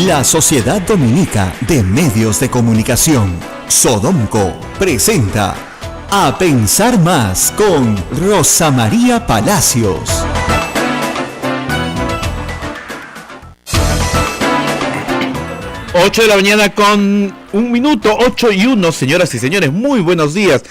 La Sociedad Dominica de Medios de Comunicación, Sodomco, presenta A Pensar Más con Rosa María Palacios. Ocho de la mañana con 1 minuto, 8:01, señoras y señores, muy buenos días.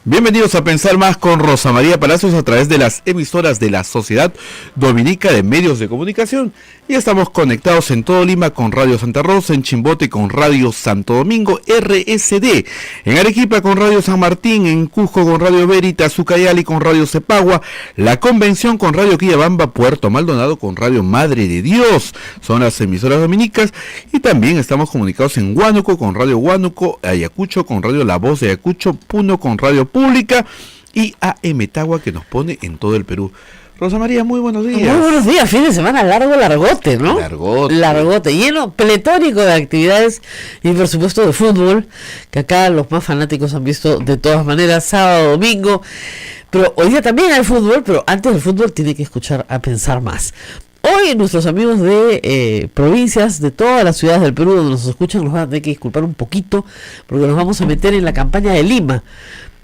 Bienvenidos a Pensar Más con Rosa María Palacios a través de las emisoras de la Sociedad Dominica de Medios de Comunicación. Y estamos conectados en todo Lima con Radio Santa Rosa, en Chimbote con Radio Santo Domingo, RSD, en Arequipa con Radio San Martín, en Cusco con Radio Veritas, Ucayali con Radio Cepagua, La Convención con Radio Quillabamba, Puerto Maldonado con Radio Madre de Dios. Son las emisoras dominicas. Y también estamos comunicados en Huánuco con Radio Huánuco, Ayacucho con Radio La Voz de Ayacucho, Puno con Radio Pública y AM Tagua, que nos pone en todo el Perú. Rosa María, muy buenos días. Muy buenos días, fin de semana largote, ¿no? Largote, lleno, pletórico de actividades y por supuesto de fútbol, que acá los más fanáticos han visto de todas maneras, sábado, domingo, pero hoy día también hay fútbol, pero antes del fútbol tiene que escuchar A Pensar Más. Hoy nuestros amigos de provincias, de todas las ciudades del Perú donde nos escuchan, nos van a tener que disculpar un poquito, porque nos vamos a meter en la campaña de Lima,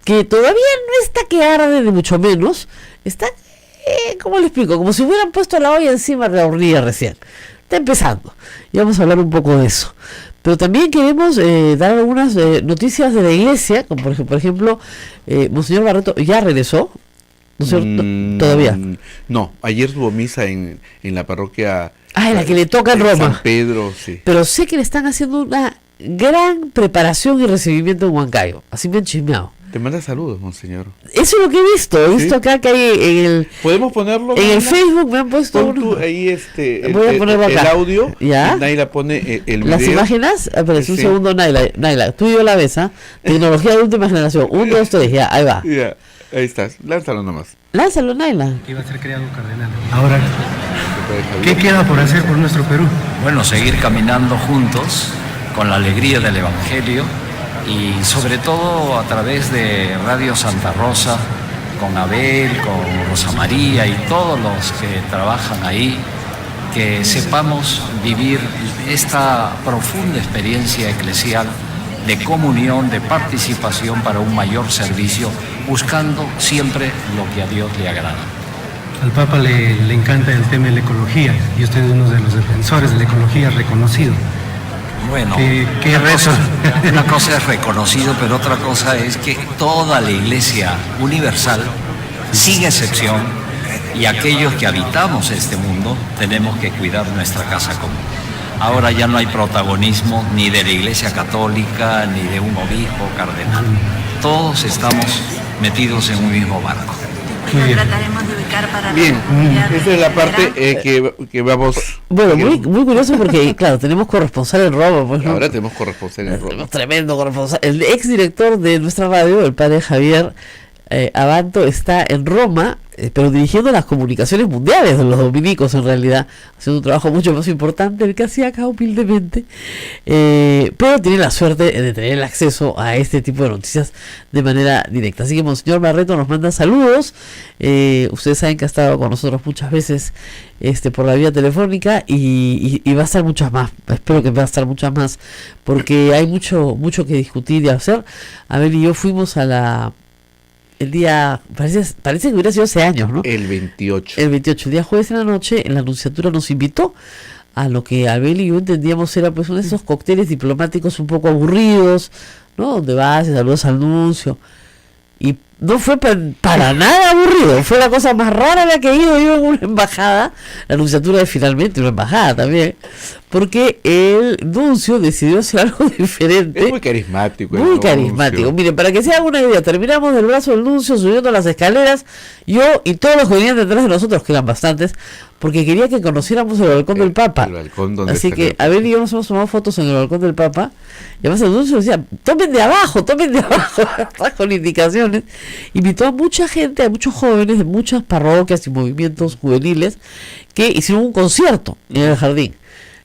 que todavía no está que arde, ni mucho menos, está... ¿cómo le explico? Como si hubieran puesto la olla encima de la hornilla recién. Está empezando. Y vamos a hablar un poco de eso. Pero también queremos dar algunas noticias de la iglesia, como por ejemplo, Monseñor Barreto ya regresó. ¿No es cierto? Todavía. No, ayer tuvo misa en la parroquia. En la que le toca en Roma. San Pedro, sí. Pero sé que le están haciendo una gran preparación y recibimiento en Huancayo. Así me han chismeado. Te manda saludos, monseñor. Eso es lo que he visto. He visto acá que hay en el... ¿Podemos ponerlo? En el Facebook me han puesto uno. Ahí voy a ponerlo acá. El audio. ¿Ya? Naila pone el video. ¿Las imágenes? Pero es un segundo, Naila. Tú y yo la ves, ¿ah? Tecnología de última generación. 1, 2, 3, ya, ahí va. Ya, ahí estás. Lánzalo nomás. Lánzalo, Naila. Iba a ser creado cardenal. Ahora, ¿qué queda por hacer por nuestro Perú? Bueno, seguir caminando juntos con la alegría del Evangelio y sobre todo a través de Radio Santa Rosa, con Abel, con Rosa María y todos los que trabajan ahí, que sepamos vivir esta profunda experiencia eclesial de comunión, de participación para un mayor servicio, buscando siempre lo que a Dios le agrada. Al Papa le encanta el tema de la ecología y usted es uno de los defensores de la ecología reconocido. Bueno, ¿Qué una cosa es reconocido, pero otra cosa es que toda la Iglesia universal, sin excepción, y aquellos que habitamos este mundo, tenemos que cuidar nuestra casa común. Ahora ya no hay protagonismo ni de la Iglesia Católica, ni de un obispo cardenal. Todos estamos metidos en un mismo barco. Trataremos de ubicar para... Bien, esa es la parte que vamos... Bueno, muy curioso porque, claro, tenemos corresponsal en Roma. Pues, ¿no? Ahora tenemos corresponsal en Roma. Tenemos tremendo corresponsal. El exdirector de nuestra radio, el padre Javier Abanto, está en Roma, pero dirigiendo las comunicaciones mundiales de los dominicos, en realidad, haciendo un trabajo mucho más importante del que hacía acá humildemente, pero tiene la suerte de tener el acceso a este tipo de noticias de manera directa. Así que Monseñor Barreto nos manda saludos. Ustedes saben que ha estado con nosotros muchas veces por la vía telefónica y va a estar muchas más. Espero que va a estar muchas más, porque hay mucho que discutir y hacer. Abel y yo fuimos a el día, parece que hubiera sido hace años, ¿no? El 28. El 28, el día jueves en la noche, en la Nunciatura nos invitó a lo que Abel y yo entendíamos era pues uno de esos cócteles diplomáticos un poco aburridos, ¿no? Donde vas y saludas al nuncio. Y no fue para nada aburrido, fue la cosa más rara la que he ido yo en una embajada. La Nunciatura es finalmente una embajada también, porque el nuncio decidió hacer algo diferente. Es muy carismático. Muy carismático. Miren, para que se hagan una idea, terminamos del brazo del nuncio subiendo las escaleras, yo y todos los que venían detrás de nosotros, que eran bastantes, porque quería que conociéramos el balcón del Papa. El balcón donde así que Abel y yo nos hemos tomado fotos en el balcón del Papa, y además el nuncio decía, tomen de abajo, con indicaciones. Invitó a mucha gente, a muchos jóvenes de muchas parroquias y movimientos juveniles que hicieron un concierto en el jardín.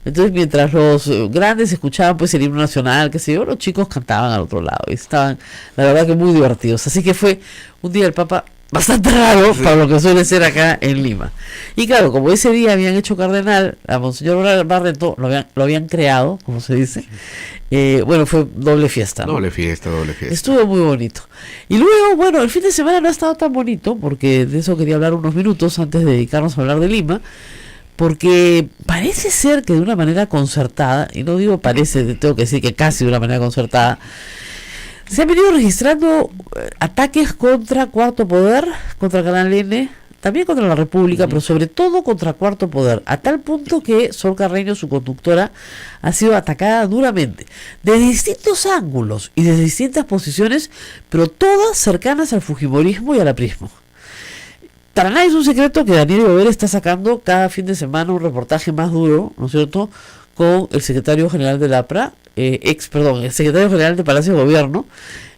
Entonces, mientras los grandes escuchaban pues el himno nacional, qué sé yo, los chicos cantaban al otro lado y estaban, la verdad, que muy divertidos. Así que fue un día del Papa bastante raro para lo que suele ser acá en Lima. Y claro, como ese día habían hecho cardenal a Monseñor Barreto, lo habían creado, como se dice, bueno, fue doble fiesta, ¿no? Doble fiesta. Estuvo muy bonito. Y luego, bueno, el fin de semana no ha estado tan bonito, porque de eso quería hablar unos minutos antes de dedicarnos a hablar de Lima, porque parece ser que de una manera concertada, y no digo parece, tengo que decir que casi de una manera concertada, se han venido registrando ataques contra Cuarto Poder, contra Canal N, también contra la República, pero sobre todo contra Cuarto Poder, a tal punto que Sol Carreño, su conductora, ha sido atacada duramente, de distintos ángulos y de distintas posiciones, pero todas cercanas al fujimorismo y al aprismo. Para nadie es un secreto que Daniel Bover está sacando cada fin de semana un reportaje más duro, ¿no es cierto?, con el secretario general del APRA, el secretario general de Palacio de Gobierno,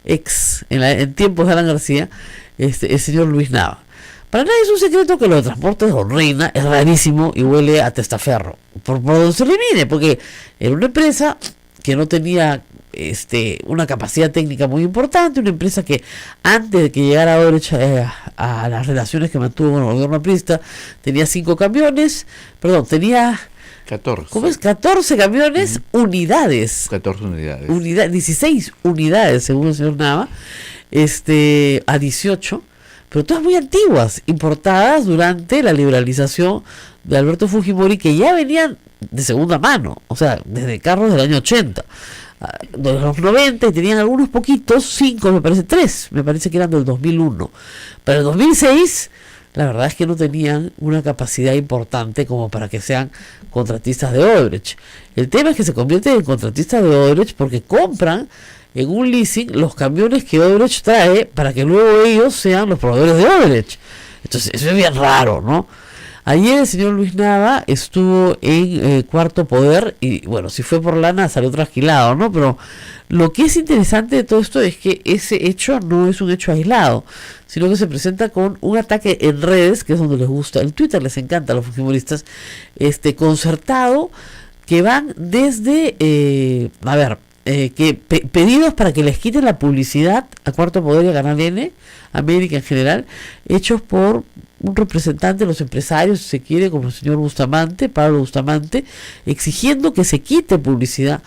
en tiempos de Alan García, el señor Luis Nava. Para nadie es un secreto que lo de Transportes de Don Reina es rarísimo y huele a testaferro, por donde se le mire, porque era una empresa que no tenía una capacidad técnica muy importante, una empresa que antes de que llegara Odebrecht a las relaciones que mantuvo con el gobierno aprista, tenía 14 camiones, unidades. 14 unidades. 16 unidades, según el señor Nava, a 18, pero todas muy antiguas, importadas durante la liberalización de Alberto Fujimori, que ya venían de segunda mano, o sea, desde carros del año 80, de los 90, y tenían algunos poquitos, 5, me parece, 3, me parece que eran del 2001. Para el 2006, la verdad es que no tenían una capacidad importante como para que sean contratistas de Odebrecht. El tema es que se convierten en contratistas de Odebrecht porque compran en un leasing los camiones que Odebrecht trae para que luego ellos sean los proveedores de Odebrecht. Entonces, eso es bien raro, ¿no? Ayer el señor Luis Nava estuvo en Cuarto Poder y, bueno, si fue por lana salió trasquilado, ¿no? Pero lo que es interesante de todo esto es que ese hecho no es un hecho aislado, sino que se presenta con un ataque en redes, que es donde les gusta, el Twitter les encanta a los fujimoristas, concertado, que van desde, pedidos para que les quiten la publicidad a Cuarto Poder y a Canal N, América en general, hechos por un representante de los empresarios, si se quiere, como el señor Pablo Bustamante, exigiendo que se quite publicidad,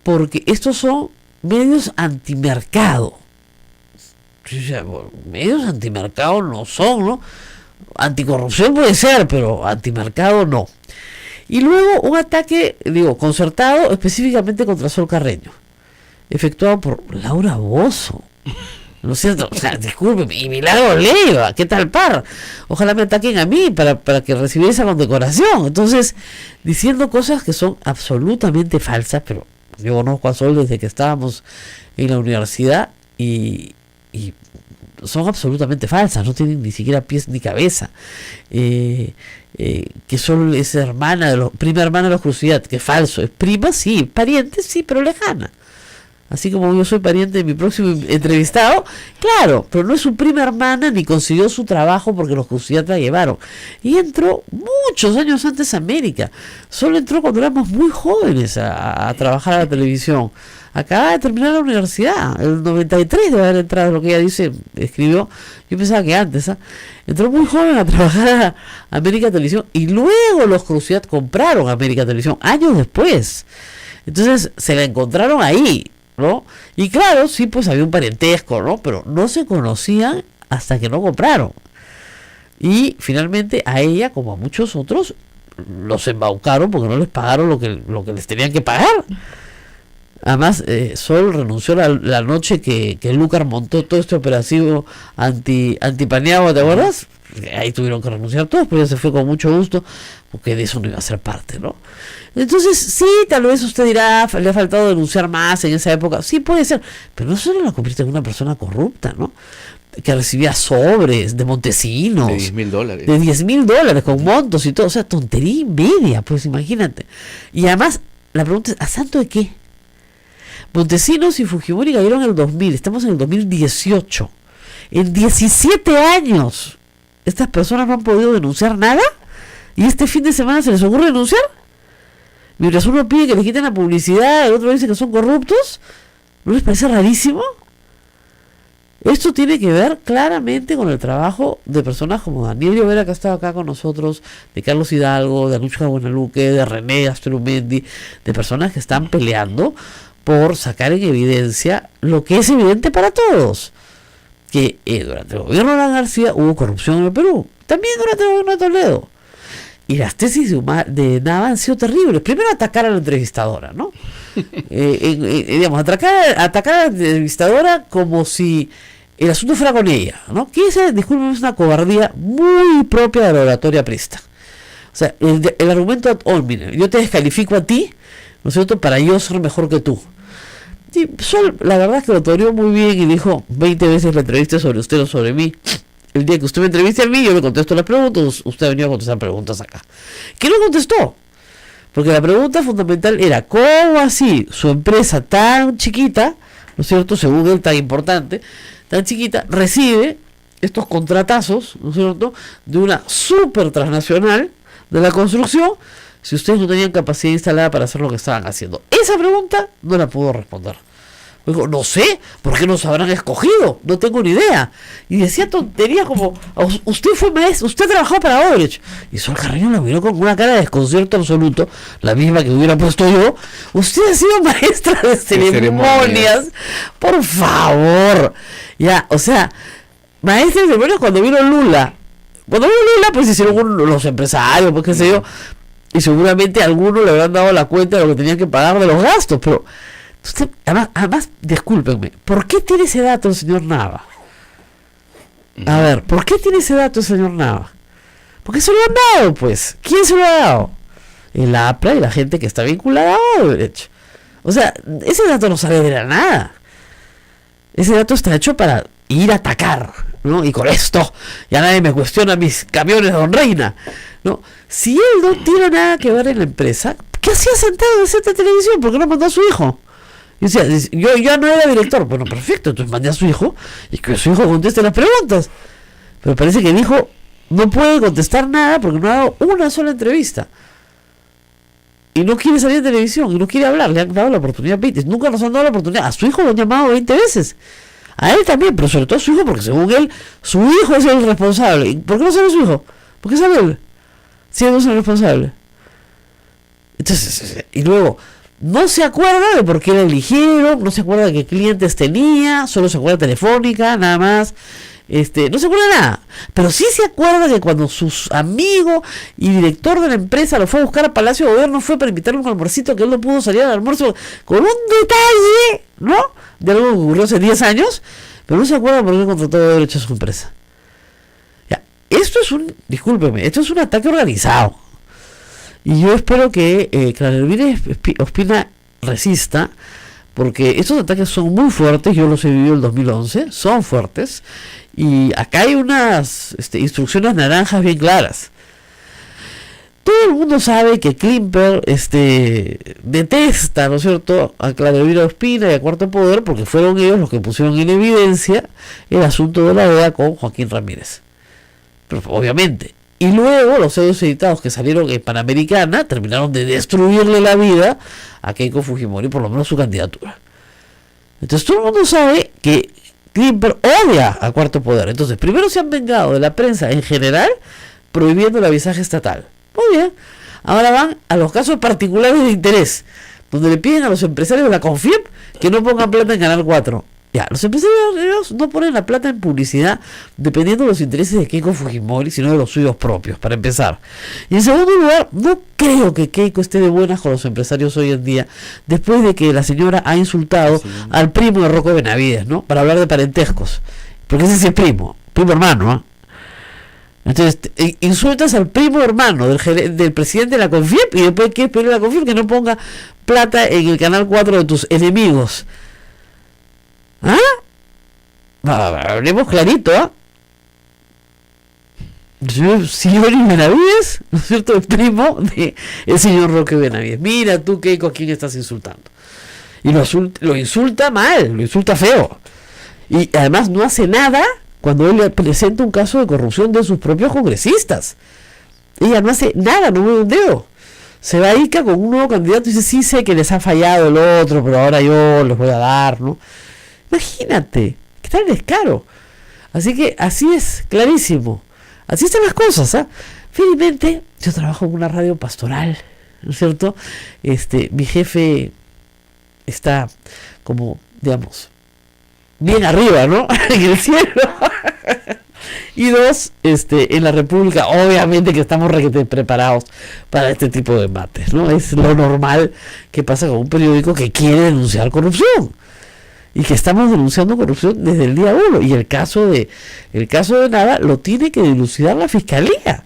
porque estos son medios antimercado. O sea, medios antimercado no son, ¿no? Anticorrupción puede ser, pero antimercado no. Y luego un ataque, concertado específicamente contra Sol Carreño, efectuado por Laura Bozzo. ¿No es cierto? O sea, discúlpeme, y Milagro Leiva, ¿qué tal par? Ojalá me ataquen a mí para que recibiera esa condecoración. Entonces, diciendo cosas que son absolutamente falsas, pero yo conozco a Sol desde que estábamos en la universidad y son absolutamente falsas, no tienen ni siquiera pies ni cabeza. Que Sol es prima hermana de los Crucidad, que es falso, es prima, sí, pariente, sí, pero lejana. Así como yo soy pariente de mi próximo entrevistado, claro, pero no es su prima hermana ni consiguió su trabajo porque los Crucidad la llevaron. Y entró muchos años antes a América. Solo entró cuando éramos muy jóvenes a trabajar a la televisión. Acaba de terminar la universidad, el 93 debe haber entrado, lo que ella escribió. Yo pensaba que antes, entró muy joven a trabajar a América Televisión y luego los Crucidad compraron América Televisión, años después. Entonces se la encontraron ahí, ¿no? Y claro, sí, pues había un parentesco, ¿no? Pero no se conocían hasta que no compraron. Y finalmente a ella, como a muchos otros, los embaucaron porque no les pagaron lo que les tenían que pagar. Además, Sol renunció la noche que Lucar montó todo este operativo antipaneado, ¿te acuerdas? Ahí tuvieron que renunciar todos, pero ella se fue con mucho gusto, porque de eso no iba a ser parte, ¿no? Entonces, sí, tal vez usted dirá, le ha faltado denunciar más en esa época. Sí, puede ser, pero no solo la convierte en una persona corrupta, ¿no? Que recibía sobres de Montesinos. De $10,000. De $10,000 con montos y todo. O sea, tontería y media, pues imagínate. Y además, la pregunta es, ¿a santo de qué? Montesinos y Fujimori cayeron en el 2000, estamos en el 2018. En 17 años, estas personas no han podido denunciar nada, y este fin de semana se les ocurre denunciar. Mientras uno pide que les quiten la publicidad, el otro dice que son corruptos. ¿No les parece rarísimo? Esto tiene que ver claramente con el trabajo de personas como Daniel Llovera, que ha estado acá con nosotros, de Carlos Hidalgo, de Anushka Buenaluque, de René Asterumendi, de personas que están peleando por sacar en evidencia lo que es evidente para todos, que durante el gobierno de Alan García hubo corrupción en el Perú, también durante el gobierno de Toledo. Y las tesis de Nava han sido terribles. Primero, atacar a la entrevistadora, ¿no? Digamos, atacar a la entrevistadora como si el asunto fuera con ella, ¿no? Que esa, disculpen, es una cobardía muy propia de la oratoria aprista. O sea, el argumento ad hominem, yo te descalifico a ti, ¿no es cierto?, para yo ser mejor que tú. Sí, la verdad es que lo toreó muy bien y dijo 20 veces la entrevista sobre usted o sobre mí. El día que usted me entreviste a mí, yo le contesto las preguntas, usted ha venido a contestar preguntas acá. ¿Qué no contestó? Porque la pregunta fundamental era, ¿cómo así su empresa tan chiquita, ¿no es cierto?, según él tan importante, tan chiquita, recibe estos contratazos, ¿no es cierto?, de una super transnacional de la construcción, si ustedes no tenían capacidad instalada para hacer lo que estaban haciendo? Esa pregunta no la pudo responder. Digo, no sé, ¿por qué nos habrán escogido? No tengo ni idea. Y decía tonterías como, usted fue maestro, usted trabajó para Odebrecht. Y Sol Carreño la miró con una cara de desconcierto absoluto, la misma que hubiera puesto yo. Usted ha sido maestra de ceremonias. Por favor. Ya, o sea, maestra de ceremonias cuando vino Lula. Cuando vino Lula, pues hicieron los empresarios, pues qué sé yo. Y seguramente a algunos le habrán dado la cuenta de lo que tenían que pagar de los gastos, pero... Usted, además, discúlpenme, ¿por qué tiene ese dato el señor Nava? A ver, ¿por qué tiene ese dato el señor Nava? Porque se lo han dado, pues. ¿Quién se lo ha dado? El APRA y la gente que está vinculada a Odebrecht. O sea, ese dato no sale de la nada. Ese dato está hecho para ir a atacar, ¿no? Y con esto ya nadie me cuestiona mis camiones de Don Reina, ¿no? Si él no tiene nada que ver en la empresa, ¿qué hacía sentado en esta televisión? ¿Por qué no mandó a su hijo? Y decía, yo ya no era director. Bueno, perfecto, entonces mandé a su hijo y que su hijo conteste las preguntas. Pero parece que el hijo no puede contestar nada porque no ha dado una sola entrevista. Y no quiere salir en televisión y no quiere hablar. Le han dado la oportunidad 20. Nunca nos han dado la oportunidad. A su hijo lo han llamado 20 veces. A él también, pero sobre todo a su hijo, porque según él, su hijo es el responsable. ¿Y por qué no sabe su hijo? ¿Por qué sabe él? Si él no es el responsable. Entonces, y luego... No se acuerda de por qué la eligieron, no se acuerda de qué clientes tenía, solo se acuerda de Telefónica, nada más. No se acuerda de nada, pero sí se acuerda que cuando su amigo y director de la empresa lo fue a buscar a Palacio de Gobierno fue para invitarle un almuercito, que él no pudo salir al almuerzo con un detalle, ¿no? De algo que ocurrió hace 10 años, pero no se acuerda por qué contrató de derecho a su empresa. Ya, esto es discúlpeme, esto es un ataque organizado. Y yo espero que Clara Elvira Ospina resista, porque estos ataques son muy fuertes. Yo los he vivido en el 2011, son fuertes, y acá hay unas instrucciones naranjas bien claras. Todo el mundo sabe que Klimper detesta, ¿no es cierto?, a Clara Elvira Ospina y a Cuarto Poder, porque fueron ellos los que pusieron en evidencia el asunto de la OEA con Joaquín Ramírez. Pero obviamente. Y luego los pseudos editados que salieron en Panamericana terminaron de destruirle la vida a Keiko Fujimori, por lo menos su candidatura. Entonces todo el mundo sabe que Klimper odia a Cuarto Poder. Entonces primero se han vengado de la prensa en general, prohibiendo el avisaje estatal. Muy bien. Ahora van a los casos particulares de interés, donde le piden a los empresarios de la CONFIEP que no pongan plata en Canal 4. Ya, los empresarios no ponen la plata en publicidad dependiendo de los intereses de Keiko Fujimori, sino de los suyos propios, para empezar. Y en segundo lugar, no creo que Keiko esté de buenas con los empresarios hoy en día, después de que la señora ha insultado al primo de Rocco Benavides, ¿no? Para hablar de parentescos. Porque ese sí es primo hermano, ¿no? Entonces, insultas al primo hermano del presidente de la CONFIEP y después quieres pedirle a la CONFIEP que no ponga plata en el Canal 4 de tus enemigos. ¿Ah? Hablemos clarito, ¿ah? Señor Benavides, ¿no es cierto? El primo del señor Roque Benavides. Mira tú, Keiko, a quién estás insultando. Y lo insulta mal, lo insulta feo. Y además no hace nada cuando él le presenta un caso de corrupción de sus propios congresistas. Ella no hace nada, no mueve un dedo. Se va a Ica con un nuevo candidato y dice, sí sé que les ha fallado el otro, pero ahora yo les voy a dar, ¿no? Imagínate, ¿qué está el descaro. Así que así es, clarísimo. Así están las cosas, ¿ah? Felizmente, yo trabajo en una radio pastoral, ¿no es cierto? Mi jefe está como, digamos, bien arriba, ¿no? En el cielo. Y dos, en la República, obviamente que estamos preparados para este tipo de debates, ¿no? Es lo normal que pasa con un periódico que quiere denunciar corrupción. Y que estamos denunciando corrupción desde el día 1. Y el caso de Nava lo tiene que dilucidar la Fiscalía,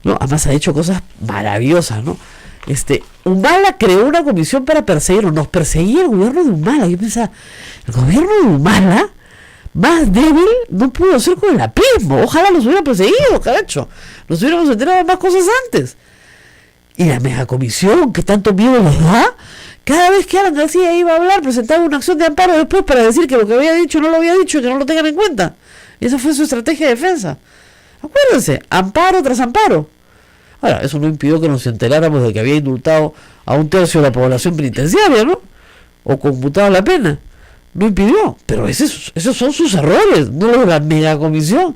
¿no? Además ha hecho cosas maravillosas, ¿no? Humala creó una comisión para perseguirnos. Nos perseguía el gobierno de Humala. Yo pensaba, el gobierno de Humala, más débil no pudo ser con el apismo. Ojalá los hubiera perseguido, caracho. Nos hubiéramos enterado de más cosas antes. Y la megacomisión, que tanto miedo les da, cada vez que Alan García iba a hablar, presentaba una acción de amparo después para decir que lo que había dicho no lo había dicho y que no lo tengan en cuenta. Y esa fue su estrategia de defensa. Acuérdense, amparo tras amparo. Ahora, eso no impidió que nos enteráramos de que había indultado a 1/3 de la población penitenciaria, ¿no? O conmutado la pena. No impidió, pero esos son sus errores, no los de la megacomisión.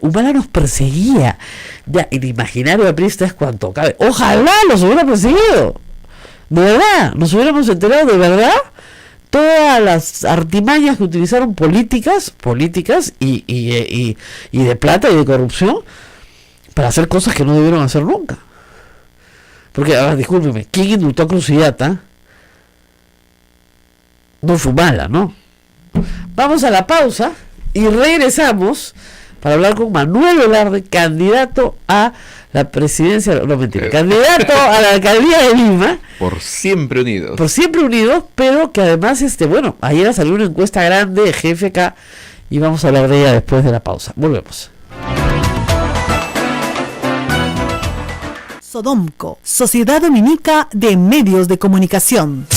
Humala nos perseguía. Ya, el imaginario aprista es cuanto cabe. Ojalá los hubiera perseguido. De verdad, nos hubiéramos enterado de verdad todas las artimañas que utilizaron políticas y de plata y de corrupción para hacer cosas que no debieron hacer nunca. Porque, ahora discúlpeme, ¿quién indultó a Cruciata? No fue Humala, ¿no? Vamos a la pausa y regresamos para hablar con Manuel Velarde, candidato a la presidencia, no mentira, candidato a la alcaldía de Lima. Por Siempre Unidos. Por Siempre Unidos, pero que además, ayer salió una encuesta grande de GFK y vamos a hablar de ella después de la pausa. Volvemos. Sodomco, Sociedad Dominica de Medios de Comunicación.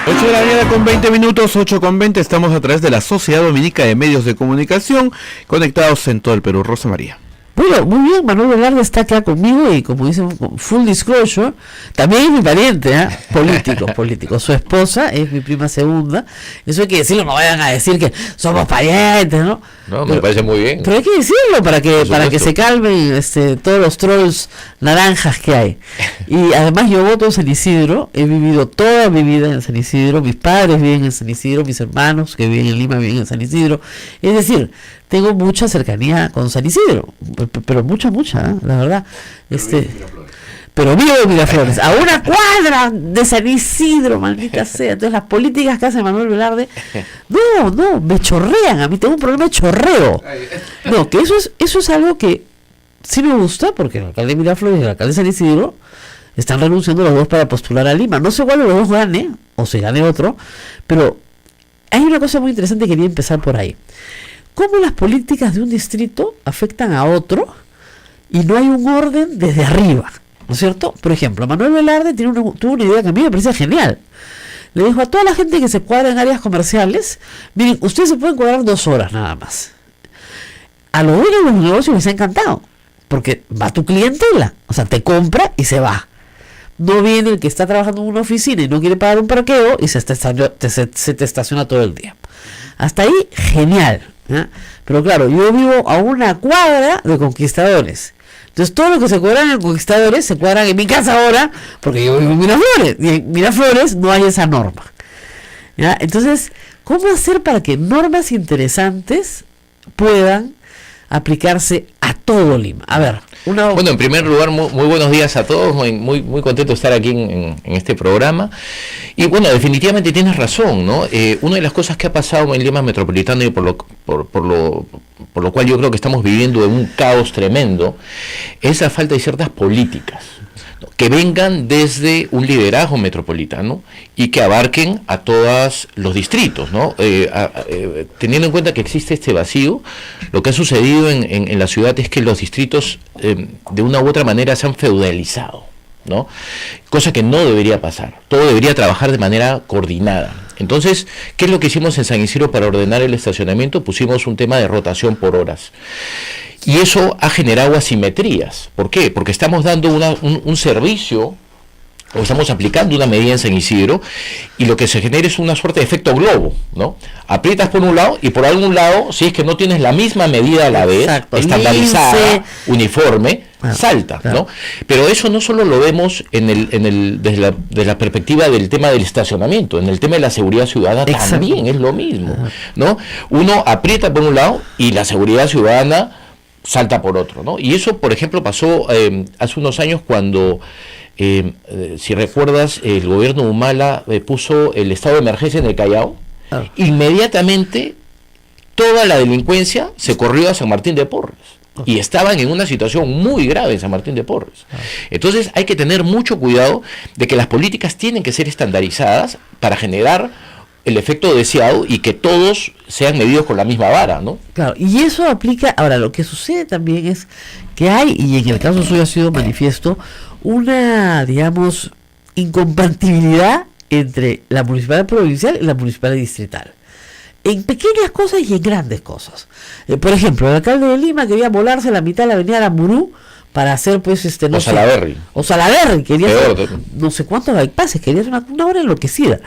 8 de la mañana con 20 minutos, 8:20, estamos a través de la Sociedad Dominica de Medios de Comunicación, conectados en todo el Perú. Rosa María. Bueno, muy bien, Manuel Velarde está acá conmigo y como dicen, full disclosure, también es mi pariente, político. Su esposa es mi prima segunda. Eso hay que decirlo, no vayan a decir que somos parientes, ¿no? No, me parece muy bien. Pero hay que decirlo para que se calmen todos los trolls naranjas que hay. Y además yo voto en San Isidro, he vivido toda mi vida en San Isidro, mis padres viven en San Isidro, mis hermanos que viven en Lima viven en San Isidro. Es decir, tengo mucha cercanía con San Isidro, pero mucha, la verdad. Pero vivo de Miraflores, a una cuadra de San Isidro, maldita sea. Entonces las políticas que hace Manuel Velarde, no, me chorrean. A mí tengo un problema de chorreo. No, que eso es algo que sí me gusta, porque el alcalde de Miraflores y el alcalde de San Isidro están renunciando los dos para postular a Lima. No sé cuál de los dos gane, o se gane otro, pero hay una cosa muy interesante que quería empezar por ahí. ¿Cómo las políticas de un distrito afectan a otro y no hay un orden desde arriba? ¿No es cierto? Por ejemplo, Manuel Velarde tuvo una idea que a mí me parece genial. Le dijo a toda la gente que se cuadra en áreas comerciales, miren, ustedes se pueden cuadrar 2 horas nada más. A los dueños de los negocios les ha encantado, porque va tu clientela, o sea, te compra y se va. No viene el que está trabajando en una oficina y no quiere pagar un parqueo y se te estaciona todo el día. Hasta ahí, genial, ¿eh? Pero claro, yo vivo a una cuadra de Conquistadores. Entonces todo lo que se cuadran en Conquistadores se cuadran en mi casa ahora, porque yo vivo en Miraflores, y en Miraflores no hay esa norma, ¿ya? Entonces, ¿cómo hacer para que normas interesantes puedan aplicarse a todo Lima? A ver, bueno, en primer lugar, muy buenos días a todos, muy contento de estar aquí en este programa. Y bueno, definitivamente tienes razón, ¿no? Una de las cosas que ha pasado en Lima Metropolitano y por lo cual yo creo que estamos viviendo en un caos tremendo, es la falta de ciertas políticas, ¿no?, que vengan desde un liderazgo metropolitano y que abarquen a todos los distritos, ¿no? Teniendo en cuenta que existe este vacío, lo que ha sucedido en la ciudad es que los distritos de una u otra manera se han feudalizado, ¿no? Cosa que no debería pasar. Todo debería trabajar de manera coordinada. Entonces, ¿qué es lo que hicimos en San Isidro para ordenar el estacionamiento? Pusimos un tema de rotación por horas. Y eso ha generado asimetrías. ¿Por qué? Porque estamos dando un servicio o estamos aplicando una medida en San Isidro, y lo que se genera es una suerte de efecto globo, ¿no? Aprietas por un lado y por algún lado, si es que no tienes la misma medida a la vez, estandarizada, uniforme, salta, ¿no? Pero eso no solo lo vemos desde la perspectiva del tema del estacionamiento, en el tema de la seguridad ciudadana también es lo mismo, ¿no? Uno aprieta por un lado y la seguridad ciudadana salta por otro, ¿no? Y eso, por ejemplo, pasó hace unos años cuando, si recuerdas, el gobierno de Humala puso el estado de emergencia en el Callao. Inmediatamente toda la delincuencia se corrió a San Martín de Porres y estaban en una situación muy grave en San Martín de Porres. Entonces hay que tener mucho cuidado de que las políticas tienen que ser estandarizadas para generar el efecto deseado y que todos sean medidos con la misma vara, ¿no? Claro, y eso aplica. Ahora, lo que sucede también es que hay, y en el caso suyo ha sido manifiesto, una, digamos, incompatibilidad entre la municipal provincial y la municipal distrital, en pequeñas cosas y en grandes cosas. Por ejemplo, el alcalde de Lima quería volarse la mitad de la avenida Aramburú para hacer, pues, no sé, Salaberry, quería hacer no sé cuántos bypasses, quería hacer una obra enloquecida,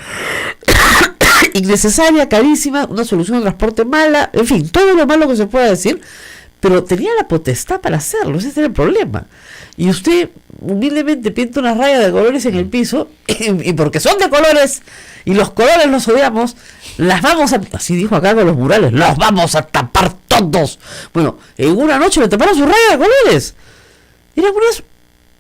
innecesaria, carísima, una solución de transporte mala, en fin, todo lo malo que se pueda decir, pero tenía la potestad para hacerlo, ese era el problema. Y usted humildemente pinta unas rayas de colores en el piso, y porque son de colores, y los colores los odiamos, las vamos a, así dijo acá con los murales, los vamos a tapar todos. Bueno, en una noche me taparon sus rayas de colores. Eran unas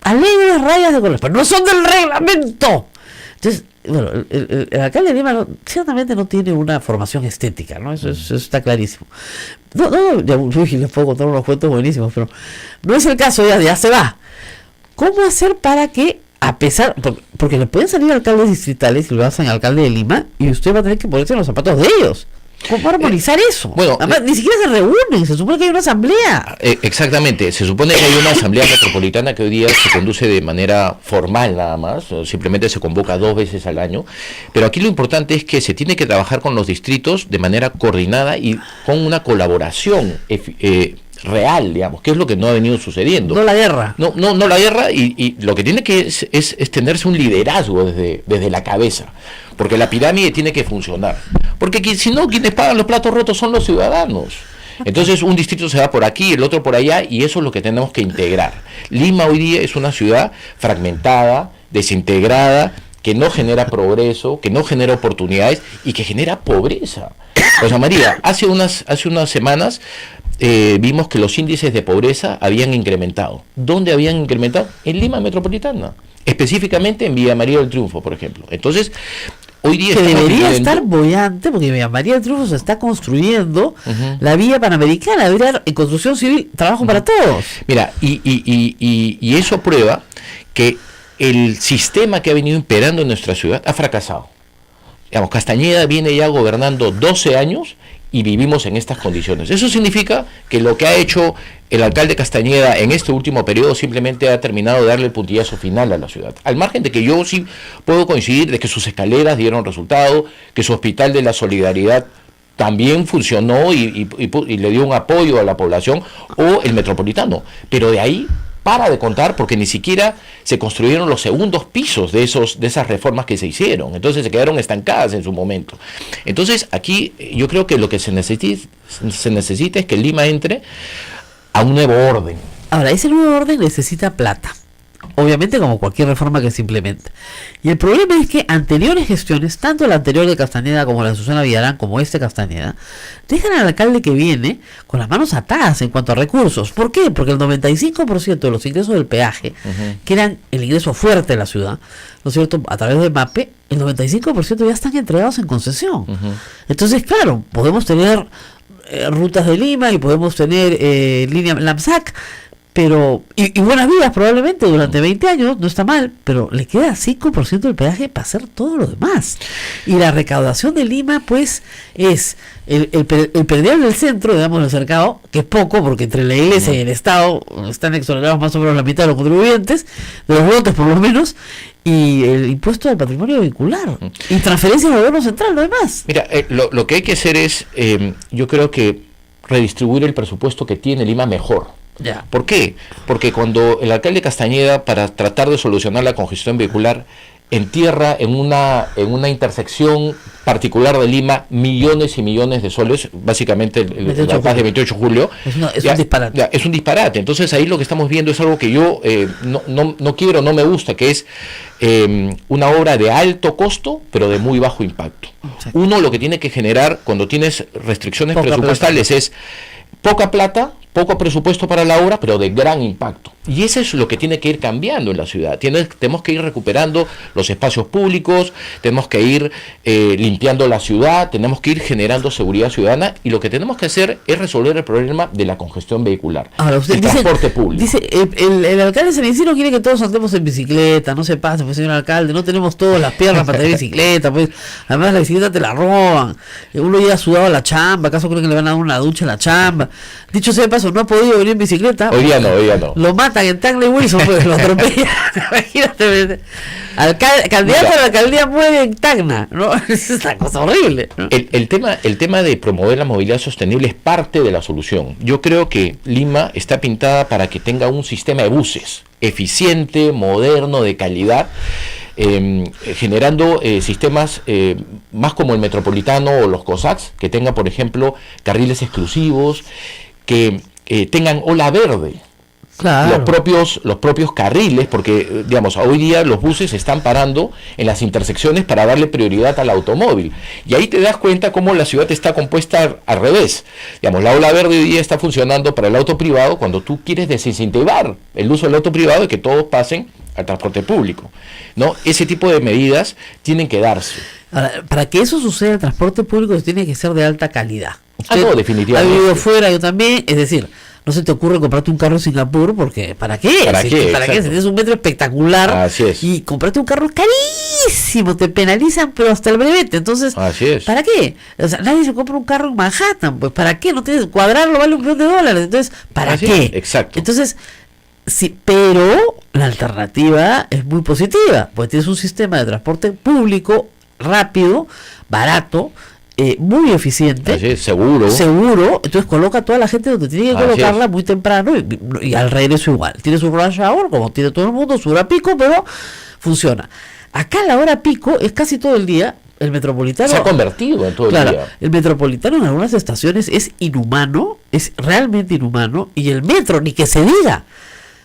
alegres rayas de colores, pero no son del reglamento. Entonces, bueno, el alcalde de Lima ciertamente no tiene una formación estética, ¿no? Eso está clarísimo. Les puedo contar unos cuentos buenísimos, pero no es el caso, ya se va. ¿Cómo hacer para que, a pesar, porque le pueden salir alcaldes distritales y lo hacen alcalde de Lima, y usted va a tener que ponerse en los zapatos de ellos? ¿Cómo para armonizar eso? Bueno, además, ni siquiera se reúnen, se supone que hay una asamblea. Exactamente, se supone que hay una asamblea metropolitana que hoy día se conduce de manera formal nada más, simplemente se convoca 2 veces al año, pero aquí lo importante es que se tiene que trabajar con los distritos de manera coordinada y con una colaboración real, digamos, que es lo que no ha venido sucediendo. No la guerra. No la guerra, y lo que tiene que es tenerse un liderazgo desde la cabeza, porque la pirámide tiene que funcionar, porque si no, quienes pagan los platos rotos son los ciudadanos. Entonces un distrito se va por aquí, el otro por allá, y eso es lo que tenemos que integrar. Lima hoy día es una ciudad fragmentada, desintegrada, que no genera progreso, que no genera oportunidades y que genera pobreza. Rosa María, hace unas semanas vimos que los índices de pobreza habían incrementado. ¿Dónde habían incrementado? En Lima Metropolitana, específicamente en Villa María del Triunfo, por ejemplo. Entonces, hoy día que debería estar bollante, porque Villa María del Triunfo se está construyendo la vía panamericana, debería en construcción civil, trabajo para todos. Mira, y eso prueba que el sistema que ha venido imperando en nuestra ciudad ha fracasado. Digamos, Castañeda viene ya gobernando 12 años y vivimos en estas condiciones. Eso significa que lo que ha hecho el alcalde Castañeda en este último periodo simplemente ha terminado de darle el puntillazo final a la ciudad. Al margen de que yo sí puedo coincidir de que sus escaleras dieron resultado, que su hospital de la Solidaridad también funcionó y le dio un apoyo a la población, o el Metropolitano. Pero de ahí para de contar, porque ni siquiera se construyeron los segundos pisos de esas reformas que se hicieron. Entonces se quedaron estancadas en su momento. Entonces aquí yo creo que lo que se necesita es que Lima entre a un nuevo orden. Ahora, ese nuevo orden necesita plata, obviamente, como cualquier reforma que se implemente. Y el problema es que anteriores gestiones, tanto la anterior de Castañeda como la de Susana Villarán, como Castañeda, dejan al alcalde que viene con las manos atadas en cuanto a recursos. ¿Por qué? Porque el 95% de los ingresos del peaje, que eran el ingreso fuerte de la ciudad, ¿no es cierto?, a través de MAPE, el 95% ya están entregados en concesión. Entonces, claro, podemos tener rutas de Lima y podemos tener línea LAMSAC, pero y buenas vías probablemente durante 20 años, no está mal, pero le queda 5% del peaje para hacer todo lo demás. Y la recaudación de Lima, pues, es el predial del centro, digamos, del cercado, que es poco, porque entre la iglesia y el Estado están exonerados más o menos la mitad de los contribuyentes, de los votos por lo menos, y el impuesto al patrimonio vehicular, y transferencias al gobierno central, lo demás. Mira, lo que hay que hacer es, yo creo que redistribuir el presupuesto que tiene Lima mejor. Ya. ¿Por qué? Porque cuando el alcalde Castañeda, para tratar de solucionar la congestión vehicular, entierra en una intersección particular de Lima millones y millones de soles, básicamente la paz de 28 de julio. Es un disparate. Es un disparate. Entonces ahí lo que estamos viendo es algo que yo no quiero, no me gusta, que es una obra de alto costo, pero de muy bajo impacto. Exacto. Uno lo que tiene que generar cuando tienes restricciones presupuestales es poca plata, poco presupuesto para la obra, pero de gran impacto. Y eso es lo que tiene que ir cambiando en la ciudad. Tenemos que ir recuperando los espacios públicos, tenemos que ir limpiando la ciudad, tenemos que ir generando seguridad ciudadana, y lo que tenemos que hacer es resolver el problema de la congestión vehicular. Ahora, usted el dice, transporte público. Dice, el alcalde San Isidro quiere que todos andemos en bicicleta, no se pase, pues señor alcalde, no tenemos todas las piernas para tener bicicleta, pues además la bicicleta te la roban, uno llega sudado a la chamba, ¿acaso creen que le van a dar una ducha a la chamba? Dicho sea de paso, no ha podido venir en bicicleta. Hoy día no. Lo matan en Tacna y Wilson, pues lo atropellan. Imagínate, candidato a la alcaldía muere en Tacna, ¿no? Es una cosa horrible, ¿no? El tema de promover la movilidad sostenible es parte de la solución. Yo creo que Lima está pintada para que tenga un sistema de buses eficiente, moderno, de calidad, generando sistemas más como el Metropolitano o los COSACs, que tengan, por ejemplo, carriles exclusivos, que tengan ola verde. Claro. Los propios carriles, porque digamos, hoy día los buses se están parando en las intersecciones para darle prioridad al automóvil, y ahí te das cuenta cómo la ciudad está compuesta al revés. Digamos, la ola verde hoy día está funcionando para el auto privado cuando tú quieres desincentivar el uso del auto privado y que todos pasen al transporte público, ¿no? Ese tipo de medidas tienen que darse. Ahora, para que eso suceda, el transporte público tiene que ser de alta calidad. Usted no, definitivamente. Ha vivido fuera, yo también, es decir, no se te ocurre comprarte un carro en Singapur, porque ¿para qué? ¿Para qué? Si tienes un metro espectacular. Así es. Y comprarte un carro carísimo, te penalizan, pero hasta el brevete. Entonces, así es. ¿para qué? O sea, nadie se compra un carro en Manhattan, pues ¿para qué? No tienes, cuadrarlo vale $1.000.000, entonces, ¿para así qué? Es, exacto. Entonces, sí, pero la alternativa es muy positiva, pues tienes un sistema de transporte público rápido, barato, muy eficiente, así es, seguro, entonces coloca a toda la gente donde tiene que colocarla muy temprano, y al regreso igual, tiene su rush hour como tiene todo el mundo, su hora pico, pero funciona. Acá la hora pico es casi todo el día. El Metropolitano se ha convertido en todo el día. El Metropolitano en algunas estaciones es inhumano, es realmente inhumano, y el metro ni que se diga.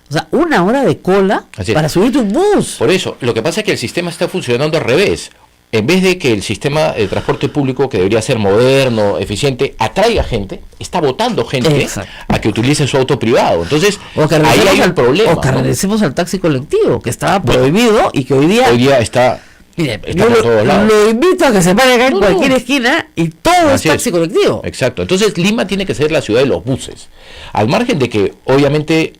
O sea, 1 hora de cola para subirte un bus. Por eso, lo que pasa es que el sistema está funcionando al revés. En vez de que el sistema de transporte público, que debería ser moderno, eficiente, atraiga gente, está botando gente a que utilice su auto privado. Entonces, ahí hay un problema. O que regresemos al taxi colectivo, que estaba prohibido y que hoy día está... Mire, yo lo invito a que se pare acá en cualquier esquina y todo es taxi colectivo. Exacto. Entonces Lima tiene que ser la ciudad de los buses. Al margen de que obviamente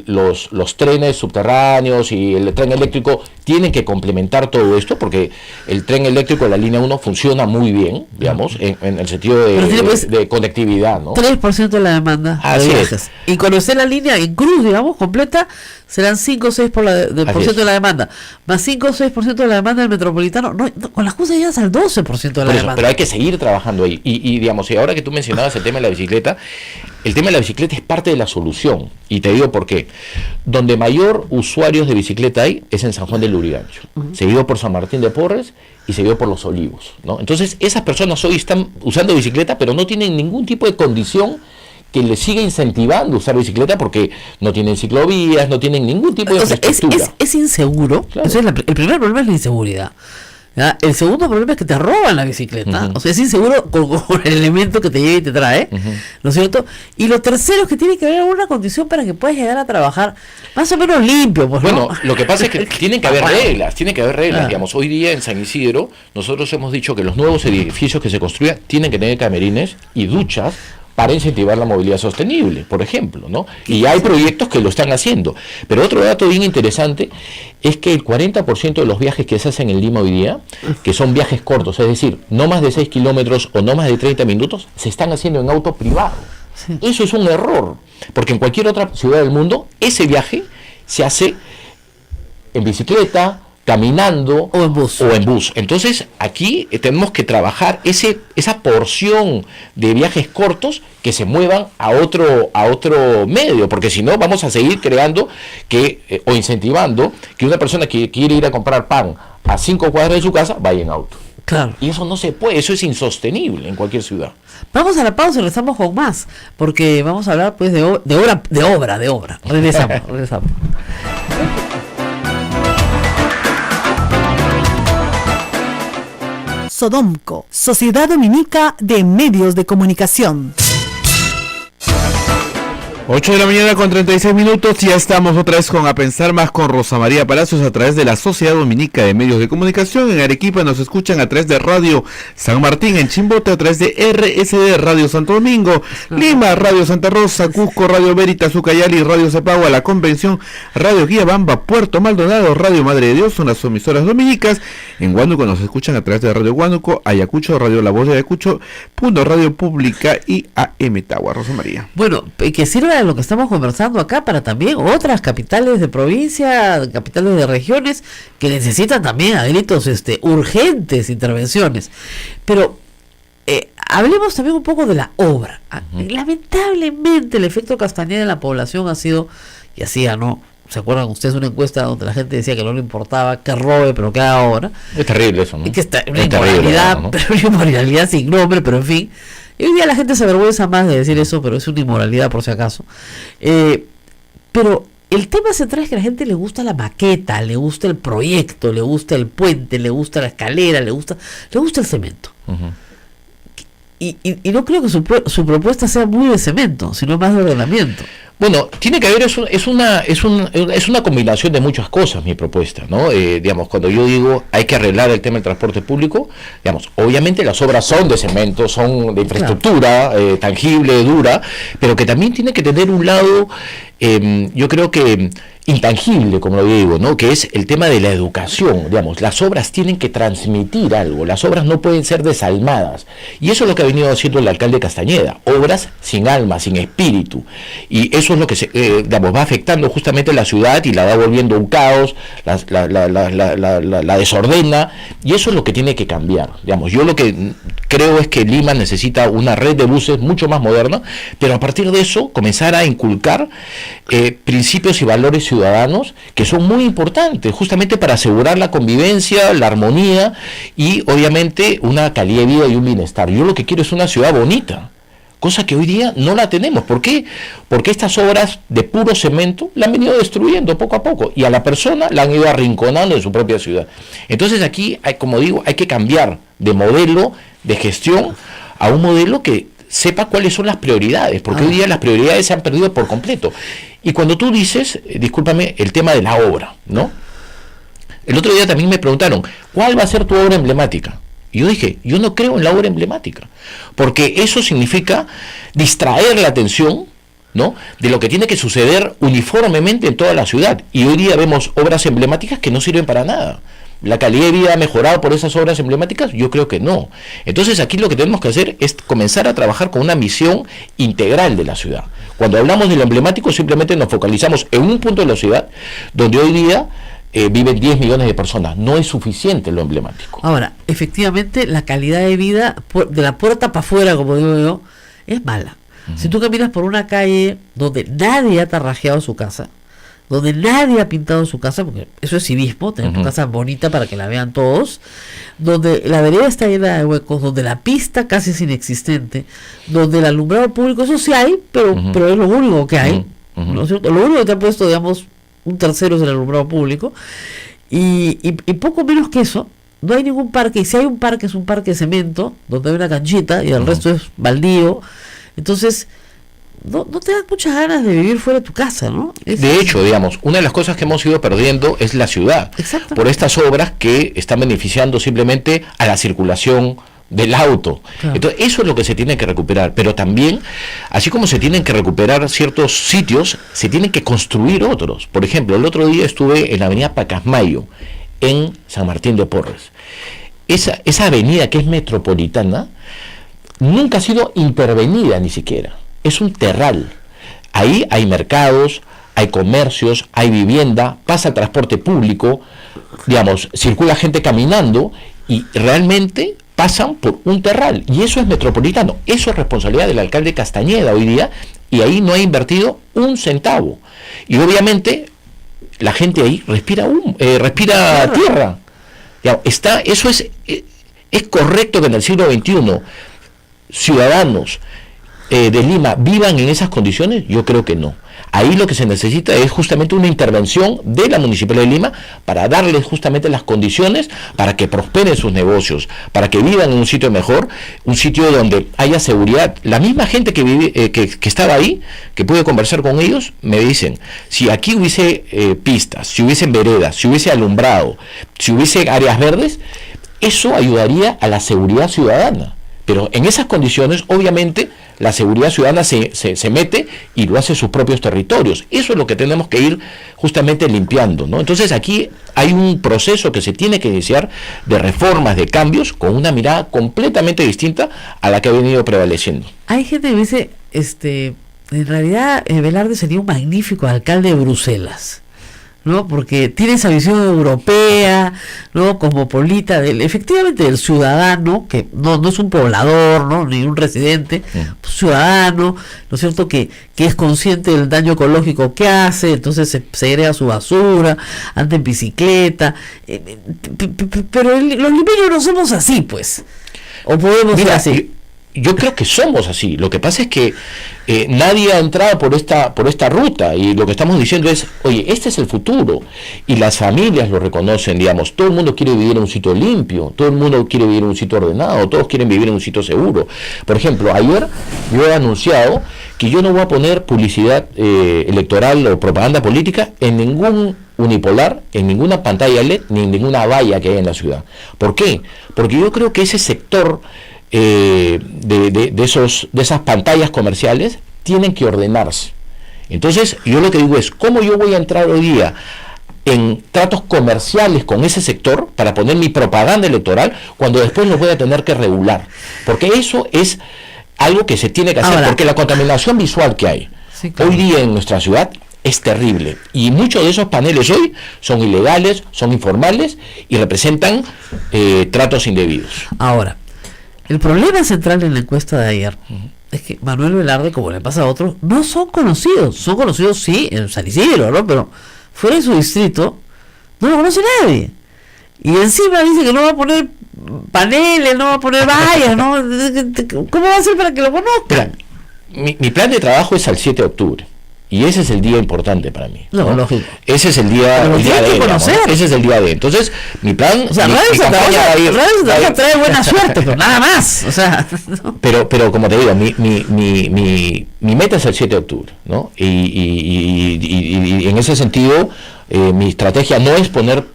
los trenes subterráneos y el tren eléctrico tienen que complementar todo esto, porque el tren eléctrico de la línea 1 funciona muy bien, digamos, en el sentido de conectividad, ¿no? 3% de la demanda. Así es. Y cuando esté la línea en cruz, digamos, completa, serán 5 o 6% de la demanda. Más 5 o 6% de la demanda del Metropolitano. No, con las cosas llegas al 12% de la demanda. Pero hay que seguir trabajando ahí. Y digamos, y ahora que tú mencionabas el tema de la bicicleta, el tema de la bicicleta es parte de la solución. Y te digo por qué. Donde mayor usuarios de bicicleta hay es en San Juan del Lurigancho, seguido por San Martín de Porres y seguido por Los Olivos, ¿no? Entonces, esas personas hoy están usando bicicleta, pero no tienen ningún tipo de condición que les siga incentivando a usar bicicleta, porque no tienen ciclovías, no tienen ningún tipo de infraestructura. Es inseguro. Claro. El primer problema es la inseguridad. ¿Ya? El segundo problema es que te roban la bicicleta. O sea, es inseguro con el elemento que te lleva y te trae, ¿no es cierto? Y lo tercero es que tiene que haber alguna condición para que puedas llegar a trabajar más o menos limpio, pues, bueno, ¿no? Lo que pasa es que tienen que haber reglas, digamos. Hoy día en San Isidro nosotros hemos dicho que los nuevos edificios que se construyan tienen que tener camerines y duchas para incentivar la movilidad sostenible, por ejemplo, ¿no? Y hay proyectos que lo están haciendo. Pero otro dato bien interesante es que el 40% de los viajes que se hacen en Lima hoy día, que son viajes cortos, es decir, no más de 6 kilómetros o no más de 30 minutos, se están haciendo en auto privado. Sí. Eso es un error, porque en cualquier otra ciudad del mundo ese viaje se hace en bicicleta, caminando o en bus. Entonces aquí tenemos que trabajar esa porción de viajes cortos que se muevan a otro medio, porque si no vamos a seguir creando o incentivando que una persona que quiere ir a comprar pan a 5 cuadras de su casa vaya en auto. Claro. Y eso no se puede, eso es insostenible en cualquier ciudad. Vamos a la pausa y regresamos con más, porque vamos a hablar pues de obra. Regresamos. Sodomco, Sociedad Dominica de Medios de Comunicación. 8 de la mañana con 36 minutos, ya estamos otra vez con A Pensar Más con Rosa María Palacios a través de la Sociedad Dominica de Medios de Comunicación. En Arequipa nos escuchan a través de Radio San Martín, en Chimbote a través de RSD Radio Santo Domingo, Lima Radio Santa Rosa, Cusco Radio Veritas, Ucayali, Radio Cepagua, La Convención, Radio Guiabamba, Puerto Maldonado, Radio Madre de Dios, son las emisoras dominicas. En Huánuco nos escuchan a través de Radio Huánuco, Ayacucho, Radio La Voz de Ayacucho, Punto Radio Pública y AM Tagua. Rosa María. Bueno, que sirva de lo que estamos conversando acá para también otras capitales de provincia, capitales de regiones que necesitan también a gritos urgentes intervenciones. Pero hablemos también un poco de la obra. Lamentablemente el efecto Castañeda en la población ha sido, y hacía, ¿no? ¿Se acuerdan ustedes una encuesta donde la gente decía que no le importaba que robe, pero que haga obra? Es terrible eso, ¿no? Y que está una inmoralidad, ¿no? Pero una inmoralidad sin nombre, pero en fin. Y hoy día la gente se avergüenza más de decir eso, pero es una inmoralidad por si acaso. Pero el tema central es que a la gente le gusta la maqueta, le gusta el proyecto, le gusta el puente, le gusta la escalera, le gusta el cemento. Y no creo que su propuesta sea muy de cemento, sino más de ordenamiento. Bueno, tiene que haber, es una combinación de muchas cosas mi propuesta, ¿no? Digamos, cuando yo digo hay que arreglar el tema del transporte público, digamos, obviamente las obras son de cemento, son de infraestructura, tangible, dura, pero que también tiene que tener un lado, yo creo que intangible, como lo digo, ¿no? Que es el tema de la educación. Digamos, las obras tienen que transmitir algo, las obras no pueden ser desalmadas, y eso es lo que ha venido haciendo el alcalde Castañeda, obras sin alma, sin espíritu, y eso es lo que digamos, va afectando justamente la ciudad y la va volviendo un caos, la desordena, y eso es lo que tiene que cambiar. Digamos, yo lo que creo es que Lima necesita una red de buses mucho más moderna, pero a partir de eso comenzar a inculcar principios y valores ciudadanos que son muy importantes justamente para asegurar la convivencia, la armonía y obviamente una calidad de vida y un bienestar. Yo lo que quiero es una ciudad bonita, cosa que hoy día no la tenemos. ¿Por qué? Porque estas obras de puro cemento la han venido destruyendo poco a poco y a la persona la han ido arrinconando en su propia ciudad. Entonces aquí, como digo, hay que cambiar de modelo de gestión a un modelo que sepa cuáles son las prioridades, porque hoy día las prioridades se han perdido por completo. Y cuando tú dices, discúlpame, el tema de la obra, ¿no? El otro día también me preguntaron, ¿cuál va a ser tu obra emblemática? Y yo dije, yo no creo en la obra emblemática, porque eso significa distraer la atención, ¿no?, de lo que tiene que suceder uniformemente en toda la ciudad. Y hoy día vemos obras emblemáticas que no sirven para nada. ¿La calidad de vida ha mejorado por esas obras emblemáticas? Yo creo que no. Entonces aquí lo que tenemos que hacer es comenzar a trabajar con una misión integral de la ciudad. Cuando hablamos de lo emblemático simplemente nos focalizamos en un punto de la ciudad donde hoy día viven 10 millones de personas. No es suficiente lo emblemático. Ahora, efectivamente la calidad de vida de la puerta para afuera, como digo yo, es mala. Si tú caminas por una calle donde nadie ha tarrajeado su casa, donde nadie ha pintado su casa, porque eso es civismo, tener tu casa bonita para que la vean todos, donde la vereda está llena de huecos, donde la pista casi es inexistente, donde el alumbrado público, eso sí hay, pero es lo único que hay, ¿no es cierto? Lo único que te han puesto, digamos, un tercero es el alumbrado público, y poco menos que eso. No hay ningún parque, y si hay un parque es un parque de cemento, donde hay una canchita, y el resto es baldío. Entonces no te dan muchas ganas de vivir fuera de tu casa, ¿no? De hecho, digamos, una de las cosas que hemos ido perdiendo es la ciudad, por estas obras que están beneficiando simplemente a la circulación del auto. Claro. Entonces, eso es lo que se tiene que recuperar, pero también, así como se tienen que recuperar ciertos sitios, se tienen que construir otros. Por ejemplo, el otro día estuve en la avenida Pacasmayo, en San Martín de Porres. Esa avenida que es metropolitana, nunca ha sido intervenida ni siquiera. Es un terral. Ahí hay mercados, hay comercios, hay vivienda, pasa el transporte público, digamos, circula gente caminando y realmente pasan por un terral, y eso es metropolitano, eso es responsabilidad del alcalde Castañeda hoy día, y ahí no ha invertido un centavo, y obviamente la gente ahí respira tierra. Digamos, eso es correcto que en el siglo XXI ciudadanos de Lima vivan en esas condiciones. Yo creo que no. Ahí lo que se necesita es justamente una intervención de la Municipalidad de Lima para darles justamente las condiciones para que prosperen sus negocios, para que vivan en un sitio mejor, un sitio donde haya seguridad. La misma gente que vive, que estaba ahí, que pude conversar con ellos, me dicen, si aquí hubiese pistas, si hubiesen veredas, si hubiese alumbrado, si hubiese áreas verdes, eso ayudaría a la seguridad ciudadana. Pero en esas condiciones, obviamente, la seguridad ciudadana se mete y lo hace sus propios territorios. Eso es lo que tenemos que ir justamente limpiando, ¿no? Entonces aquí hay un proceso que se tiene que iniciar de reformas, de cambios, con una mirada completamente distinta a la que ha venido prevaleciendo. Hay gente que dice, en realidad Velarde sería un magnífico alcalde de Bruselas, ¿no? Porque tiene esa visión europea, ¿no? Cosmopolita, efectivamente del ciudadano, que no es un poblador, ¿no? Ni un residente, ciudadano, ¿no es cierto? Que es consciente del daño ecológico que hace, entonces se segrega su basura, anda en bicicleta, pero los limeños no somos así, pues, o podemos ser así. Yo creo que somos así. Lo que pasa es que nadie ha entrado por esta ruta, y lo que estamos diciendo es, oye, este es el futuro, y las familias lo reconocen, digamos, todo el mundo quiere vivir en un sitio limpio, todo el mundo quiere vivir en un sitio ordenado, todos quieren vivir en un sitio seguro. Por ejemplo, ayer yo he anunciado que yo no voy a poner publicidad electoral o propaganda política en ningún unipolar, en ninguna pantalla LED, ni en ninguna valla que haya en la ciudad. ¿Por qué? Porque yo creo que ese sector de esas pantallas comerciales tienen que ordenarse. Entonces yo lo que digo es, ¿cómo yo voy a entrar hoy día en tratos comerciales con ese sector para poner mi propaganda electoral cuando después los voy a tener que regular? Porque eso es algo que se tiene que hacer. Ahora, porque la contaminación visual que hay hoy día en nuestra ciudad es terrible, y muchos de esos paneles hoy son ilegales, son informales y representan tratos indebidos. Ahora, el problema central en la encuesta de ayer es que Manuel Velarde, como le pasa a otros, no son conocidos. Son conocidos, sí, en San Isidro, ¿no? Pero fuera de su distrito no lo conoce nadie. Y encima dice que no va a poner paneles, no va a poner vallas, ¿no? ¿Cómo va a ser para que lo conozcan? Mira, mi plan de trabajo es al 7 de octubre. Y ese es el día importante para mí, ¿no? Lógico. Ese es el día de, digamos, ¿no? Ese es el día de. Entonces, mi plan... O sea, Radio Santa trae buena suerte, pero nada más. O sea, ¿no? Pero como te digo, mi meta es el 7 de octubre, ¿no? Y en ese sentido, mi estrategia no es poner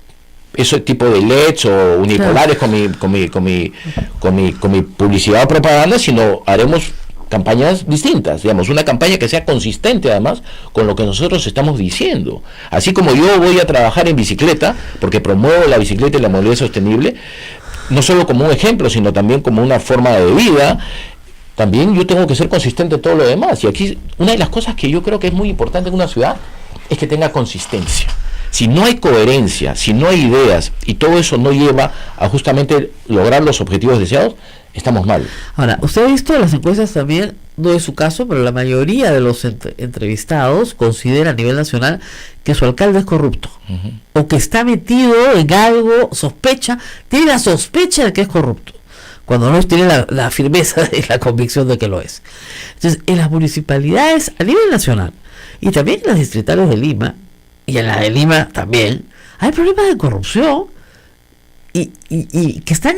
ese tipo de LEDs o unipolares con mi publicidad o propaganda, sino haremos campañas distintas, digamos, una campaña que sea consistente además con lo que nosotros estamos diciendo. Así como yo voy a trabajar en bicicleta, porque promuevo la bicicleta y la movilidad sostenible, no solo como un ejemplo, sino también como una forma de vida, también yo tengo que ser consistente en todo lo demás. Y aquí una de las cosas que yo creo que es muy importante en una ciudad es que tenga consistencia. Si no hay coherencia, si no hay ideas, y todo eso no lleva a justamente lograr los objetivos deseados, estamos mal. Ahora, usted ha visto las encuestas también, no es su caso, pero la mayoría de los entrevistados considera a nivel nacional que su alcalde es corrupto, o que está metido en algo, tiene la sospecha de que es corrupto, cuando no tiene la firmeza y la convicción de que lo es. Entonces, en las municipalidades a nivel nacional, y también en las distritales de Lima, y en la de Lima también, hay problemas de corrupción, y que están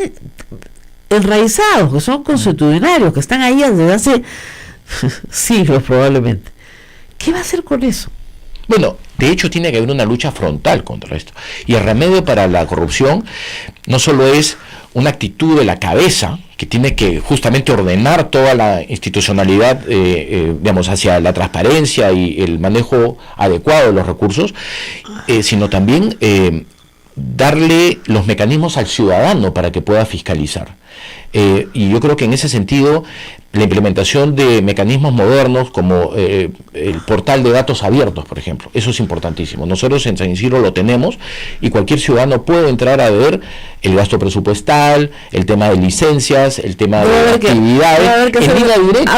enraizados, que son consuetudinarios, que están ahí desde hace siglos probablemente. ¿Qué va a hacer con eso? Bueno, de hecho tiene que haber una lucha frontal contra esto. Y el remedio para la corrupción no solo es una actitud de la cabeza, que tiene que justamente ordenar toda la institucionalidad, digamos, hacia la transparencia y el manejo adecuado de los recursos, sino también darle los mecanismos al ciudadano para que pueda fiscalizar. Y yo creo que en ese sentido la implementación de mecanismos modernos como el portal de datos abiertos, por ejemplo, eso es importantísimo. Nosotros en San Isidro lo tenemos y cualquier ciudadano puede entrar a ver el gasto presupuestal, el tema de licencias, el tema de actividades, en línea directa.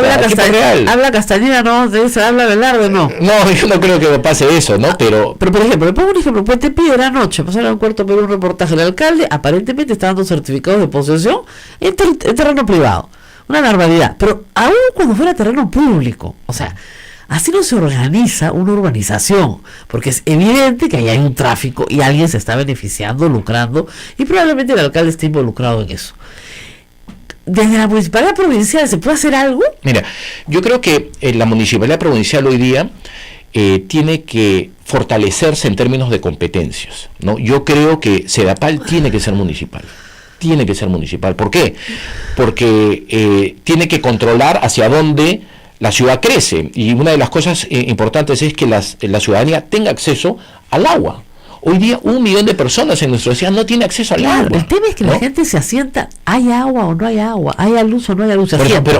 Habla Castañeda, ¿no? Habla Velarde, ¿no? No, yo no creo que pase eso, ¿no? Pero por ejemplo, le pongo un ejemplo, Puente Piedra anoche, pasaron a Cuarto Perú un reportaje, el alcalde aparentemente está dando certificados de posesión en terreno privado. Una barbaridad, pero aún cuando fuera terreno público, o sea, así no se organiza una urbanización, porque es evidente que ahí hay un tráfico y alguien se está beneficiando, lucrando, y probablemente el alcalde esté involucrado en eso. ¿Desde la municipalidad provincial se puede hacer algo? Mira, yo creo que la municipalidad provincial hoy día tiene que fortalecerse en términos de competencias, ¿no? Yo creo que Sedapal tiene que ser municipal. Tiene que ser municipal. ¿Por qué? Porque tiene que controlar hacia dónde la ciudad crece. Y una de las cosas importantes es que la ciudadanía tenga acceso al agua. Hoy día 1 millón de personas en nuestra ciudad no tiene acceso al agua. El tema es que la gente se asienta, ¿hay agua o no hay agua? ¿Hay luz o no hay luz?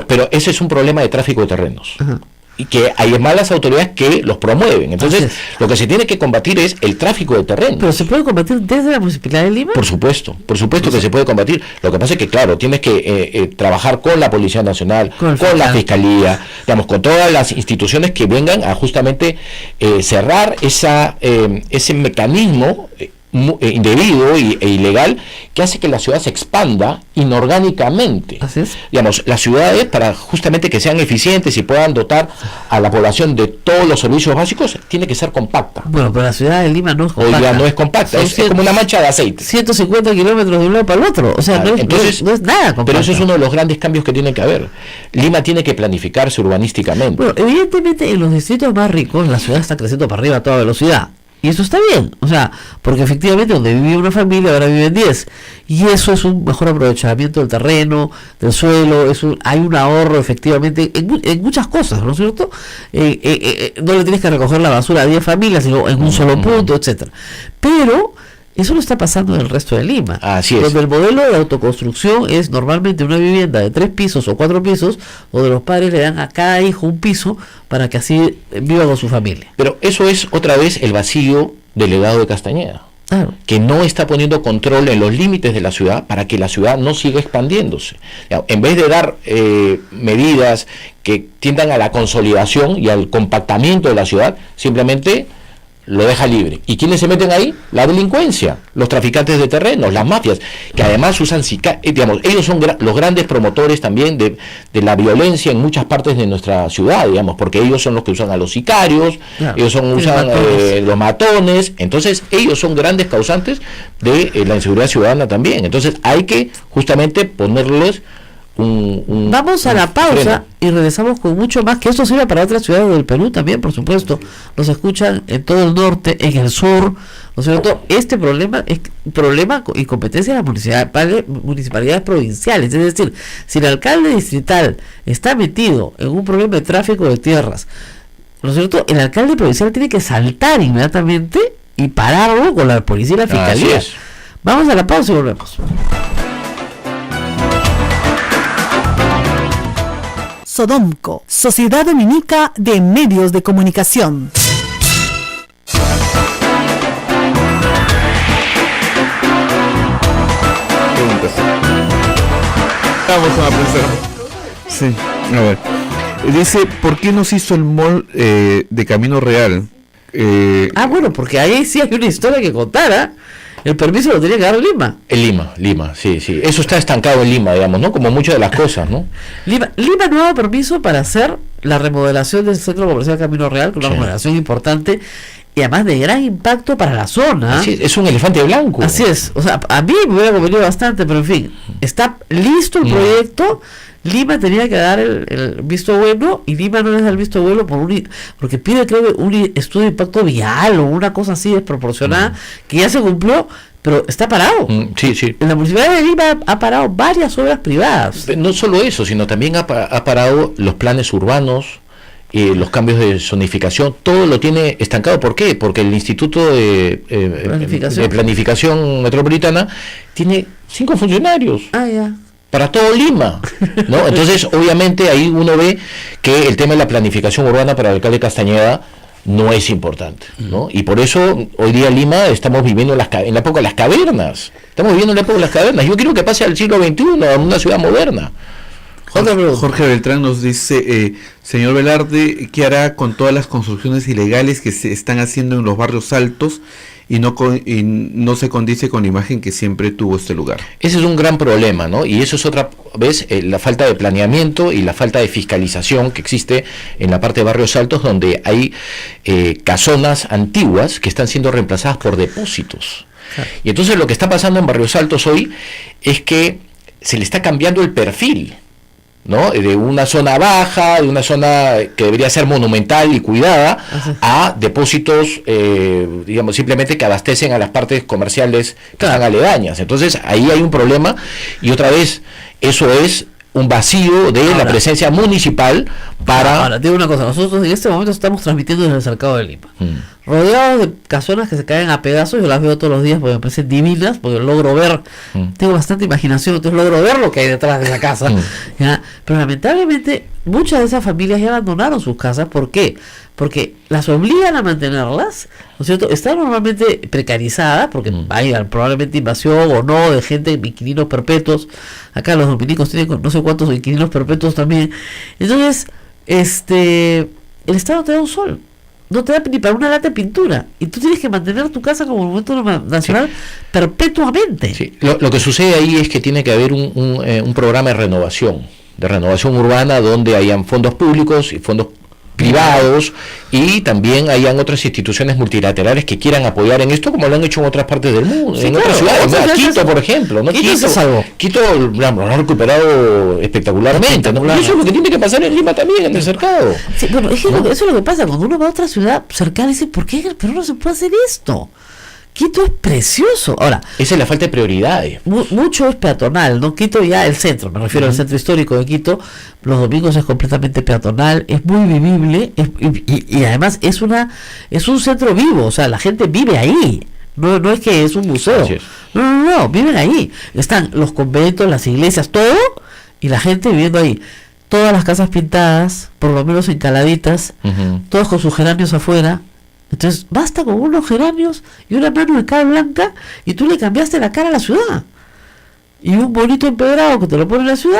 Pero ese es un problema de tráfico de terrenos. Ajá. Y que hay malas autoridades que los promueven. Entonces, lo que se tiene que combatir es el tráfico de terreno. ¿Pero se puede combatir desde la Municipalidad de Lima? Por supuesto que se puede combatir. Lo que pasa es que, claro, tienes que trabajar con la Policía Nacional, con la Fiscalía, digamos, con todas las instituciones que vengan a justamente cerrar ese mecanismo indebido e ilegal que hace que la ciudad se expanda inorgánicamente. Así es. Digamos, las ciudades, para justamente que sean eficientes y puedan dotar a la población de todos los servicios básicos, tiene que ser compacta. Bueno, pero la ciudad de Lima no es compacta. Hoy día no es compacta, es como una mancha de aceite. 150 kilómetros de un lado para el otro, o sea, no es nada compacta. Pero eso es uno de los grandes cambios que tiene que haber. Lima tiene que planificarse urbanísticamente. Bueno, evidentemente en los distritos más ricos la ciudad está creciendo para arriba a toda velocidad. Y eso está bien, o sea, porque efectivamente donde vivía una familia ahora viven 10. Y eso es un mejor aprovechamiento del terreno, del suelo, hay un ahorro efectivamente en muchas cosas, ¿no es cierto? No le tienes que recoger la basura a 10 familias, sino en un solo punto, etcétera. Pero eso no está pasando en el resto de Lima. Así es. Donde el modelo de autoconstrucción es normalmente una vivienda de 3 pisos o 4 pisos, donde los padres le dan a cada hijo un piso para que así viva con su familia. Pero eso es otra vez el vacío del legado de Castañeda. Claro. Que no está poniendo control en los límites de la ciudad para que la ciudad no siga expandiéndose. En vez de dar medidas que tiendan a la consolidación y al compactamiento de la ciudad, simplemente lo deja libre. ¿Y quiénes se meten ahí? La delincuencia, los traficantes de terrenos, las mafias, que además usan digamos, ellos son los grandes promotores también de la violencia en muchas partes de nuestra ciudad, digamos, porque ellos son los que usan a los sicarios, claro, ellos usan los matones, entonces ellos son grandes causantes de la inseguridad ciudadana también. Entonces hay que justamente ponerles vamos a la pausa freno. Y regresamos con mucho más, que esto sirve para otras ciudades del Perú también, por supuesto. Nos escuchan en todo el norte, en el sur, ¿no es cierto? Este problema es problema y competencia de las municipalidades provinciales. Es decir, si el alcalde distrital está metido en un problema de tráfico de tierras, ¿no es cierto? El alcalde provincial tiene que saltar inmediatamente y pararlo con la policía y la fiscalía. Vamos a la pausa y volvemos. Sodomco, Sociedad Dominica de Medios de Comunicación. Vamos a pensar. Sí, a ver. Dice, ¿por qué no se hizo el mall de Camino Real? Bueno, porque ahí sí hay una historia que contar, ¿eh? El permiso lo tenía que dar Lima. Lima, sí. Eso está estancado en Lima, digamos, ¿no? Como muchas de las cosas, ¿no? Lima no ha dado permiso para hacer la remodelación del Centro Comercial Camino Real, con una remodelación importante y además de gran impacto para la zona. Así es un elefante blanco. Así es, o sea, a mí me hubiera convenido bastante, pero en fin, está listo el proyecto. Lima tenía que dar el visto bueno y Lima no les da el visto bueno porque pide, creo que un estudio de impacto vial o una cosa así desproporcionada que ya se cumplió, pero está parado. Sí. La Municipalidad de Lima ha parado varias obras privadas. No solo eso, sino también ha parado los planes urbanos, los cambios de zonificación, todo lo tiene estancado. ¿Por qué? Porque el Instituto de Planificación Metropolitana tiene 5 funcionarios. Ya. para todo Lima, ¿no? Entonces, obviamente, ahí uno ve que el tema de la planificación urbana para el alcalde Castañeda no es importante, ¿no? Y por eso hoy día en Lima estamos viviendo en la época de las cavernas. Estamos viviendo en la época de las cavernas. Yo quiero que pase al siglo XXI, a una ciudad moderna. Jorge Beltrán nos dice, señor Velarde, ¿qué hará con todas las construcciones ilegales que se están haciendo en los barrios altos y no se condice con la imagen que siempre tuvo este lugar? Ese es un gran problema, ¿no? Y eso es otra vez la falta de planeamiento y la falta de fiscalización que existe en la parte de barrios altos, donde hay casonas antiguas que están siendo reemplazadas por depósitos. Y entonces lo que está pasando en barrios altos hoy es que se le está cambiando el perfil, ¿no? De una zona baja, de una zona que debería ser monumental y cuidada, a depósitos, digamos, simplemente que abastecen a las partes comerciales que están aledañas. Entonces ahí hay un problema, y otra vez eso es un vacío de la presencia municipal para... Ahora, digo una cosa, nosotros en este momento estamos transmitiendo desde el Cercado de Lima, rodeados de casonas que se caen a pedazos. Yo las veo todos los días porque me parecen divinas, porque logro ver, tengo bastante imaginación, entonces logro ver lo que hay detrás de esa casa, ¿ya? Pero lamentablemente muchas de esas familias ya abandonaron sus casas. ¿Por qué? Porque las obligan a mantenerlas, ¿no es cierto? Están normalmente precarizadas, porque hay probablemente invasión o no de gente, inquilinos perpetuos. Acá los dominicos tienen no sé cuántos inquilinos perpetuos también. Entonces, el Estado te da un sol, no te da ni para una lata de pintura, y tú tienes que mantener tu casa como monumento nacional perpetuamente. Sí. Lo que sucede ahí es que tiene que haber un programa de renovación urbana, donde hayan fondos públicos y fondos privados, y también hayan otras instituciones multilaterales que quieran apoyar en esto, como lo han hecho en otras partes del mundo, en otras ciudades. Quito, por ejemplo, ¿no? Quito lo han recuperado espectacularmente, ¿no? Y eso es lo que tiene que pasar en Lima también, en el Cercado. Sí, bueno, es que eso es lo que pasa cuando uno va a otra ciudad cercana y dice, ¿por qué en el Perú no se puede hacer esto? Quito es precioso. Ahora, esa es la falta de prioridades. Mucho es peatonal, ¿no? Quito ya el centro, me refiero al centro histórico de Quito, los domingos es completamente peatonal, es muy vivible, y además es un centro vivo, o sea, la gente vive ahí. No es que es un museo. No, viven ahí. Están los conventos, las iglesias, todo, y la gente viviendo ahí. Todas las casas pintadas, por lo menos encaladitas, todos con sus geranios afuera. Entonces basta con unos geranios y una mano de cal blanca y tú le cambiaste la cara a la ciudad. Y un bonito empedrado que te lo pone en la ciudad,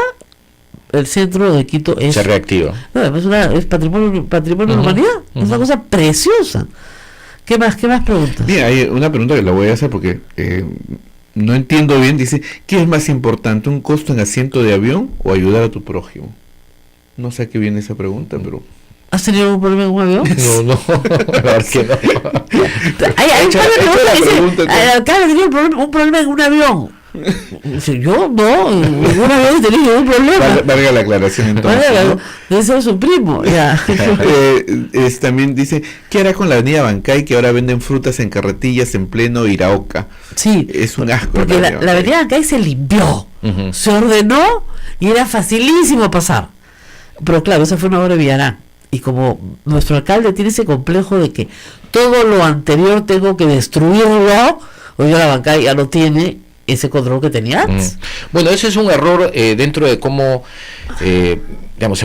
el centro de Quito se reactiva. No, es patrimonio de la humanidad. Es una cosa preciosa. ¿Qué más preguntas? Bien, hay una pregunta que la voy a hacer porque no entiendo bien. Dice, ¿qué es más importante, un costo en asiento de avión o ayudar a tu prójimo? No sé a qué viene esa pregunta, pero... ¿Has tenido algún problema en un avión? No, la verdad que no. Hay un problema en un avión. Yo no, en ningún avión he tenido ningún problema. Valga la aclaración entonces, ¿no? Debe ser su primo, ya. También dice, ¿qué hará con la avenida Bancay, que ahora venden frutas en carretillas en pleno Iraoka? Sí. Es un asco. Porque la avenida Bancay se limpió, se ordenó y era facilísimo pasar. Pero claro, esa fue una obra de Villarán. Y como nuestro alcalde tiene ese complejo de que todo lo anterior tengo que destruirlo, hoy la Bancay ya no tiene ese control que tenía antes. Bueno, ese es un error dentro de cómo se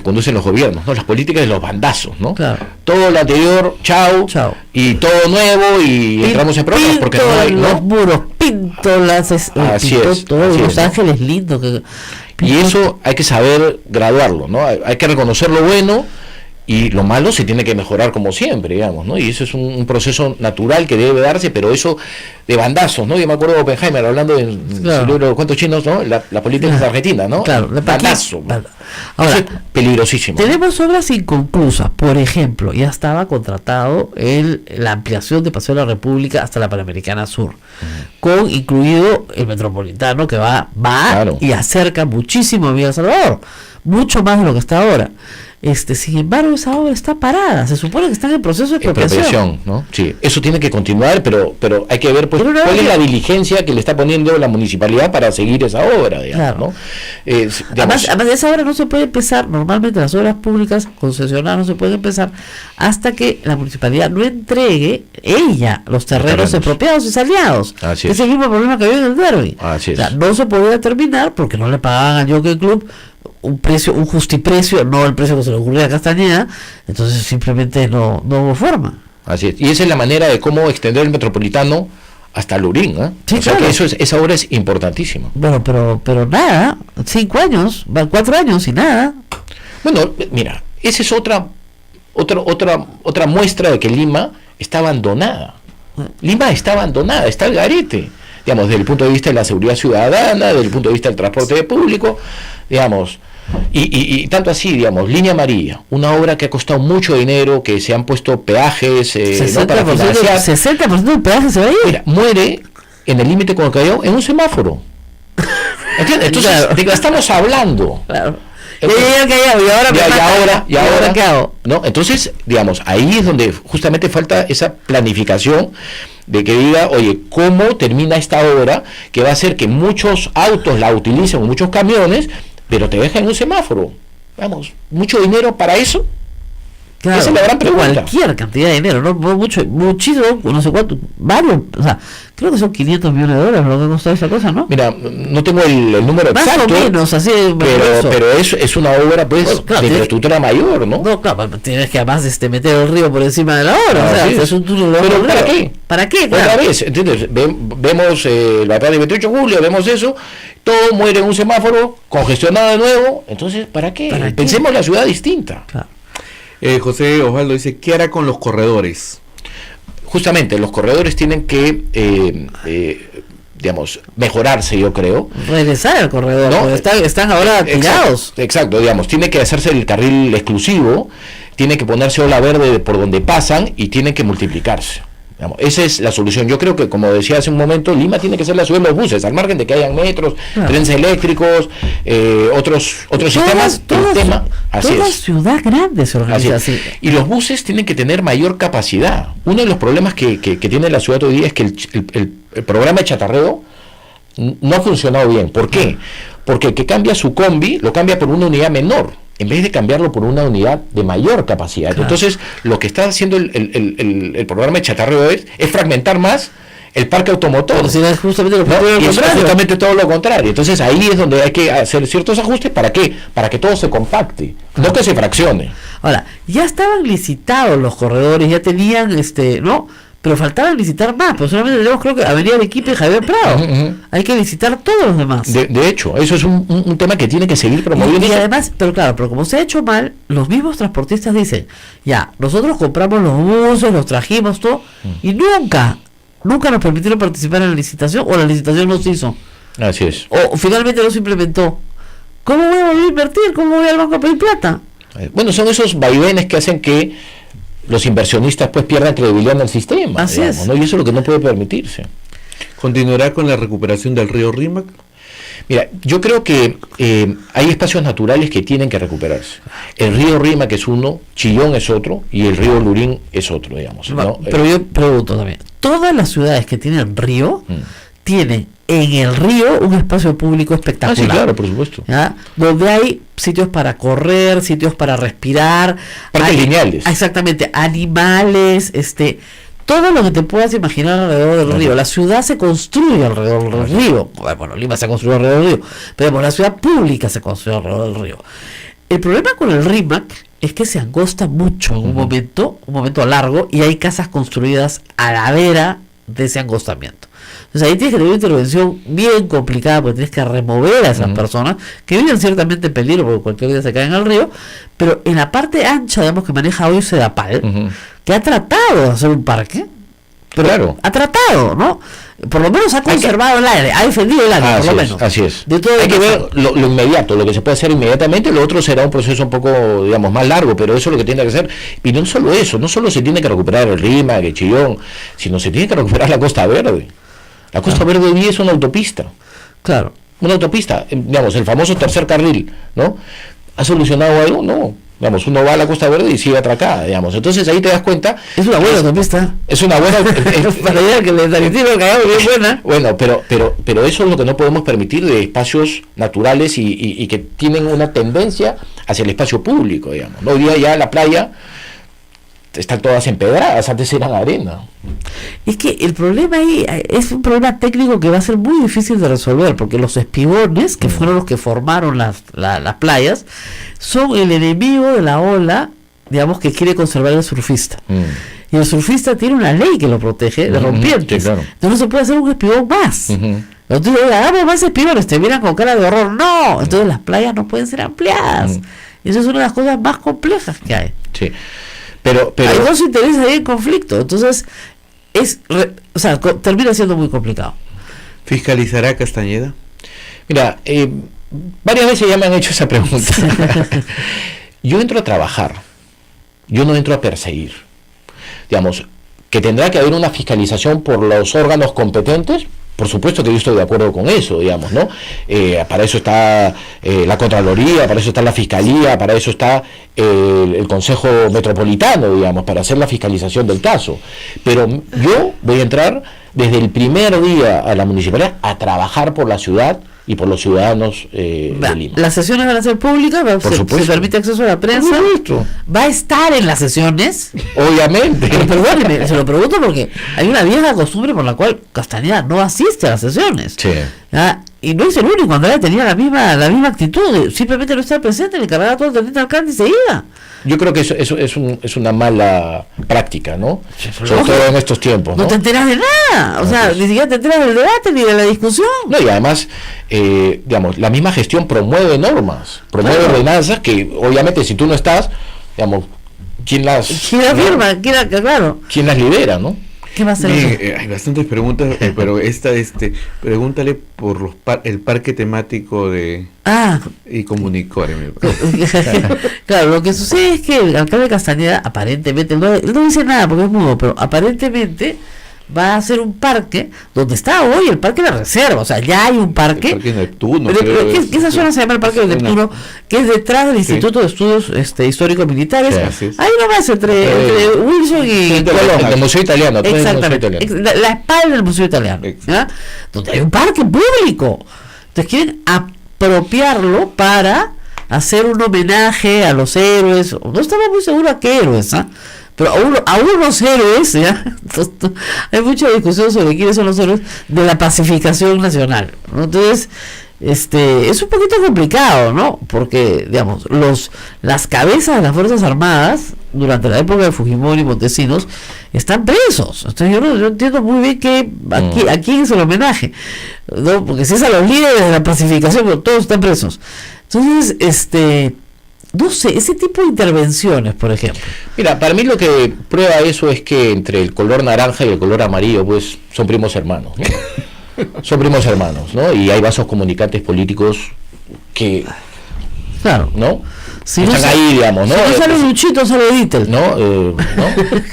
conducen los gobiernos, ¿no? Las políticas de los bandazos, ¿no? Claro. Todo lo anterior, chao, y todo nuevo, y entramos en problemas porque no hay, ¿no? Los muros, pinto Los Ángeles lindo y eso hay que saber graduarlo, ¿no? Hay que reconocer lo bueno, y lo malo se tiene que mejorar como siempre, digamos, ¿no? Y eso es un proceso natural que debe darse, pero eso de bandazos, ¿no? Yo me acuerdo de Oppenheimer hablando de su libro Cuentos Chinos, ¿no? La política argentina, ¿no? Claro, bandazo. Ahora, es peligrosísimo. Tenemos obras inconclusas, por ejemplo, ya estaba contratado la ampliación de Paseo de la República hasta la Panamericana Sur, con incluido el Metropolitano, que va claro, y acerca muchísimo a Villa Salvador, mucho más de lo que está ahora. Sin embargo, esa obra está parada. Se supone que están en proceso de expropiación, ¿no? Sí, eso tiene que continuar, pero hay que ver, pues, cuál es la diligencia que le está poniendo la municipalidad para seguir esa obra, digamos, claro. ¿no? Además, esa obra no se puede empezar, normalmente las obras públicas concesionadas no se pueden empezar hasta que la municipalidad no entregue ella los terrenos expropiados y saneados. Así es el mismo problema que había en el derbi. Así es. O sea, no se podía terminar porque no le pagaban al Jockey Club un justiprecio, no el precio que se le ocurría a Castañeda, entonces simplemente no hubo forma. Así es. Y esa es la manera de cómo extender el Metropolitano hasta Lurín, ¿eh? Sí, o sea claro. que esa obra es importantísima. Bueno, pero nada, 5 años, 4 años y nada. Bueno, mira, esa es otra muestra de que Lima está abandonada. Lima está abandonada, está al garete, digamos, desde el punto de vista de la seguridad ciudadana, desde el punto de vista del transporte público, digamos, y tanto así, digamos, Línea Amarilla, una obra que ha costado mucho dinero, que se han puesto peajes, 60%, para financiar. 60% del peaje se va a ir. Mira, muere en el límite con el Callao en un semáforo. ¿Entiendes? Entonces, claro. ¿De qué estamos hablando? Claro. Y ahora ¿qué hago? ¿No? Entonces, digamos, ahí es donde justamente falta esa planificación de que diga, oye, ¿cómo termina esta obra que va a hacer que muchos autos la utilicen, o muchos camiones, pero te dejan en un semáforo? Vamos, mucho dinero para eso. Claro, esa es la gran pregunta. Cualquier cantidad de dinero, no muchísimo, no sé cuánto, varios, o sea, creo que son 500 millones de dólares lo que costó esa cosa, ¿no? Mira, no tengo el número más exacto, o menos, así, pero es una obra, pues, bueno, claro, de infraestructura mayor, ¿no? No, claro, tienes que además meter el río por encima de la obra, o sea, es un túnel de pero ¿para qué? ¿Para qué? Claro. Otra vez, ¿entiendes? Vemos el batalla de 28 de julio, vemos eso, todo muere en un semáforo, congestionado de nuevo, entonces, ¿para qué? Pensemos la ciudad distinta. Claro. José Osvaldo dice, ¿qué hará con los corredores? Justamente, los corredores tienen que, digamos, mejorarse, yo creo. Regresar al corredor, ¿no? Están ahora tirados. Exacto, digamos, tiene que hacerse el carril exclusivo, tiene que ponerse ola verde por donde pasan y tiene que multiplicarse. Digamos, esa es la solución. Yo creo que, como decía hace un momento, Lima tiene que ser la ciudad de los buses, al margen de que hayan metros, trenes eléctricos, otros sistemas. Toda ciudad grande se organiza así. Y los buses tienen que tener mayor capacidad. Uno de los problemas que tiene la ciudad hoy día es que el programa de chatarreo no ha funcionado bien. ¿Por qué? Porque el que cambia su combi lo cambia por una unidad menor, en vez de cambiarlo por una unidad de mayor capacidad. Claro. Entonces, lo que está haciendo el programa de chatarreo es fragmentar más el parque automotor. Pero si no es justamente justamente todo lo contrario. Entonces, ahí es donde hay que hacer ciertos ajustes. ¿Para qué? Para que todo se compacte, no que se fraccione. Ahora, ya estaban licitados los corredores, ya tenían, ¿no? Pero faltaba licitar más, pero solamente tenemos, creo que Avenida Arequipa y Javier Prado. Hay que licitar todos los demás. De hecho, eso es un tema que tiene que seguir promoviendo. Y además, pero como se ha hecho mal, los mismos transportistas dicen, ya, nosotros compramos los buses, los trajimos, todo, y nunca nos permitieron participar en la licitación, o la licitación no se hizo. Así es. O finalmente no se implementó. ¿Cómo voy a volver a invertir? ¿Cómo voy al banco a pedir plata? Bueno, son esos vaivenes que hacen que los inversionistas pues pierdan credibilidad en el sistema. Así es. ¿no? Y eso es lo que no puede permitirse. ¿Continuará con la recuperación del río Rímac? Mira, yo creo que hay espacios naturales que tienen que recuperarse. El río Rímac es uno, Chillón es otro y el río Lurín es otro, digamos, ¿no? Pero yo pregunto también, ¿todas las ciudades que tienen río tienen en el río un espacio público espectacular? Sí, claro, por supuesto. ¿Ya? Donde hay sitios para correr, sitios para respirar, parques lineales. Exactamente, animales, todo lo que te puedas imaginar alrededor del río. La ciudad se construye alrededor del río. Bueno, Lima se ha construido alrededor del río, pero la ciudad pública se construye alrededor del río. El problema con el Rímac es que se angosta mucho en un momento largo, y hay casas construidas a la vera de ese angostamiento. Entonces ahí tienes que tener una intervención bien complicada, porque tienes que remover a esas personas que viven ciertamente en peligro porque cualquier día se caen al río, pero en la parte ancha, digamos, que maneja hoy Sedapal, que ha tratado de hacer un parque, pero claro, ha tratado, ¿no? Por lo menos ha conservado el aire, ha defendido el aire, por lo menos. Así es. De todo hay que ver lo inmediato, lo que se puede hacer inmediatamente, lo otro será un proceso un poco, digamos, más largo, pero eso es lo que tiene que hacer. Y no solo eso, no solo se tiene que recuperar el Rímac, el Chillón, sino se tiene que recuperar la Costa Verde. La Costa Verde hoy día es una autopista. Claro. Una autopista, digamos, el famoso tercer carril, ¿no? ¿Ha solucionado algo? No. Digamos, uno va a la Costa Verde y sigue atracada, digamos. Entonces ahí te das cuenta. Es una buena autopista. Es una buena. Para allá que le Taritina cagado bien buena. Bueno, pero eso es lo que no podemos permitir de espacios naturales y que tienen una tendencia hacia el espacio público, digamos, ¿no? Hoy día ya la playa están todas empedradas, antes eran arena. Es que el problema ahí es un problema técnico que va a ser muy difícil de resolver, porque los espigones, que fueron los que formaron las playas, son el enemigo de la ola, digamos, que quiere conservar el surfista. Y el surfista tiene una ley que lo protege de rompientes. Sí, claro. Entonces no se puede hacer un espigón más. Entonces, hagamos más espigones, te miran con cara de horror. No, entonces las playas no pueden ser ampliadas. Y eso es una de las cosas más complejas que hay. Sí. Pero hay dos intereses ahí en conflicto, entonces termina siendo muy complicado. ¿Fiscalizará Castañeda? Mira, varias veces ya me han hecho esa pregunta. Yo entro a trabajar, yo no entro a perseguir. Digamos, que tendrá que haber una fiscalización por los órganos competentes. Por supuesto que yo estoy de acuerdo con eso, digamos, ¿no? Para eso está la Contraloría, para eso está la Fiscalía, para eso está el Consejo Metropolitano, digamos, para hacer la fiscalización del caso. Pero yo voy a entrar desde el primer día a la municipalidad a trabajar por la ciudad y por los ciudadanos de Lima. Las sesiones van a ser públicas, se permite acceso a la prensa. ¿Va a estar en las sesiones? Obviamente. Pero perdóneme, se lo pregunto porque hay una vieja costumbre por la cual Castañeda no asiste a las sesiones. Sí. Y no es el único. Andrea tenía la misma actitud, simplemente no estar presente, le cargaba todo el teniente alcalde y se iba. Yo creo que eso es una mala práctica, ¿no? Sobre todo en estos tiempos, ¿no? No te enteras de nada, ni siquiera te enteras del debate ni de la discusión. No, y además, digamos, la misma gestión promueve normas, promueve ordenanzas que, obviamente, si tú no estás, digamos, ¿quién las firma? Claro. ¿Quién las lidera, no? ¿Qué va a hacer? Hay bastantes preguntas, pero pregúntale por el parque temático de y comunicóre. Claro, lo que sucede es que el alcalde Castañeda aparentemente, no dice nada porque es mudo, pero aparentemente va a hacer un parque donde está hoy el Parque de la Reserva, o sea, ya hay un parque. El Parque Neptuno. Esa zona se llama el Parque de Neptuno, que es detrás del Instituto de Estudios Históricos Militares. Ahí nomás entre Wilson y Colón. El Museo Italiano. Exactamente. La espalda del Museo Italiano. Donde hay un parque público. Entonces quieren apropiarlo para hacer un homenaje a los héroes. No estaba muy seguro a qué héroes, pero a unos héroes, ¿ya? Hay mucha discusión sobre quiénes son los héroes de la pacificación nacional, ¿no? Entonces, es un poquito complicado, ¿no? Porque, digamos, las cabezas de las Fuerzas Armadas, durante la época de Fujimori y Montesinos, están presos. Entonces yo entiendo muy bien que a quién es el homenaje, ¿no? Porque si es a los líderes de la pacificación, pero todos están presos. Entonces, no sé, ese tipo de intervenciones, por ejemplo. Mira, para mí lo que prueba eso es que entre el color naranja y el color amarillo, pues, son primos hermanos, ¿no? Son primos hermanos, ¿no? Y hay vasos comunicantes políticos que... Claro. ¿No? Si están no ahí, digamos, ¿no? Si no sale Luchito, sale Dittel. ¿No?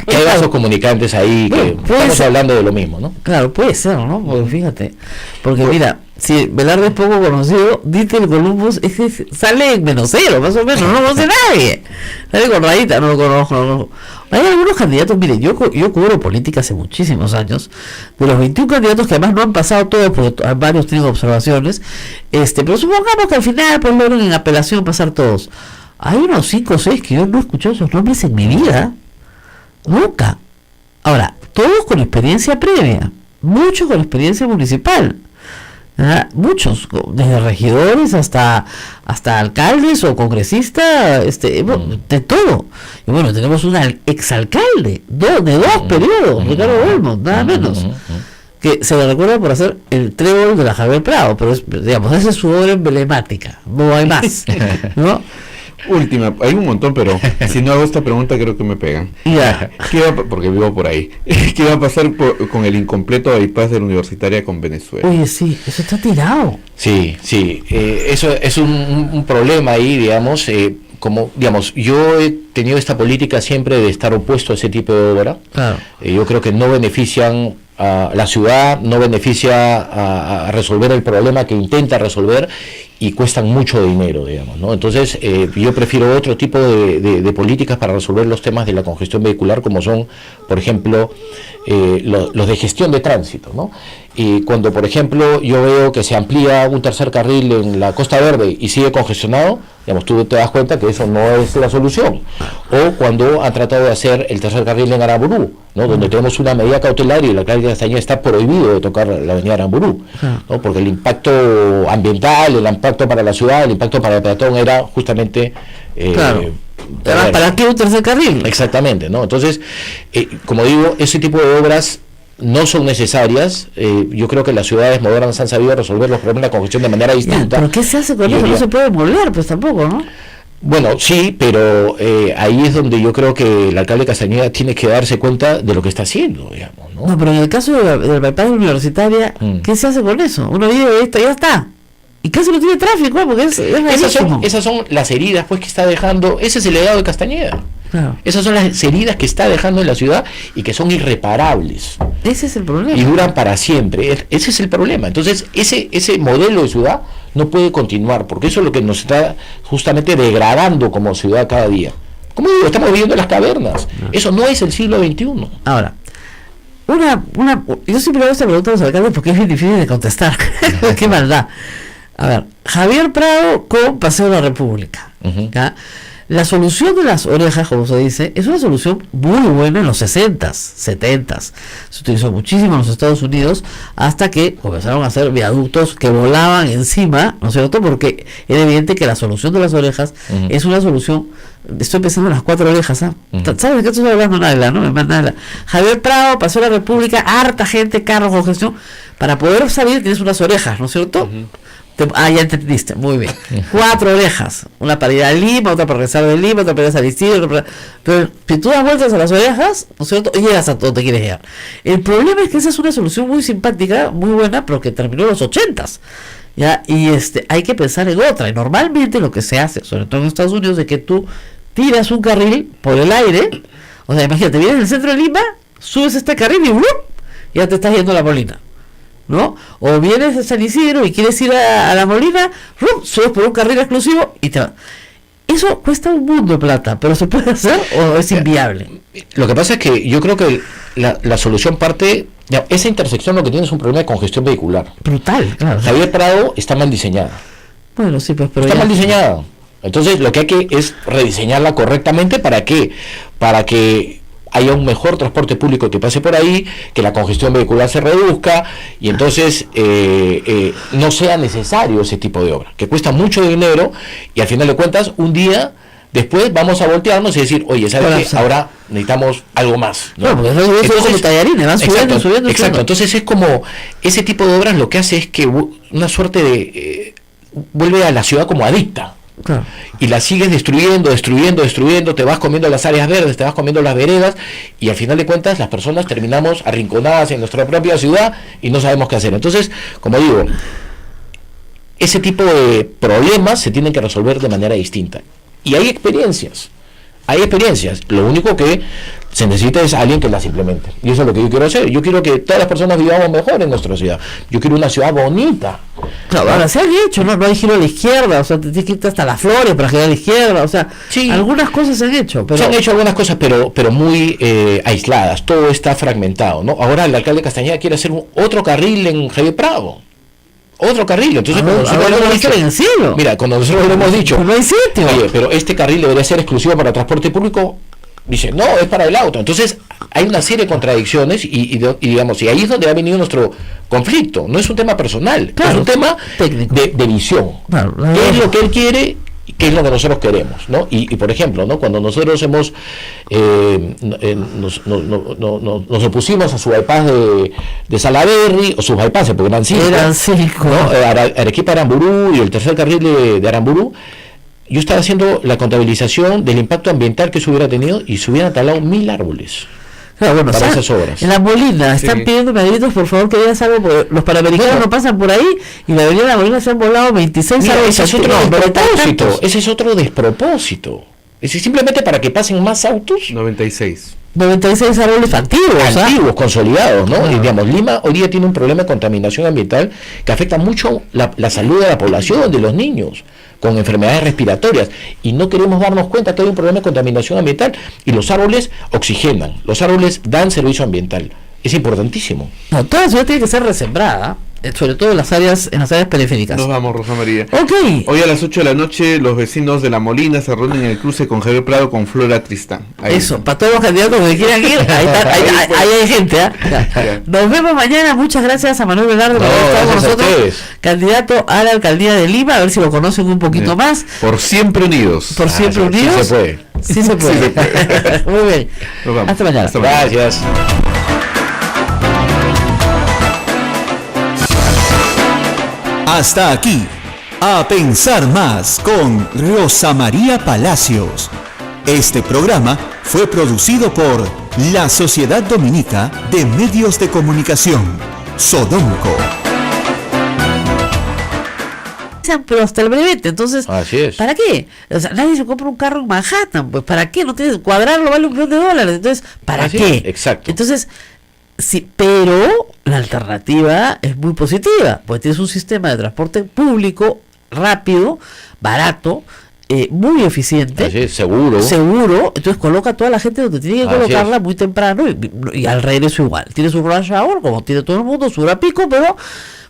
Que hay vasos comunicantes ahí, que estamos hablando de lo mismo, ¿no? Claro, puede ser, ¿no? Porque fíjate, porque mira, si Velarde es poco conocido, Dittel Columbus es que sale en -0, más o menos, no lo conoce nadie. Sale con rayita, no lo conozco. Hay algunos candidatos, mire, yo cubro política hace muchísimos años, de los 21 candidatos que además no han pasado todos, porque varios tienen observaciones, pero supongamos que al final pues logran en apelación pasar todos. Hay unos 5 o 6 que yo no he escuchado esos nombres en mi vida, nunca. Ahora, todos con experiencia previa, muchos con experiencia municipal. Muchos, desde regidores hasta alcaldes o congresistas, de todo. Y bueno, tenemos un exalcalde de 2 periodos, Ricardo Belmont, nada menos, que se le recuerda por hacer el trébol de la Javier Prado, pero digamos, esa es su obra emblemática, no hay más, ¿no? Última, hay un montón, pero si no hago esta pregunta creo que me pegan. Porque vivo por ahí. ¿Qué va a pasar con el incompleto bypass de la Universitaria con Venezuela? Oye, sí, eso está tirado. Sí, eso es un problema ahí, digamos. Como, digamos, yo he tenido esta política siempre de estar opuesto a ese tipo de obra. Claro. Yo creo que no benefician a la ciudad, no beneficia a resolver el problema que intenta resolver, y cuestan mucho dinero, digamos, ¿no? Entonces, yo prefiero otro tipo de políticas para resolver los temas de la congestión vehicular, como son, por ejemplo, los de gestión de tránsito, ¿no? Y cuando, por ejemplo, yo veo que se amplía un tercer carril en la Costa Verde y sigue congestionado, digamos, tú te das cuenta que eso no es la solución. O cuando han tratado de hacer el tercer carril en Aramburú, ¿no? Donde tenemos una medida cautelar y el alcalde de Castañeda está prohibido de tocar la avenida Aramburú, ¿no? Porque el impacto ambiental, el impacto para la ciudad, el impacto para el peatón era justamente... ¿Para qué un tercer carril? Exactamente, ¿no? Entonces, como digo, ese tipo de obras no son necesarias. Yo creo que las ciudades modernas han sabido resolver los problemas de congestión de manera distinta. ¿Pero qué se hace con eso? No se puede moler, pues tampoco, ¿no? Bueno, sí, pero ahí es donde yo creo que el alcalde de Castañeda tiene que darse cuenta de lo que está haciendo, digamos, ¿no? No, pero en el caso del bypass universitaria, ¿qué se hace con eso? Uno vive esto y ya está. Y casi no tiene tráfico, porque esas son las heridas pues que está dejando, ese es el legado de Castañeda. Claro. Esas son las heridas que está dejando en la ciudad y que son irreparables. Ese es el problema. Y duran para siempre. Ese es el problema. Entonces, ese modelo de ciudad no puede continuar, porque eso es lo que nos está justamente degradando como ciudad cada día. Como digo, estamos viviendo en las cavernas. Eso no es el siglo XXI. Ahora, yo siempre hago esta pregunta a los alcaldes porque es bien difícil de contestar. Qué maldad. A ver, Javier Prado con Paseo de la República. ¿Ya? La solución de las orejas, como se dice, es una solución muy buena en los 60s, 70s. Se utilizó muchísimo en los Estados Unidos hasta que comenzaron a hacer viaductos que volaban encima, ¿no es cierto? Porque era evidente que la solución de las orejas es una solución. Estoy pensando en las 4 orejas, ¿ah? ¿Sabes de qué estoy hablando, Naila? ¿No? Naila. Javier Prado, Paseo de la República, harta gente, carros, congestión. Para poder salir tienes unas orejas, ¿no es cierto? Ya entendiste, muy bien. 4 orejas, una para ir a Lima, otra para regresar de Lima, otra para ir a San Isidro, pero si tú das vueltas a las orejas, ¿no es cierto?, llegas a donde quieres llegar. El problema es que esa es una solución muy simpática, muy buena, pero que terminó en los 80s. ¿Ya? Y hay que pensar en otra, y normalmente lo que se hace, sobre todo en Estados Unidos, es que tú tiras un carril por el aire. O sea, imagínate, vienes del centro de Lima, subes este carril y ¡blup!, ya te estás yendo a La Molina, ¿no? O vienes de San Isidro y quieres ir a La Molina, subes por un carril exclusivo y te vas. Eso cuesta un mundo de plata, pero ¿se puede hacer o es inviable? Lo que pasa es que yo creo que la solución parte... esa intersección lo que tiene es un problema de congestión vehicular. Brutal, claro. Javier Prado está mal diseñada. Bueno, sí, pues, pero está mal diseñada. Entonces lo que hay que es rediseñarla correctamente. ¿Para qué? Para que haya un mejor transporte público que pase por ahí, que la congestión vehicular se reduzca y entonces no sea necesario ese tipo de obra, que cuesta mucho dinero y al final de cuentas un día después vamos a voltearnos y decir, oye, ¿sabes qué? Ahora necesitamos algo más, ¿no? Porque eso es como tallarines, van subiendo. Exacto, entonces es como, ese tipo de obras lo que hace es que una suerte de, vuelve a la ciudad como adicta. Claro. Y la sigues destruyendo, te vas comiendo las áreas verdes, te vas comiendo las veredas y al final de cuentas las personas terminamos arrinconadas en nuestra propia ciudad y no sabemos qué hacer. Entonces, como digo, ese tipo de problemas se tienen que resolver de manera distinta. Y hay experiencias, lo único que se necesita es alguien que las implemente. Y eso es lo que yo quiero hacer. Yo quiero que todas las personas vivamos mejor en nuestra ciudad. Yo quiero una ciudad bonita. Claro, ahora se han hecho, ¿no? No hay giro a la izquierda, o sea, te tienes que irte hasta Las Flores para girar a la izquierda, o sea, sí, algunas cosas se han hecho. Se han hecho algunas cosas, pero muy aisladas, todo está fragmentado, ¿no? Ahora el alcalde de Castañeda quiere hacer otro carril en Javier Prado. Otro carril, entonces cuando nosotros le hemos dicho, en el cielo. Mira, cuando nosotros le hemos dicho, no hay sitio. Oye, pero este carril debería ser exclusivo para transporte público, dice, no, es para el auto. Entonces hay una serie de contradicciones y digamos, y ahí es donde ha venido nuestro conflicto. No es un tema personal, claro, es un tema técnico, de visión. Claro, ¿qué es lo que él quiere? ¿Qué es lo que nosotros queremos? ¿No? Y por ejemplo, ¿no? Cuando nosotros hemos nos opusimos a su bypass de Salaberry, o sus bypasses, porque eran 5, ¿no? Arequipa, Aramburú y el tercer carril de Aramburú, yo estaba haciendo la contabilización del impacto ambiental que se hubiera tenido y se hubieran talado 1000 árboles. Claro, bueno, para esas obras. En La Molina están pidiendo medallitos, por favor, que digas algo, porque los panamericanos no pasan por ahí y la avenida de La Molina se han volado 26 árboles. Ese es otro despropósito. Ese es otro despropósito. Es simplemente para que pasen más autos. 96. 96 árboles antiguos, consolidados, ¿no? Y, digamos, Lima hoy día tiene un problema de contaminación ambiental que afecta mucho la salud de la población, de los niños, con enfermedades respiratorias, y no queremos darnos cuenta que hay un problema de contaminación ambiental, y los árboles oxigenan, los árboles dan servicio ambiental. Es importantísimo. No, toda la ciudad tiene que ser resembrada, sobre todo en las áreas periféricas. Nos vamos, Rosa María. Ok. Hoy a las 8 de la noche los vecinos de La Molina se reúnen en el cruce con Javier Prado con Flora Tristán. Ahí eso, está. para todos los candidatos que quieran ir, ahí hay gente. Nos vemos mañana. Muchas gracias a Manuel Velarde por haber estado con nosotros, candidato a la alcaldía de Lima, a ver si lo conocen un poquito más. Por siempre unidos. Por siempre unidos. Sí se puede. Sí se puede. Muy bien. Nos vamos. Hasta mañana. Gracias. Hasta aquí, A Pensar Más con Rosa María Palacios. Este programa fue producido por la Sociedad Dominica de Medios de Comunicación, Sodomco. Pero hasta el brevete, entonces, así es. ¿Para qué? O sea, nadie se compra un carro en Manhattan, pues ¿para qué? No tienes, cuadrarlo vale $1 millón, entonces, ¿para así qué? Es, exacto. Entonces, sí, pero la alternativa es muy positiva, pues tienes un sistema de transporte público rápido, barato, muy eficiente, así es, seguro, entonces coloca a toda la gente donde tiene que colocarla muy temprano y al regreso igual, tiene su rush hour como tiene todo el mundo, su hora pico, pero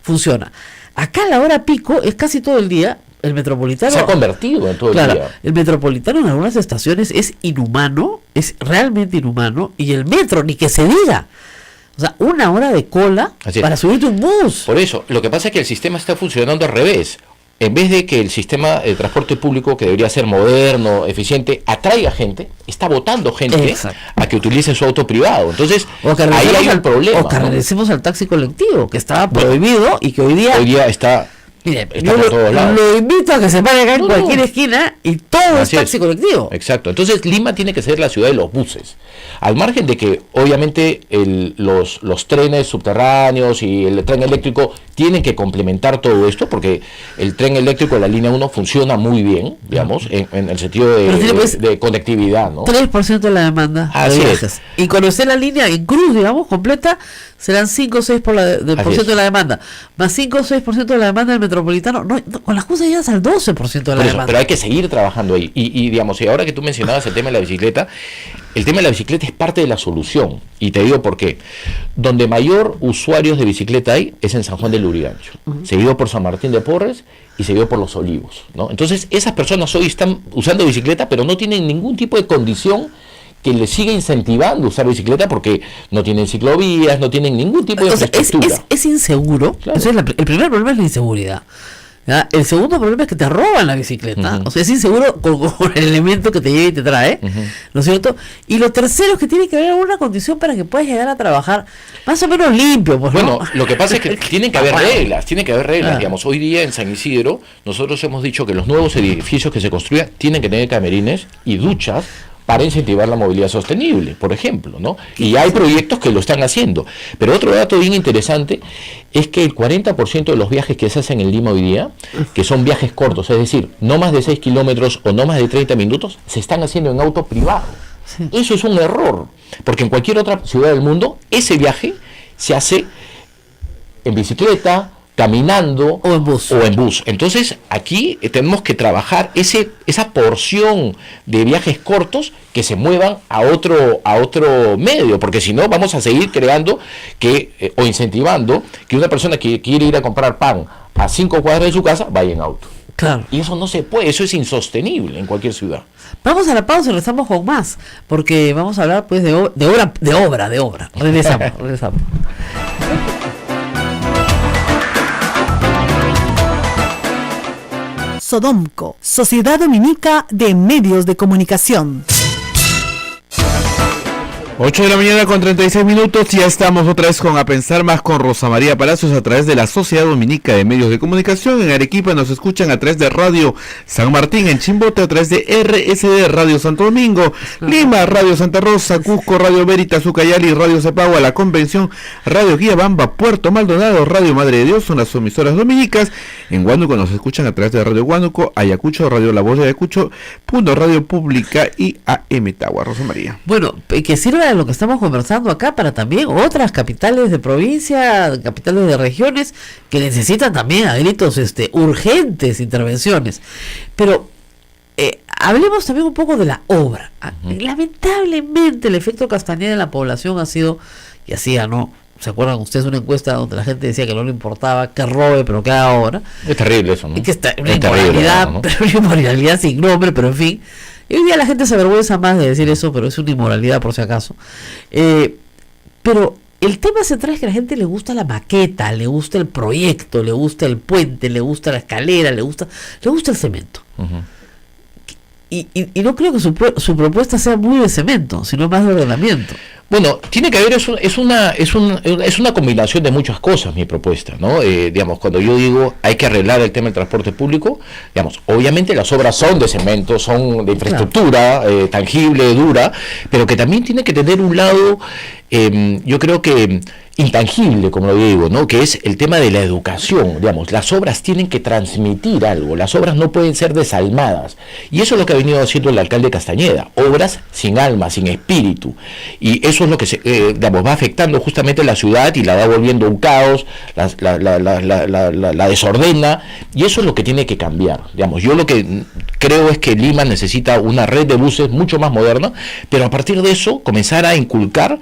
funciona. Acá la hora pico es casi todo el día. El Metropolitano se ha convertido en todo el día. El Metropolitano en algunas estaciones es inhumano, es realmente inhumano, y el metro ni que se diga. O sea, 1 hora de cola para subirte un bus. Por eso, lo que pasa es que el sistema está funcionando al revés. En vez de que el sistema de transporte público, que debería ser moderno, eficiente, atraiga gente, está botando gente a que utilice su auto privado. Entonces, ahí hay un problema. O que regresemos al taxi colectivo, que estaba prohibido y que hoy día está... Mire, yo lo invito a que se pare acá en cualquier esquina y todo es taxi colectivo. Exacto. Entonces Lima tiene que ser la ciudad de los buses. Al margen de que obviamente los trenes subterráneos y el tren eléctrico tienen que complementar todo esto, porque el tren eléctrico de la línea 1 funciona muy bien, digamos, en el sentido de conectividad, ¿no? 3% de la demanda de viajes. Y cuando esté la línea en cruz, digamos, completa, serán 5 o 6% de la demanda. Más 5 o 6% de la demanda del Metropolitano. No, con las cosas llegas al 12% de la demanda. Pero hay que seguir trabajando ahí. Y digamos, y ahora que tú mencionabas el tema de la bicicleta, el tema de la bicicleta es parte de la solución. Y te digo por qué. Donde mayor usuarios de bicicleta hay es en San Juan del Lurigancho, seguido por San Martín de Porres y seguido por Los Olivos, ¿no? Entonces, esas personas hoy están usando bicicleta, pero no tienen ningún tipo de condición que les siga incentivando a usar bicicleta, porque no tienen ciclovías, no tienen ningún tipo de infraestructura. Es inseguro. Claro. Entonces, el primer problema es la inseguridad. ¿Ya? El segundo problema es que te roban la bicicleta. O sea, es inseguro con el elemento que te lleva y te trae, ¿no es cierto? Y lo tercero es que tiene que haber alguna condición para que puedas llegar a trabajar más o menos limpio. Pues, bueno, ¿no? Lo que pasa es que tienen que haber reglas, digamos. Hoy día en San Isidro nosotros hemos dicho que los nuevos edificios que se construyan tienen que tener camerines y duchas para incentivar la movilidad sostenible, por ejemplo, ¿no? Y hay proyectos que lo están haciendo. Pero otro dato bien interesante es que el 40% de los viajes que se hacen en Lima hoy día, que son viajes cortos, es decir, no más de 6 kilómetros o no más de 30 minutos, se están haciendo en auto privado. Sí. Eso es un error, porque en cualquier otra ciudad del mundo, ese viaje se hace en bicicleta, caminando o en bus. Entonces aquí tenemos que trabajar esa porción de viajes cortos que se muevan a otro medio, porque si no vamos a seguir creando o incentivando que una persona que quiere ir a comprar pan a 5 cuadras de su casa vaya en auto. Claro. Y eso no se puede, eso es insostenible en cualquier ciudad. Vamos a la pausa y regresamos con más, porque vamos a hablar pues de obra. Regresamos. Sodomco, Sociedad Dominica de Medios de Comunicación. 8 de la mañana con 36 minutos, ya estamos otra vez con A Pensar Más con Rosa María Palacios a través de la Sociedad Dominica de Medios de Comunicación. En Arequipa nos escuchan a través de Radio San Martín, en Chimbote a través de RSD Radio Santo Domingo, Lima Radio Santa Rosa, Cusco Radio Veritas, Ucayali Radio Cepagua, La Convención, Radio Guiabamba, Puerto Maldonado, Radio Madre de Dios, son las emisoras dominicas. En Huánuco nos escuchan a través de Radio Huánuco, Ayacucho, Radio La Voz de Ayacucho, Punto Radio Pública y AM Tagua. Rosa María. Bueno, que sirva fuera de lo que estamos conversando acá para también otras capitales de provincia, capitales de regiones que necesitan también a gritos urgentes intervenciones. Pero hablemos también un poco de la obra. Lamentablemente el efecto Castañeda en la población ha sido, y hacía, ¿no? ¿Se acuerdan ustedes una encuesta donde la gente decía que no le importaba que robe, pero que haga obra? Es terrible eso, ¿no? Y que está una inmoralidad, ¿no? Pero una inmoralidad sin nombre, pero en fin. Y hoy día la gente se avergüenza más de decir eso, pero es una inmoralidad por si acaso. Pero el tema central es que a la gente le gusta la maqueta, le gusta el proyecto, le gusta el puente, le gusta la escalera, le gusta el cemento. Y no creo que su propuesta sea muy de cemento, sino más de ordenamiento. Bueno, tiene que haber, es una combinación de muchas cosas mi propuesta, ¿no? Digamos, cuando yo digo hay que arreglar el tema del transporte público, digamos, obviamente las obras son de cemento, son de infraestructura, claro, tangible, dura, pero que también tiene que tener un lado, yo creo que intangible, como lo digo, ¿no? Que es el tema de la educación. Digamos, las obras tienen que transmitir algo, las obras no pueden ser desalmadas, y eso es lo que ha venido haciendo el alcalde Castañeda, obras sin alma, sin espíritu, y eso es lo que digamos, va afectando justamente la ciudad y la va volviendo un caos, la desordena, y eso es lo que tiene que cambiar. Digamos, yo lo que creo es que Lima necesita una red de buses mucho más moderna, pero a partir de eso comenzar a inculcar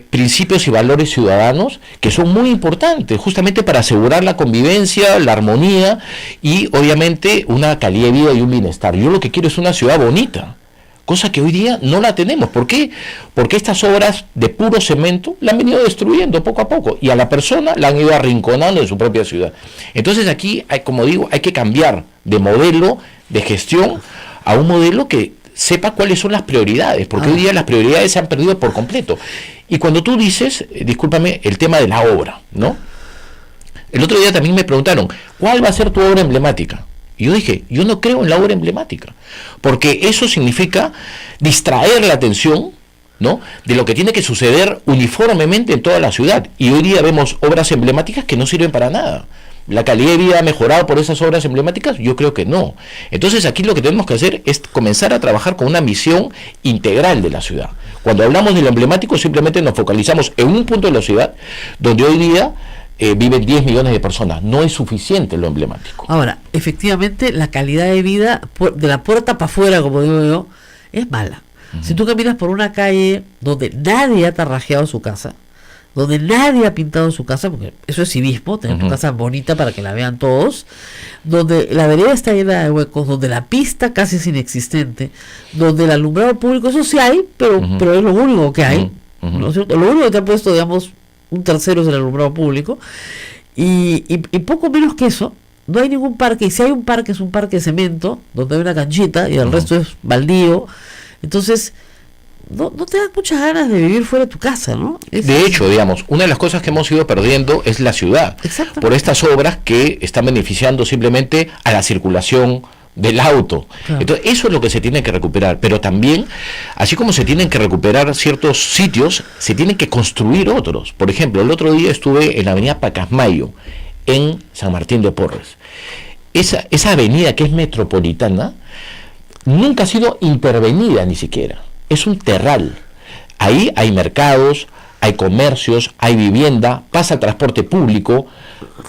principios y valores ciudadanos que son muy importantes justamente para asegurar la convivencia, la armonía y obviamente una calidad de vida y un bienestar. Yo lo que quiero es una ciudad bonita, cosa que hoy día no la tenemos. ¿Por qué? Porque estas obras de puro cemento la han venido destruyendo poco a poco y a la persona la han ido arrinconando en su propia ciudad. Entonces aquí, como digo, hay que cambiar de modelo de gestión a un modelo que sepa cuáles son las prioridades, porque hoy día las prioridades se han perdido por completo. Y cuando tú dices, discúlpame, el tema de la obra, ¿no? El otro día también me preguntaron, ¿cuál va a ser tu obra emblemática? Y yo dije, yo no creo en la obra emblemática, porque eso significa distraer la atención, ¿no?, de lo que tiene que suceder uniformemente en toda la ciudad. Y hoy día vemos obras emblemáticas que no sirven para nada. ¿La calidad de vida ha mejorado por esas obras emblemáticas? Yo creo que no. Entonces aquí lo que tenemos que hacer es comenzar a trabajar con una visión integral de la ciudad. Cuando hablamos de lo emblemático simplemente nos focalizamos en un punto de la ciudad donde hoy día viven 10 millones de personas. No es suficiente lo emblemático. Ahora, efectivamente la calidad de vida de la puerta para afuera, como digo yo, es mala. Si tú caminas por una calle donde nadie ha tarrajeado su casa, donde nadie ha pintado su casa, porque eso es civismo, tener tu casa bonita para que la vean todos, donde la vereda está llena de huecos, donde la pista casi es inexistente, donde el alumbrado público, eso sí hay, pero es lo único que hay, ¿no es cierto? Lo único que te ha puesto, digamos, un tercero es el alumbrado público, y poco menos que eso. No hay ningún parque, y si hay un parque es un parque de cemento, donde hay una canchita, y el resto es baldío. Entonces no te dan muchas ganas de vivir fuera de tu casa, ¿no? De hecho, digamos, una de las cosas que hemos ido perdiendo es la ciudad, por estas obras que están beneficiando simplemente a la circulación del auto. Claro. Entonces, eso es lo que se tiene que recuperar, pero también, así como se tienen que recuperar ciertos sitios, se tienen que construir otros. Por ejemplo, el otro día estuve en la avenida Pacasmayo, en San Martín de Porres. Esa avenida que es metropolitana, nunca ha sido intervenida ni siquiera. Es un terral. Ahí hay mercados, hay comercios, hay vivienda, pasa el transporte público,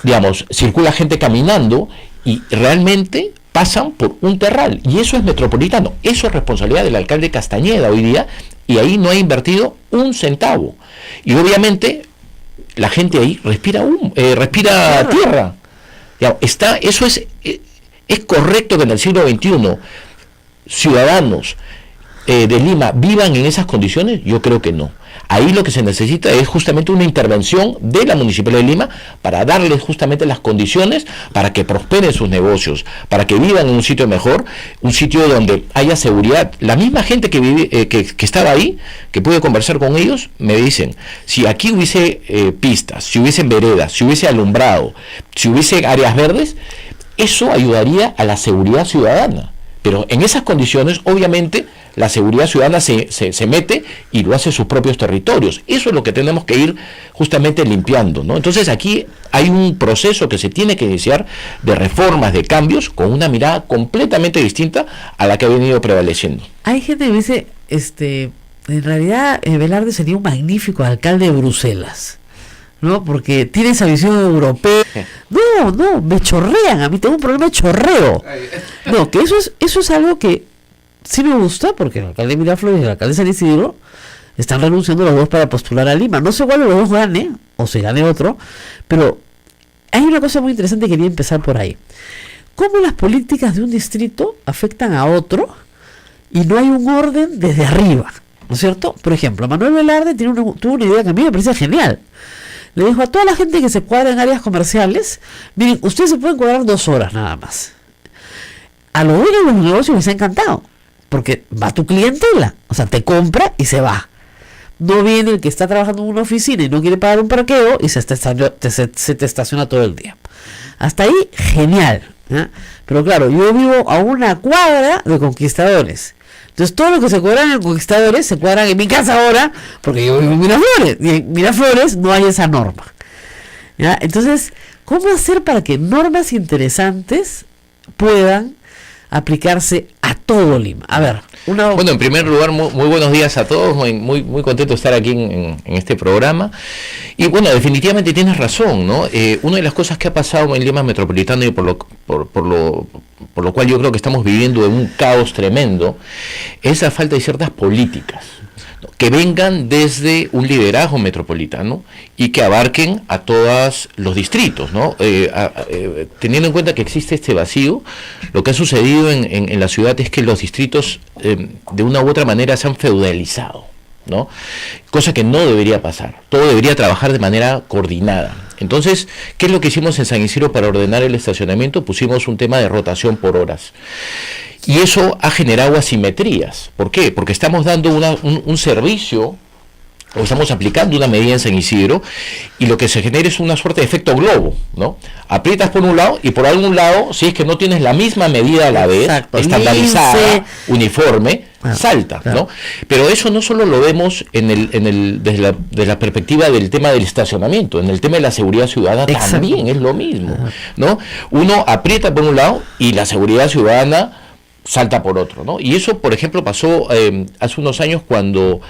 digamos, circula gente caminando y realmente pasan por un terral. Y eso es metropolitano. Eso es responsabilidad del alcalde Castañeda hoy día y ahí no ha invertido un centavo. Y obviamente la gente ahí respira tierra. Digamos, eso es correcto que en el siglo XXI ciudadanos de Lima vivan en esas condiciones. Yo creo que no. Ahí lo que se necesita es justamente una intervención de la Municipalidad de Lima para darles justamente las condiciones para que prosperen sus negocios, para que vivan en un sitio mejor, un sitio donde haya seguridad. La misma gente que vive, que estaba ahí, que pude conversar con ellos, me dicen, si aquí hubiese pistas, si hubiesen veredas, si hubiese alumbrado, si hubiese áreas verdes, eso ayudaría a la seguridad ciudadana. Pero en esas condiciones, obviamente, la seguridad ciudadana se mete y lo hace sus propios territorios. Eso es lo que tenemos que ir justamente limpiando, ¿no? Entonces aquí hay un proceso que se tiene que iniciar de reformas, de cambios, con una mirada completamente distinta a la que ha venido prevaleciendo. Hay gente que dice, en realidad Velarde sería un magnífico alcalde de Bruselas, ¿no? Porque tiene esa visión europea. No, me chorrean, a mí tengo un problema de chorreo. No, que eso es algo que sí me gusta, porque el alcalde de Miraflores y el alcalde de San Isidro están renunciando los dos para postular a Lima. No sé cuál de los dos gane, o se gane otro, pero hay una cosa muy interesante que quería empezar por ahí. ¿Cómo las políticas de un distrito afectan a otro y no hay un orden desde arriba? ¿No es cierto? Por ejemplo, Manuel Velarde tuvo una idea que a mí me parece genial. Le dijo a toda la gente que se cuadra en áreas comerciales, miren, ustedes se pueden cuadrar 2 horas nada más. A los dueños de los negocios les ha encantado, porque va tu clientela, o sea, te compra y se va. No viene el que está trabajando en una oficina y no quiere pagar un parqueo y se te estaciona todo el día. Hasta ahí, genial, ¿eh? Pero claro, yo vivo a una cuadra de Conquistadores. Entonces todo lo que se cuadran en Conquistadores se cuadran en mi casa ahora, porque yo vivo en Miraflores, y en Miraflores no hay esa norma, ¿ya? Entonces, ¿cómo hacer para que normas interesantes puedan aplicarse a todo Lima? A ver, bueno, en primer lugar, muy buenos días a todos, muy contento de estar aquí en este programa. Y bueno, definitivamente tienes razón, ¿no? Una de las cosas que ha pasado en Lima Metropolitano y por lo cual yo creo que estamos viviendo en un caos tremendo, es la falta de ciertas políticas, ¿no?, que vengan desde un liderazgo metropolitano y que abarquen a todos los distritos, ¿no? Teniendo en cuenta que existe este vacío, lo que ha sucedido en la ciudad es que los distritos de una u otra manera se han feudalizado, ¿no? Cosa que no debería pasar. Todo debería trabajar de manera coordinada. Entonces, ¿qué es lo que hicimos en San Isidro para ordenar el estacionamiento? Pusimos un tema de rotación por horas. Y eso ha generado asimetrías. ¿Por qué? Porque estamos dando un servicio, o estamos aplicando una medida en San Isidro, y lo que se genera es una suerte de efecto globo, ¿no? Aprietas por un lado, y por algún lado, si es que no tienes la misma medida a la vez, estandarizada, uniforme, salta, ¿no? Pero eso no solo lo vemos desde la perspectiva del tema del estacionamiento, en el tema de la seguridad ciudadana también es lo mismo, ¿no? Uno aprieta por un lado y la seguridad ciudadana salta por otro, ¿no? Y eso, por ejemplo, pasó hace unos años cuando,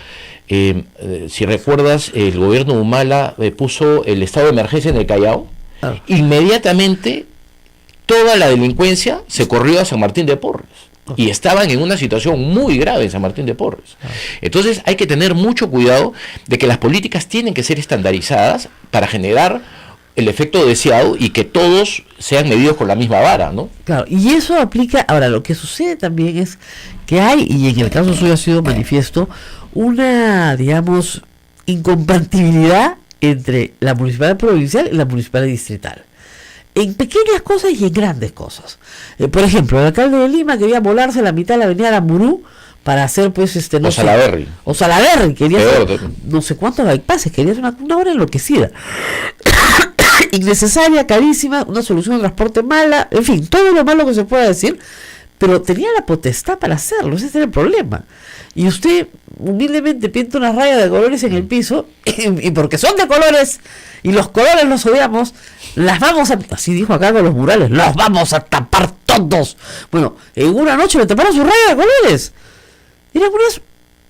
si recuerdas, el gobierno de Humala puso el estado de emergencia en el Callao. Inmediatamente toda la delincuencia se corrió a San Martín de Porres. Y estaban en una situación muy grave en San Martín de Porres. Entonces hay que tener mucho cuidado de que las políticas tienen que ser estandarizadas para generar el efecto deseado y que todos sean medidos con la misma vara, ¿no? Claro, y eso aplica. Ahora, lo que sucede también es que hay, y en el caso suyo ha sido manifiesto, una, digamos, incompatibilidad entre la municipal provincial y la municipal distrital. En pequeñas cosas y en grandes cosas. Por ejemplo, el alcalde de Lima quería volarse la mitad de la avenida Aramburú para hacer, pues, no sé, o Salaberry, quería hacer no sé cuántos bypasses, quería hacer una obra enloquecida. Innecesaria, carísima, una solución de transporte mala, en fin, todo lo malo que se pueda decir, pero tenía la potestad para hacerlo, ese era el problema. Y usted humildemente pinta unas rayas de colores en el piso, y porque son de colores, y los colores los odiamos, las vamos a, así dijo acá con los murales, los vamos a tapar todos. Bueno, en una noche le taparon sus rayas de colores. Eran unas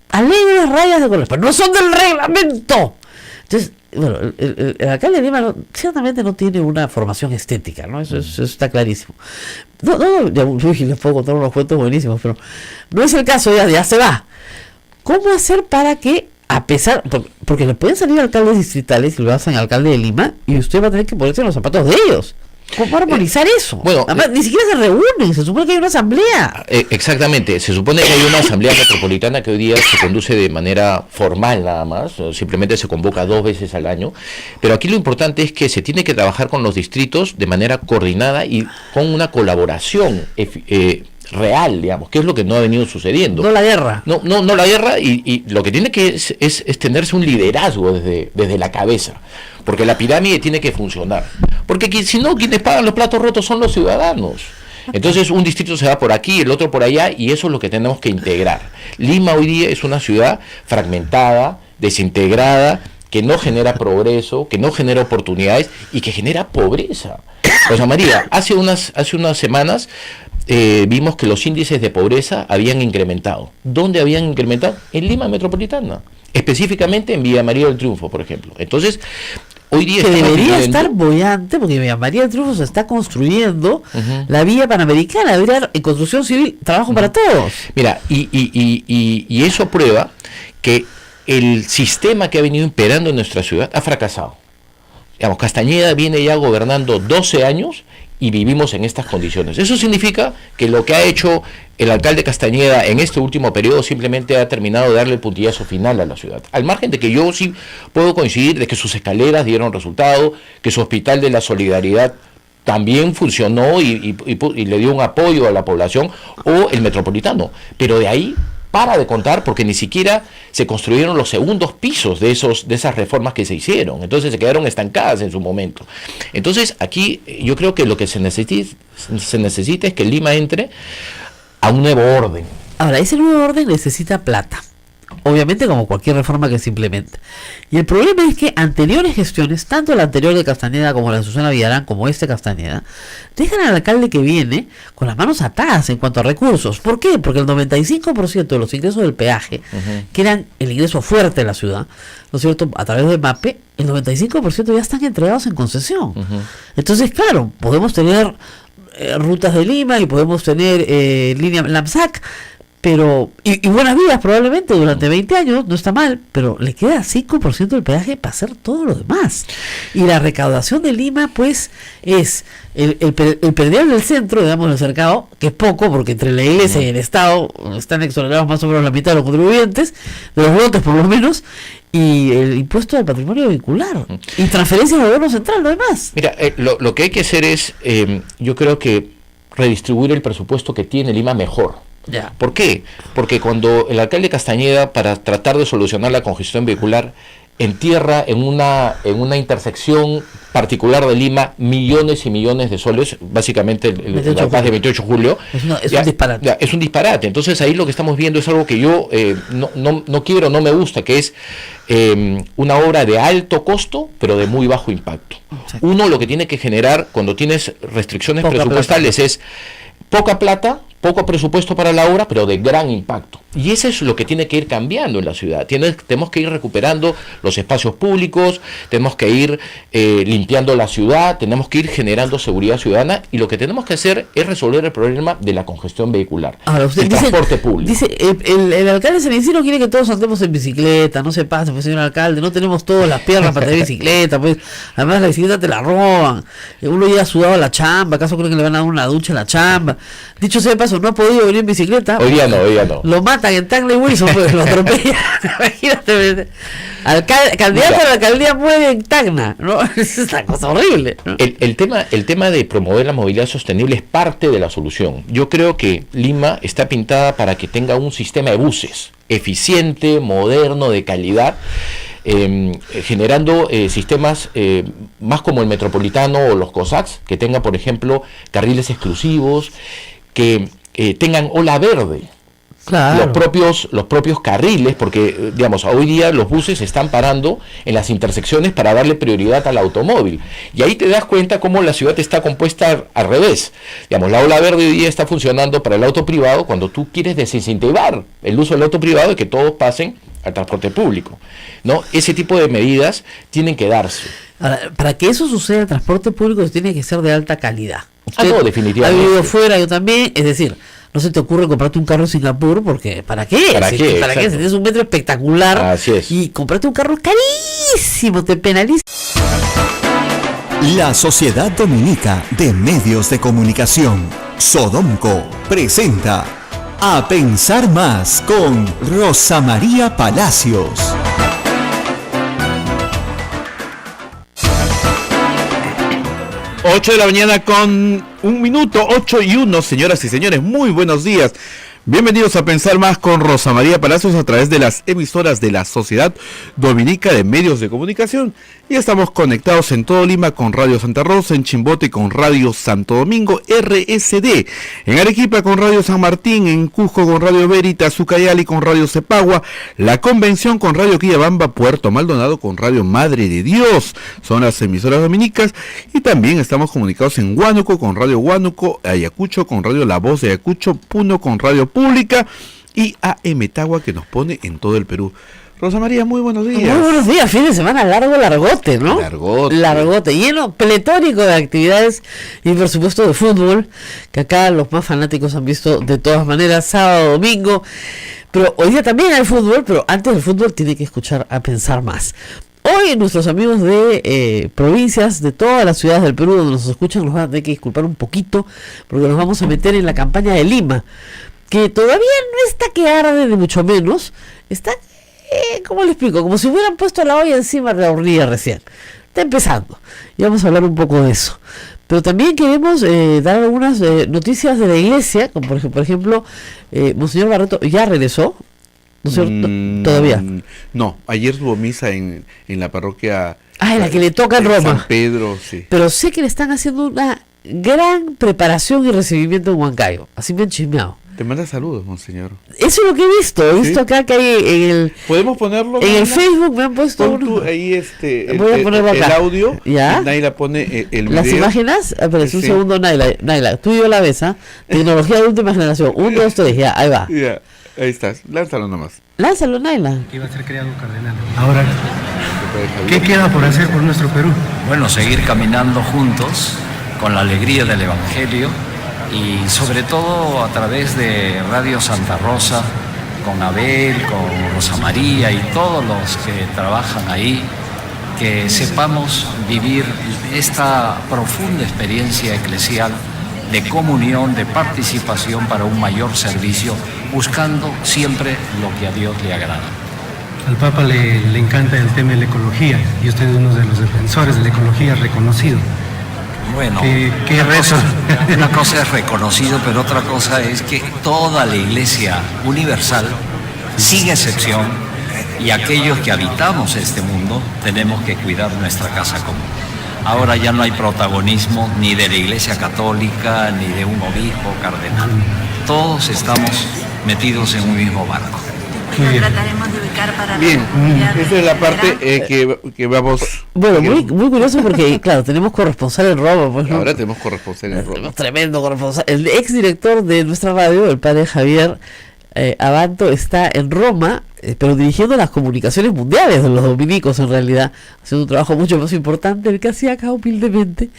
alegres rayas de colores, pero no son del reglamento. Entonces, bueno, el alcalde de Lima ciertamente no tiene una formación estética, ¿no? Eso está clarísimo. Ya les puedo contar unos cuentos buenísimos, pero no es el caso, ya se va. ¿Cómo hacer para que, a pesar, porque le pueden salir alcaldes distritales y lo hacen alcalde de Lima, y usted va a tener que ponerse en los zapatos de ellos? ¿Cómo armonizar eso? Bueno, además, ni siquiera se reúnen, se supone que hay una asamblea. Exactamente, se supone que hay una asamblea metropolitana que hoy día se conduce de manera formal nada más, simplemente se convoca 2 veces al año, pero aquí lo importante es que se tiene que trabajar con los distritos de manera coordinada y con una colaboración real, digamos, que es lo que no ha venido sucediendo. No la guerra. No la guerra, y lo que tiene que es tenerse un liderazgo desde la cabeza, porque la pirámide tiene que funcionar. Porque si no, quienes pagan los platos rotos son los ciudadanos. Entonces un distrito se va por aquí, el otro por allá, y eso es lo que tenemos que integrar. Lima hoy día es una ciudad fragmentada, desintegrada, que no genera progreso, que no genera oportunidades y que genera pobreza. Rosa María, hace unas semanas vimos que los índices de pobreza habían incrementado. ¿Dónde habían incrementado? En Lima metropolitana, específicamente en Villa María del Triunfo, por ejemplo. Entonces, hoy día que debería estar bollante, porque Villa María del Triunfo se está construyendo la vía panamericana, debería en construcción civil, trabajo para todos. Mira, y eso prueba que el sistema que ha venido imperando en nuestra ciudad ha fracasado. Digamos, Castañeda viene ya gobernando 12 años y vivimos en estas condiciones. Eso significa que lo que ha hecho el alcalde Castañeda en este último periodo simplemente ha terminado de darle el puntillazo final a la ciudad. Al margen de que yo sí puedo coincidir de que sus escaleras dieron resultado, que su Hospital de la Solidaridad también funcionó y le dio un apoyo a la población, o el Metropolitano. Pero de ahí para de contar, porque ni siquiera se construyeron los segundos pisos de esas reformas que se hicieron. Entonces se quedaron estancadas en su momento. Entonces aquí yo creo que lo que se necesita es que Lima entre a un nuevo orden. Ahora, ese nuevo orden necesita plata, obviamente, como cualquier reforma que se implemente. Y el problema es que anteriores gestiones, tanto la anterior de Castañeda como la de Susana Villarán, como Castañeda, dejan al alcalde que viene con las manos atadas en cuanto a recursos. ¿Por qué? Porque el 95% de los ingresos del peaje, que eran el ingreso fuerte de la ciudad, ¿no es cierto?, a través de MAPE, el 95% ya están entregados en concesión. Entonces, claro, podemos tener rutas de Lima y podemos tener línea LAMSAC, pero y buenas vías probablemente durante 20 años, no está mal, pero le queda 5% del peaje para hacer todo lo demás. Y la recaudación de Lima, pues, es el perdial del centro, digamos, del cercado, que es poco, porque entre la iglesia y el Estado están exonerados más o menos la mitad de los contribuyentes, de los votos por lo menos, y el impuesto al patrimonio vehicular, y transferencias al gobierno central, lo demás. Mira, lo que hay que hacer es, yo creo que redistribuir el presupuesto que tiene Lima mejor. Ya. ¿Por qué? Porque cuando el alcalde Castañeda, para tratar de solucionar la congestión vehicular, entierra en una intersección particular de Lima millones y millones de soles, básicamente la paz de 28 de julio. Es un disparate. Ya, es un disparate. Entonces ahí lo que estamos viendo es algo que yo no quiero, no me gusta, que es una obra de alto costo, pero de muy bajo impacto. Sí. Uno lo que tiene que generar cuando tienes restricciones presupuestales es poca plata, poco presupuesto para la obra, pero de gran impacto. Y eso es lo que tiene que ir cambiando en la ciudad. Tenemos que ir recuperando los espacios públicos, tenemos que ir limpiando la ciudad, tenemos que ir generando seguridad ciudadana, y lo que tenemos que hacer es resolver el problema de la congestión vehicular. Ahora, usted el transporte público. Dice, el alcalde San Isidro quiere que todos andemos en bicicleta, no se pase, pues, señor alcalde, no tenemos todas las piernas para tener bicicleta, pues, además la bicicleta te la roban, uno llega sudado a la chamba, ¿acaso creen que le van a dar una ducha en la chamba? Dicho sea de paso, no ha podido venir en bicicleta. Hoy día no. Lo matan en Tacna y Wilson, pues lo atropellan. Imagínate, candidato a la alcaldía muere en Tacna, ¿no? Es una cosa horrible, ¿no? El tema de promover la movilidad sostenible es parte de la solución. Yo creo que Lima está pintada para que tenga un sistema de buses eficiente, moderno, de calidad, generando sistemas más como el Metropolitano o los COSACs, que tenga, por ejemplo, carriles exclusivos, que tengan ola verde. Claro. Los propios carriles, porque digamos, hoy día los buses están parando en las intersecciones para darle prioridad al automóvil, y ahí te das cuenta cómo la ciudad está compuesta al revés. Digamos, la ola verde hoy día está funcionando para el auto privado cuando tú quieres desincentivar el uso del auto privado y que todos pasen al transporte público, ¿no? Ese tipo de medidas tienen que darse. Ahora, para que eso suceda, el transporte público tiene que ser de alta calidad. Usted no, definitivamente. Ha vivido fuera, yo también, es decir, no se te ocurre comprarte un carro en Singapur, porque ¿para qué? ¿Para qué? Si tienes un metro espectacular. Así es. Y comprarte un carro carísimo, te penaliza. La Sociedad Dominica de Medios de Comunicación, Sodomco, presenta A Pensar Más con Rosa María Palacios. Ocho de la mañana con 1 minuto, 8:01, señoras y señores, muy buenos días. Bienvenidos a Pensar Más con Rosa María Palacios a través de las emisoras de la Sociedad Dominica de Medios de Comunicación. Y estamos conectados en todo Lima con Radio Santa Rosa, en Chimbote con Radio Santo Domingo, RSD, en Arequipa con Radio San Martín, en Cusco con Radio Veritas, Ucayali con Radio Cepagua, La Convención con Radio Quillabamba, Puerto Maldonado con Radio Madre de Dios, son las emisoras dominicas, y también estamos comunicados en Huánuco con Radio Huánuco, Ayacucho con Radio La Voz de Ayacucho, Puno con Radio Pública y AM Tagua, que nos pone en todo el Perú. Rosa María, muy buenos días. Muy buenos días, fin de semana largote, ¿no? Largote, lleno, pletórico de actividades y por supuesto de fútbol, que acá los más fanáticos han visto de todas maneras, sábado, domingo, pero hoy día también hay fútbol, pero antes del fútbol tiene que escuchar a Pensar Más. Hoy nuestros amigos de provincias, de todas las ciudades del Perú donde nos escuchan, nos van a tener que disculpar un poquito, porque nos vamos a meter en la campaña de Lima, que todavía no está que arde, de mucho menos, está... ¿cómo le explico? Como si hubieran puesto la olla encima de la hornilla recién. Está empezando. Y vamos a hablar un poco de eso. Pero también queremos dar algunas noticias de la iglesia, como por ejemplo, Monseñor Barreto ya regresó. ¿No es cierto? Todavía. No, ayer tuvo misa en la parroquia. En la que le toca en Roma. San Pedro, sí. Pero sé que le están haciendo una gran preparación y recibimiento en Huancayo. Así me han chismeado. Te manda saludos, monseñor. Eso es lo que he visto. He visto acá que hay en el... ¿Podemos ponerlo? En el Facebook me han puesto uno. Ahí voy a ponerlo acá. El audio. ¿Ya? Naila pone el video. ¿Las imágenes? Espera, un segundo, Naila. Tú y yo la ves, ¿ah? Tecnología de última generación. 1, 2, 3, ya, ahí va. Ya, ahí estás. Lánzalo nomás. Lánzalo, Naila. Que iba a ser creado cardenal. Ahora, ¿qué queda por hacer por nuestro Perú? Bueno, seguir caminando juntos con la alegría del Evangelio, y sobre todo a través de Radio Santa Rosa, con Abel, con Rosa María y todos los que trabajan ahí, que sepamos vivir esta profunda experiencia eclesial de comunión, de participación para un mayor servicio, buscando siempre lo que a Dios le agrada. Al Papa le encanta el tema de la ecología, y usted es uno de los defensores de la ecología reconocido. Bueno, ¿Qué una cosa es reconocido, pero otra cosa es que toda la Iglesia universal, sin excepción, y aquellos que habitamos este mundo, tenemos que cuidar nuestra casa común. Ahora ya no hay protagonismo ni de la Iglesia Católica, ni de un obispo cardenal. Todos estamos metidos en un mismo barco. Trataremos de ubicar para... Bien, esa es la parte que vamos... Bueno, muy curioso porque, claro, tenemos corresponsal en Roma. Pues, ¿no? Ahora tenemos corresponsal en Roma. Tenemos tremendo corresponsal. El exdirector de nuestra radio, el padre Javier Abanto, está en Roma, pero dirigiendo las comunicaciones mundiales de los dominicos, en realidad, haciendo un trabajo mucho más importante del que hacía acá humildemente,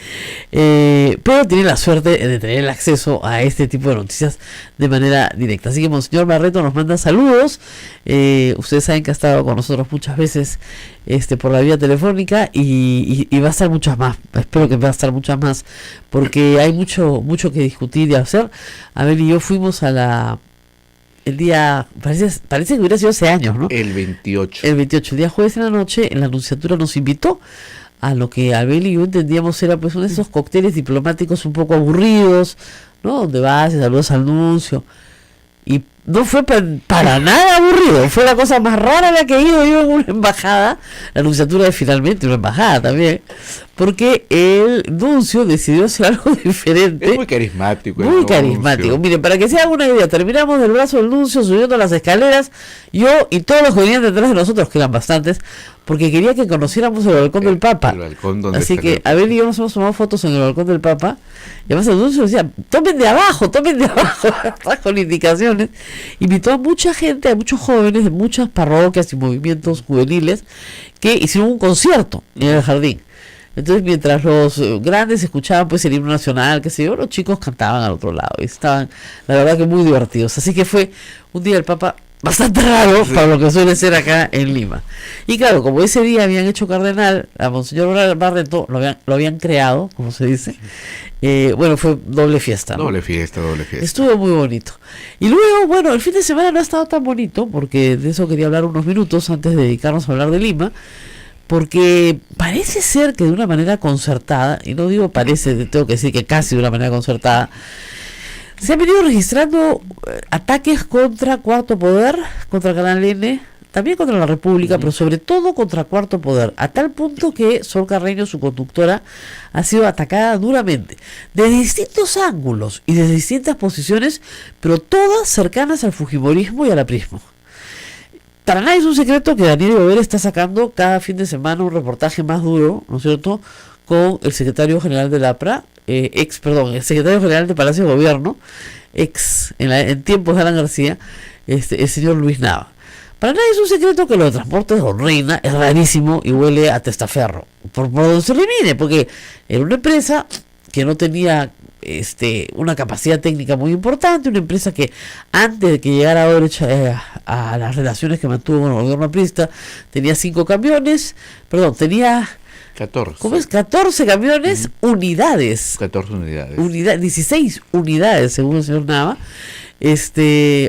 pero tiene la suerte de tener el acceso a este tipo de noticias de manera directa. Así que Monseñor Barreto nos manda saludos. Ustedes saben que ha estado con nosotros muchas veces por la vía telefónica, y va a estar muchas más. Espero que va a estar muchas más, porque hay mucho que discutir y hacer. Abel y yo fuimos a el día, parece que hubiera sido hace años, ¿no? El 28. El 28, el día jueves en la noche, en la Nunciatura nos invitó a lo que Abel y yo entendíamos era pues uno de esos cócteles diplomáticos un poco aburridos, ¿no? Donde vas y saludas al nuncio. Y no fue para nada aburrido, fue la cosa más rara la que he ido yo en una embajada. La Nunciatura es finalmente una embajada también, porque el nuncio decidió hacer algo diferente. Es muy carismático. Muy carismático. Miren, para que se hagan una idea, terminamos del brazo del nuncio subiendo las escaleras, yo y todos los que venían detrás de nosotros, que eran bastantes, porque quería que conociéramos el balcón del Papa. El balcón donde así que Abel y yo nos hemos tomado fotos en el balcón del Papa, y además el nuncio decía, tomen de abajo, con indicaciones. Invitó a mucha gente, a muchos jóvenes de muchas parroquias y movimientos juveniles que hicieron un concierto en el jardín. Entonces, mientras los grandes escuchaban pues el himno nacional, qué sé yo, los chicos cantaban al otro lado y estaban, la verdad, que muy divertidos. Así que fue un día del Papa bastante raro para lo que suele ser acá en Lima. Y claro, como ese día habían hecho cardenal a Monseñor Barreto, lo habían creado, como se dice, bueno, fue doble fiesta, ¿no? Doble fiesta. Estuvo muy bonito. Y luego, bueno, el fin de semana no ha estado tan bonito, porque de eso quería hablar unos minutos antes de dedicarnos a hablar de Lima, porque parece ser que de una manera concertada, y no digo parece, tengo que decir que casi de una manera concertada, se han venido registrando ataques contra Cuarto Poder, contra Canal N, también contra la República, pero sobre todo contra Cuarto Poder, a tal punto que Sol Carreño, su conductora, ha sido atacada duramente, de distintos ángulos y de distintas posiciones, pero todas cercanas al fujimorismo y al aprismo. Para nadie es un secreto que Daniel Gober está sacando cada fin de semana un reportaje más duro, ¿no es cierto?, con el secretario general del APRA, el secretario general de Palacio de Gobierno, en tiempos de Alan García, el señor Luis Nava. Para nadie es un secreto que lo de Transportes de Don Reina es rarísimo y huele a testaferro, por donde se le mire, porque era una empresa que no tenía una capacidad técnica muy importante, una empresa que antes de que llegara Odebrecht a las relaciones que mantuvo con el gobierno aprista, tenía 14 camiones, unidades. 14 unidades. 16 unidades, según el señor Nava,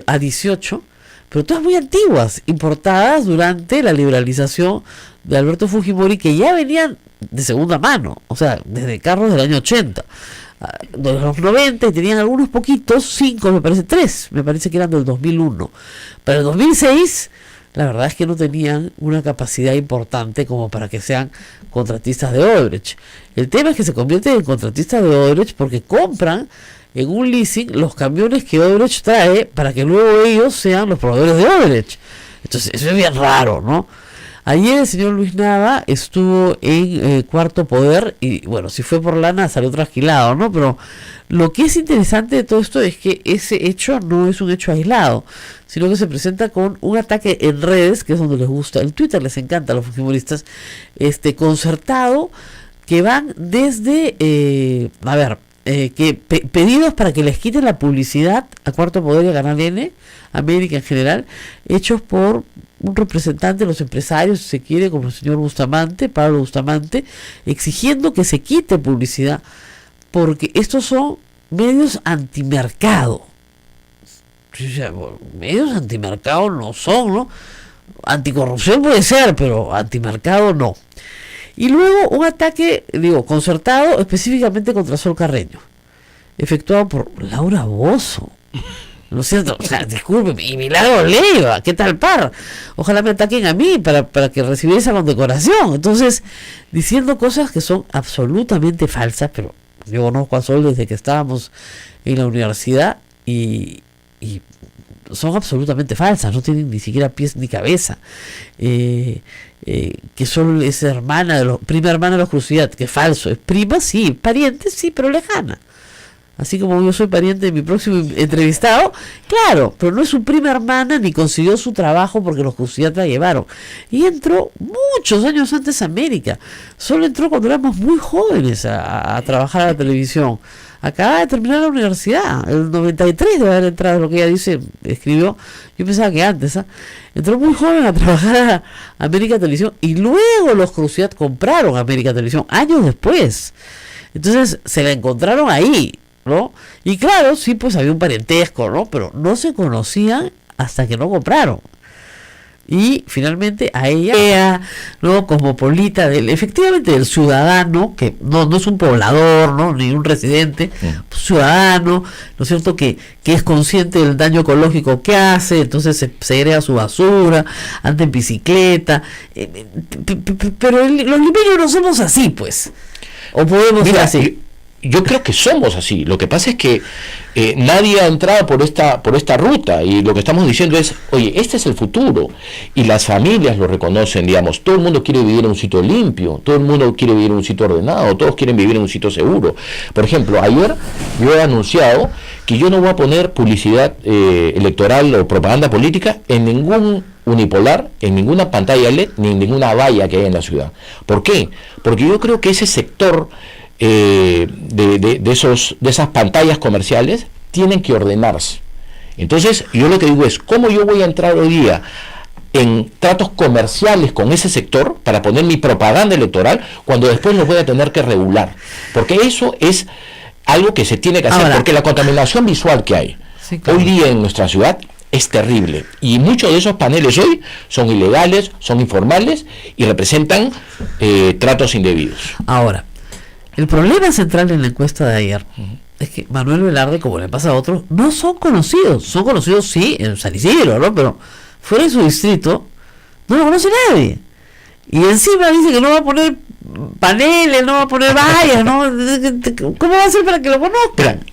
a 18, pero todas muy antiguas, importadas durante la liberalización de Alberto Fujimori, que ya venían de segunda mano, o sea, desde carros del año 80, de los 90, y tenían algunos poquitos, 5, me parece, 3, me parece que eran del 2001. Pero el 2006, la verdad es que no tenían una capacidad importante como para que sean contratistas de Odebrecht. El tema es que se convierten en contratistas de Odebrecht porque compran en un leasing los camiones que Odebrecht trae para que luego ellos sean los proveedores de Odebrecht. Entonces, eso es bien raro, ¿no? Ayer el señor Luis Nava estuvo en Cuarto Poder y, bueno, si fue por lana salió trasquilado, ¿no? Pero lo que es interesante de todo esto es que ese hecho no es un hecho aislado, sino que se presenta con un ataque en redes, que es donde les gusta, el Twitter les encanta a los fujimoristas, concertado, que van desde, pedidos para que les quiten la publicidad a Cuarto Poder y a Canal N, América en general, hechos por un representante de los empresarios, si se quiere, como el señor Bustamante, Pablo Bustamante, exigiendo que se quite publicidad, porque estos son medios antimercado. O sea, medios antimercado no son, ¿no? Anticorrupción puede ser, pero antimercado no. Y luego un ataque, concertado específicamente contra Sol Carreño, efectuado por Laura Bozzo. ¿No es cierto? O sea, discúlpeme, y Milagro Leiva, ¿qué tal par? Ojalá me ataquen a mí para que recibiera esa condecoración. Entonces, diciendo cosas que son absolutamente falsas, pero yo conozco a Sol desde que estábamos en la universidad y son absolutamente falsas, no tienen ni siquiera pies ni cabeza. Que Sol es prima hermana de los Crucidad, que es falso, es prima, sí, pariente, sí, pero lejana. Así como yo soy pariente de mi próximo entrevistado, claro, pero no es su prima hermana ni consiguió su trabajo porque los Crucidad la llevaron. Y entró muchos años antes a América. Solo entró cuando éramos muy jóvenes a trabajar a la televisión. Acaba de terminar la universidad, el 93 debe haber entrado, lo que ella escribió. Yo pensaba que antes, entró muy joven a trabajar a América Televisión y luego los Crucidad compraron América Televisión, años después. Entonces se la encontraron ahí, ¿no? Y claro, sí, pues había un parentesco, ¿no? Pero no se conocían hasta que no compraron. Y finalmente a ella, ¿no? Cosmopolita efectivamente del ciudadano, que no es un poblador, ¿no? Ni un residente, ciudadano, ¿no es cierto? Que es consciente del daño ecológico que hace, entonces se segrega su basura, anda en bicicleta, pero los limeños no somos así, pues. O podemos ser así. Yo creo que somos así. Lo que pasa es que nadie ha entrado por esta ruta y lo que estamos diciendo es, oye, este es el futuro y las familias lo reconocen, digamos, todo el mundo quiere vivir en un sitio limpio, todo el mundo quiere vivir en un sitio ordenado, todos quieren vivir en un sitio seguro. Por ejemplo, ayer yo he anunciado que yo no voy a poner publicidad electoral o propaganda política en ningún unipolar, en ninguna pantalla LED ni en ninguna valla que haya en la ciudad. ¿Por qué? Porque yo creo que ese sector de esas pantallas comerciales tienen que ordenarse. Entonces yo lo que digo es, ¿cómo yo voy a entrar hoy día en tratos comerciales con ese sector para poner mi propaganda electoral cuando después los voy a tener que regular? Porque eso es algo que se tiene que hacer. Ahora, porque la contaminación visual que hay hoy día en nuestra ciudad es terrible, y muchos de esos paneles hoy son ilegales, son informales y representan tratos indebidos. Ahora, el problema central en la encuesta de ayer es que Manuel Velarde, como le pasa a otros, no son conocidos. Son conocidos, sí, en San Isidro, ¿no? Pero fuera de su distrito, No lo conoce nadie. Y encima dice que no va a poner paneles, no va a poner vallas, ¿no? ¿Cómo va a ser para que lo conozcan?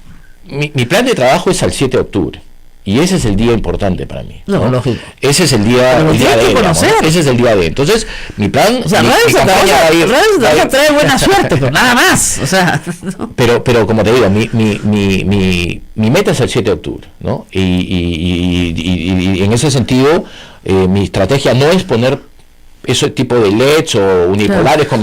Mi plan de trabajo es al 7 de octubre. Y ese es el día importante para mí. No, lógico. Ese es el día, de conocer. Ese es el día de. Entonces, mi plan. O sea, Radio trae buena suerte, pero nada más. O sea, no. Pero como te digo, mi meta es el 7 de octubre, ¿no? Y en ese sentido, mi estrategia no es poner ese tipo de LEDs o unipolares con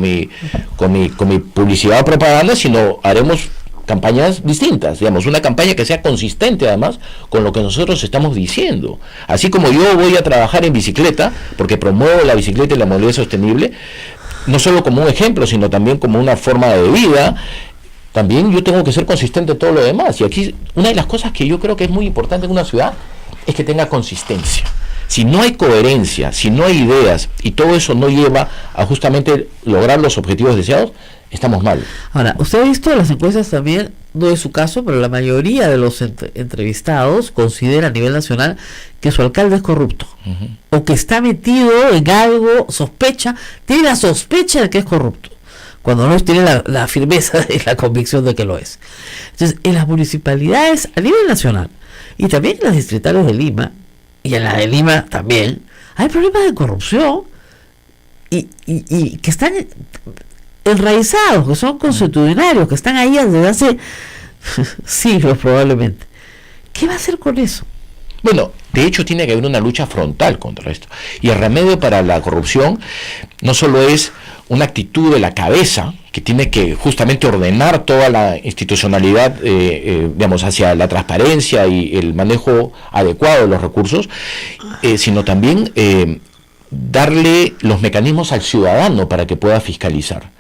mi publicidad o propaganda, sino haremos campañas distintas, digamos, una campaña que sea consistente además con lo que nosotros estamos diciendo. Así como yo voy a trabajar en bicicleta, porque promuevo la bicicleta y la movilidad sostenible, no solo como un ejemplo, sino también como una forma de vida, también yo tengo que ser consistente en todo lo demás. Y aquí una de las cosas que yo creo que es muy importante en una ciudad es que tenga consistencia. Si no hay coherencia, si no hay ideas y todo eso no lleva a justamente lograr los objetivos deseados, estamos mal. Ahora, usted ha visto las encuestas también, no es su caso, pero la mayoría de los entrevistados considera a nivel nacional que su alcalde es corrupto, o que está metido en algo, tiene la sospecha de que es corrupto, cuando no tiene la firmeza y la convicción de que lo es. Entonces, en las municipalidades a nivel nacional, y también en las distritales de Lima, y en la de Lima también, hay problemas de corrupción y que están enraizados, que son consuetudinarios, que están ahí desde hace siglos probablemente. ¿Qué va a hacer con eso? Bueno, de hecho tiene que haber una lucha frontal contra esto. Y el remedio para la corrupción no solo es una actitud de la cabeza, que tiene que justamente ordenar toda la institucionalidad, digamos, hacia la transparencia y el manejo adecuado de los recursos, sino también darle los mecanismos al ciudadano para que pueda fiscalizar.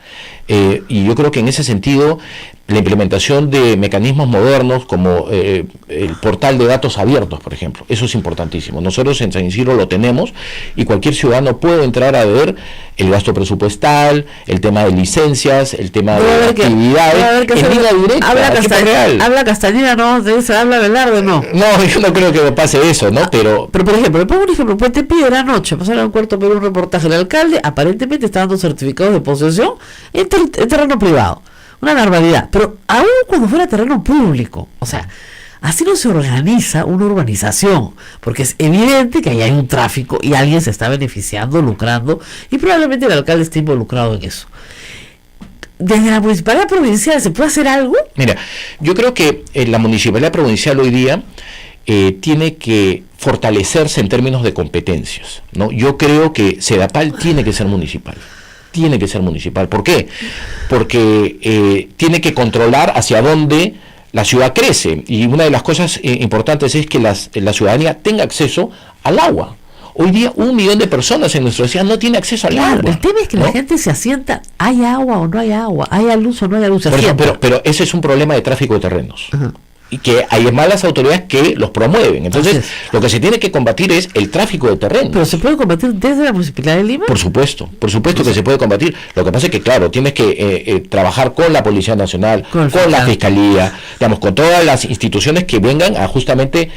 Y yo creo que en ese sentido la implementación de mecanismos modernos como el portal de datos abiertos, por ejemplo, eso es importantísimo. Nosotros en San Isidro lo tenemos y cualquier ciudadano puede entrar a ver el gasto presupuestal, el tema de licencias, el tema de actividades, en línea directa, habla Castañeda, ¿no? Habla Velarde, ¿no? No, yo no creo que pase eso, ¿no? Pero por ejemplo, le pongo un ejemplo, Puente Piedra anoche, pasaron al Cuarto Perú un reportaje, el alcalde aparentemente está dando certificados de posesión en terreno privado. Una barbaridad, pero aún cuando fuera terreno público, o sea, así no se organiza una urbanización, porque es evidente que ahí hay un tráfico y alguien se está beneficiando, lucrando, y probablemente el alcalde esté involucrado en eso. ¿Desde la municipalidad provincial se puede hacer algo? Mira, yo creo que la municipalidad provincial hoy día tiene que fortalecerse en términos de competencias, ¿no? Yo creo que Sedapal tiene que ser municipal. Tiene que ser municipal. ¿Por qué? Porque tiene que controlar hacia dónde la ciudad crece. Y una de las cosas importantes es que la ciudadanía tenga acceso al agua. Hoy día 1 millón de personas en nuestra ciudad no tiene acceso al agua. El tema es que la gente se asienta, ¿hay agua o no hay agua? ¿Hay luz o no hay luz? Pero ese es un problema de tráfico de terrenos. Y que hay malas autoridades que los promueven. Entonces, lo que se tiene que combatir es el tráfico de terreno. ¿Pero se puede combatir desde la Municipalidad de Lima? Por supuesto que se puede combatir. Lo que pasa es que, claro, tienes que trabajar con la Policía Nacional, con la Fiscalía, digamos, con todas las instituciones que vengan a justamente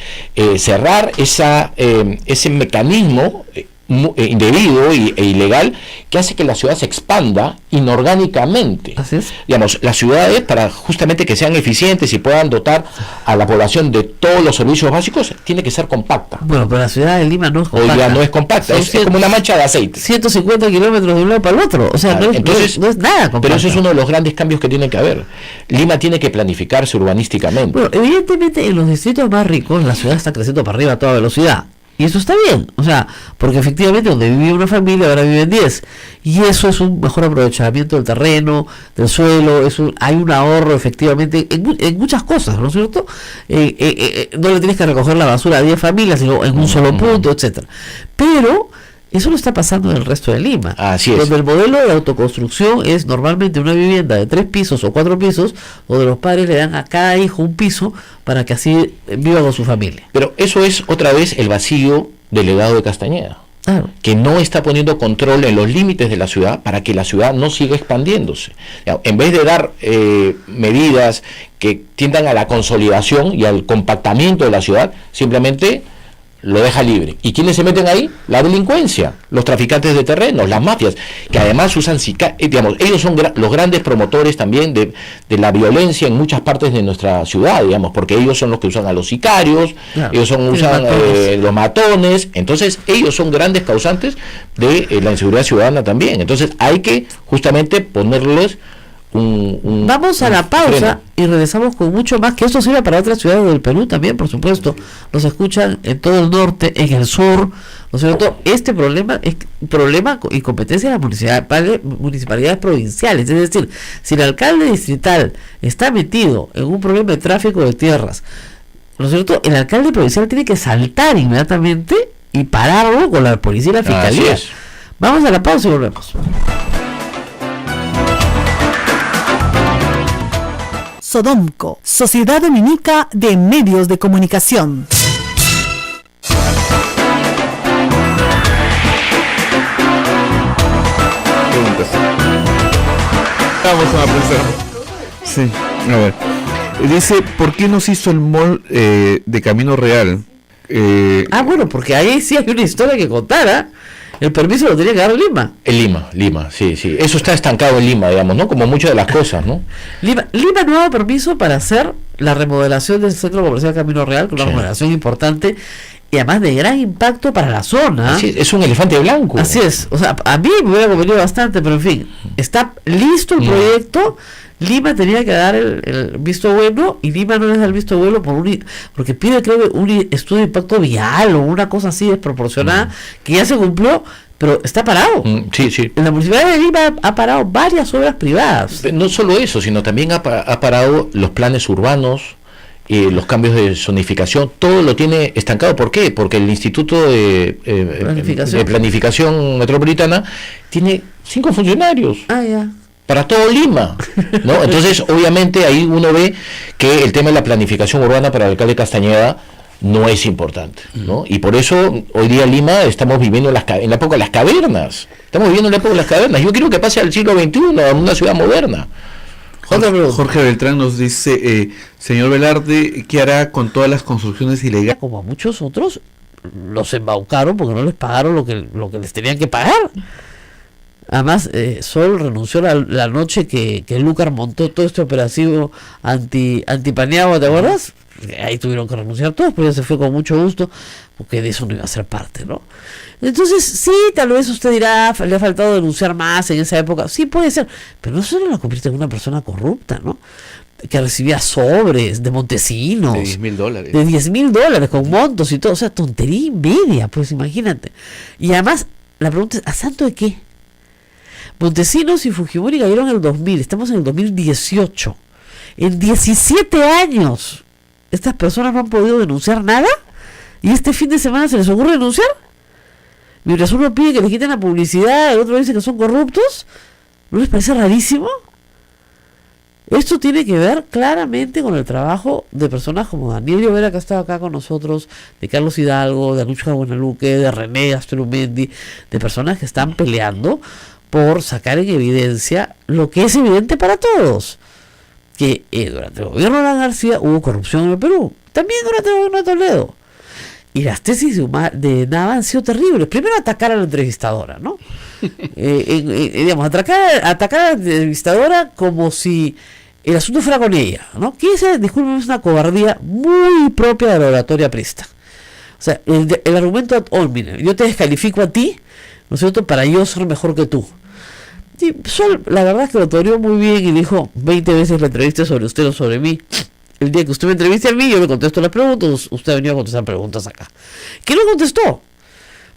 cerrar ese mecanismo indebido e ilegal que hace que la ciudad se expanda inorgánicamente. Así es. Digamos, las ciudades, para justamente que sean eficientes y puedan dotar a la población de todos los servicios básicos, tiene que ser compacta. Bueno, pero la ciudad de Lima no es compacta. Hoy ya no es compacta, es como una mancha de aceite. 150 kilómetros de un lado para el otro. O sea, no es nada compacta. Pero eso es uno de los grandes cambios que tiene que haber. Lima tiene que planificarse urbanísticamente. Bueno, evidentemente en los distritos más ricos la ciudad está creciendo para arriba a toda velocidad. Y eso está bien, o sea, porque efectivamente donde vivía una familia ahora viven 10. Y eso es un mejor aprovechamiento del terreno, del suelo, hay un ahorro efectivamente en muchas cosas, ¿no es cierto? No le tienes que recoger la basura a 10 familias, sino en un solo punto, etcétera. Pero eso no está pasando en el resto de Lima. Así es. Donde el modelo de autoconstrucción es normalmente una vivienda de 3 pisos o 4 pisos, donde los padres le dan a cada hijo un piso para que así viva con su familia. Pero eso es otra vez el vacío del legado de Castañeda, que no está poniendo control en los límites de la ciudad para que la ciudad no siga expandiéndose. En vez de dar medidas que tiendan a la consolidación y al compactamiento de la ciudad, simplemente lo deja libre. ¿Y quiénes se meten ahí? La delincuencia, los traficantes de terrenos, las mafias, que además usan digamos, ellos son los grandes promotores también de la violencia en muchas partes de nuestra ciudad, digamos, porque ellos son los que usan a los sicarios, claro, ellos usan los matones, entonces ellos son grandes causantes de la inseguridad ciudadana también. Entonces hay que justamente ponerles vamos a la pausa freno. Y regresamos con mucho más, que esto sirve para otras ciudades del Perú también, por supuesto. Nos escuchan en todo el norte, en el sur, ¿no es cierto? Este problema es problema y competencia de las municipalidades provinciales, es decir, si el alcalde distrital está metido en un problema de tráfico de tierras, ¿no es cierto? El alcalde provincial tiene que saltar inmediatamente y pararlo con la policía y la fiscalía. Vamos a la pausa y volvemos. Sodomco, Sociedad Dominica de Medios de Comunicación. Vamos a pensar. Sí, a ver. Dice, ¿por qué no se hizo el mall de Camino Real? Bueno, porque ahí sí hay una historia que contar, ¿eh? El permiso lo tenía que dar Lima. Lima, sí. Eso está estancado en Lima, digamos, ¿no? Como muchas de las cosas, ¿no? Lima no ha dado permiso para hacer la remodelación del Centro Comercial Camino Real, con una remodelación importante y además de gran impacto para la zona. Así es un elefante blanco. Así es. O sea, a mí me hubiera convenido bastante, pero en fin, está listo el proyecto. Lima tenía que dar el visto bueno y Lima no les da el visto bueno porque pide, creo que un estudio de impacto vial o una cosa así desproporcionada que ya se cumplió, pero está parado. Sí. La Municipalidad de Lima ha parado varias obras privadas. No solo eso, sino también ha parado los planes urbanos, los cambios de zonificación, todo lo tiene estancado. ¿Por qué? Porque el Instituto de Planificación Metropolitana tiene 5 funcionarios. Para todo Lima, ¿no? Entonces, obviamente, ahí uno ve que el tema de la planificación urbana para el alcalde Castañeda no es importante, ¿no? Y por eso, hoy día Lima estamos viviendo en la época de las cavernas. Yo quiero que pase al siglo XXI, a una ciudad moderna. Jorge Beltrán nos dice, señor Velarde, ¿qué hará con todas las construcciones ilegales? Como a muchos otros, los embaucaron porque no les pagaron lo que les tenían que pagar. Además, Sol renunció la noche que Lúcar montó todo este operativo antipaneado, ¿te acuerdas? Ahí tuvieron que renunciar todos, pero ya se fue con mucho gusto, porque de eso no iba a ser parte, ¿no? Entonces, sí, tal vez usted dirá, le ha faltado denunciar más en esa época. Sí, puede ser, pero no solo la convierte en una persona corrupta, ¿no? Que recibía sobres de Montesinos. De $10,000. De $10,000 con montos y todo. O sea, tontería y media, pues imagínate. Y además, la pregunta es, ¿a santo de qué? Montesinos y Fujimori cayeron en el 2000, estamos en el 2018. En 17 años, estas personas no han podido denunciar nada, y este fin de semana se les ocurre denunciar. Mientras uno pide que les quiten la publicidad, el otro dice que son corruptos. ¿No les parece rarísimo? Esto tiene que ver claramente con el trabajo de personas como Daniel Llovera, que ha estado acá con nosotros, de Carlos Hidalgo, de Anushka Buenaluque, de René Astrumendi, de personas que están peleando por sacar en evidencia lo que es evidente para todos, que durante el gobierno de Alan García hubo corrupción en el Perú, también durante el gobierno de Toledo, y las tesis de Nava han sido terribles. Primero, atacar a la entrevistadora, ¿no? Digamos, atacar a la entrevistadora como si el asunto fuera con ella, ¿no? Que esa, discúlpeme, es una cobardía muy propia de la oratoria aprista. O sea, el argumento ad hominem, yo te descalifico a ti, ¿no es cierto?, para yo ser mejor que tú. Y Sol, la verdad es que lo toreó muy bien y dijo 20 veces la entrevista sobre usted o sobre mí. El día que usted me entreviste a mí, yo le contesto las preguntas, usted ha venido a contestar preguntas acá. ¿Qué no contestó?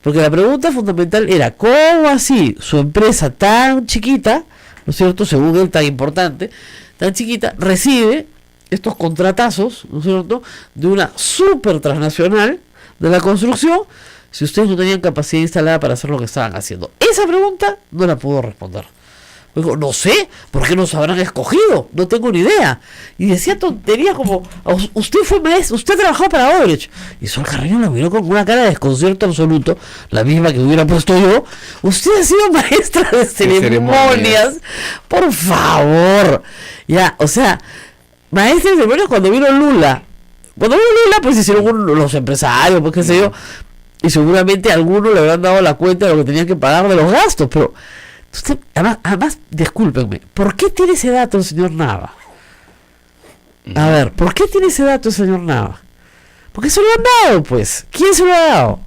Porque la pregunta fundamental era, ¿cómo así su empresa tan chiquita, ¿no es cierto?, según él tan importante, tan chiquita, recibe estos contratazos, ¿no es cierto?, de una super transnacional de la construcción, si ustedes no tenían capacidad instalada para hacer lo que estaban haciendo? Esa pregunta no la pudo responder. Dijo, no sé, ¿por qué nos habrán escogido? No tengo ni idea. Y decía tonterías como, usted fue maestro, usted trabajó para Odebrecht. Y Sol Carreño la miró con una cara de desconcierto absoluto, la misma que hubiera puesto yo. Usted ha sido maestra de ceremonias. Por favor. Ya, o sea, maestra de ceremonias cuando vino Lula Cuando hubo Lula, pues hicieron los empresarios, pues qué sé yo, y seguramente a algunos le habrán dado la cuenta de lo que tenían que pagar de los gastos, pero usted, además, discúlpenme, ¿por qué tiene ese dato el señor Nava? A ver, ¿por qué tiene ese dato el señor Nava? Porque se lo han dado, pues. ¿Quién se lo ha dado?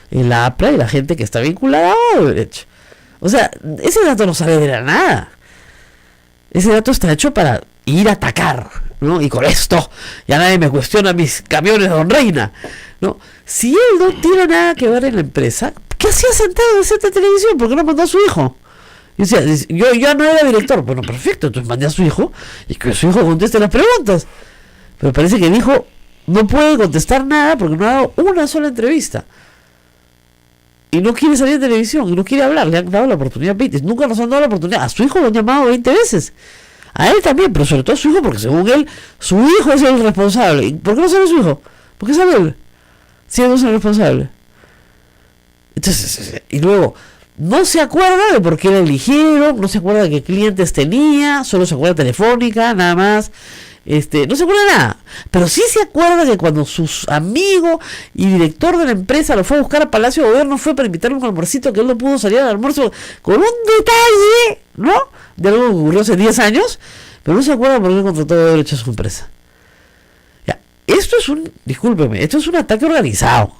El APRA y la gente que está vinculada a Odebrecht. O sea, ese dato no sale de la nada. Ese dato está hecho para ir a atacar, ¿no? Y con esto ya nadie me cuestiona mis camiones, don Reina, ¿no? Si él no tiene nada que ver en la empresa, ¿qué hacía sentado en esta televisión? ¿Por qué no mandó a su hijo? Y decía, yo ya no era director. Bueno, perfecto, entonces mandé a su hijo y que su hijo conteste las preguntas. Pero parece que el hijo no puede contestar nada porque no ha dado una sola entrevista. Y no quiere salir en televisión, y no quiere hablar. Le han dado la oportunidad 20. Nunca nos han dado la oportunidad. A su hijo lo han llamado 20 veces. A él también, pero sobre todo a su hijo, porque según él, su hijo es el responsable. ¿Y por qué no sabe su hijo? ¿Por qué sabe él? Si él no es el responsable. Entonces, y luego, no se acuerda de por qué la eligieron, no se acuerda de qué clientes tenía, solo se acuerda de Telefónica, nada más. No se acuerda de nada, pero sí se acuerda que cuando su amigo y director de la empresa lo fue a buscar a Palacio de Gobierno fue para invitarle un almuercito, que él no pudo salir al almuerzo con un detalle, ¿no? De algo que ocurrió hace 10 años, pero no se acuerda por qué contrató de derecho a su empresa. Ya, esto es discúlpeme, esto es un ataque organizado.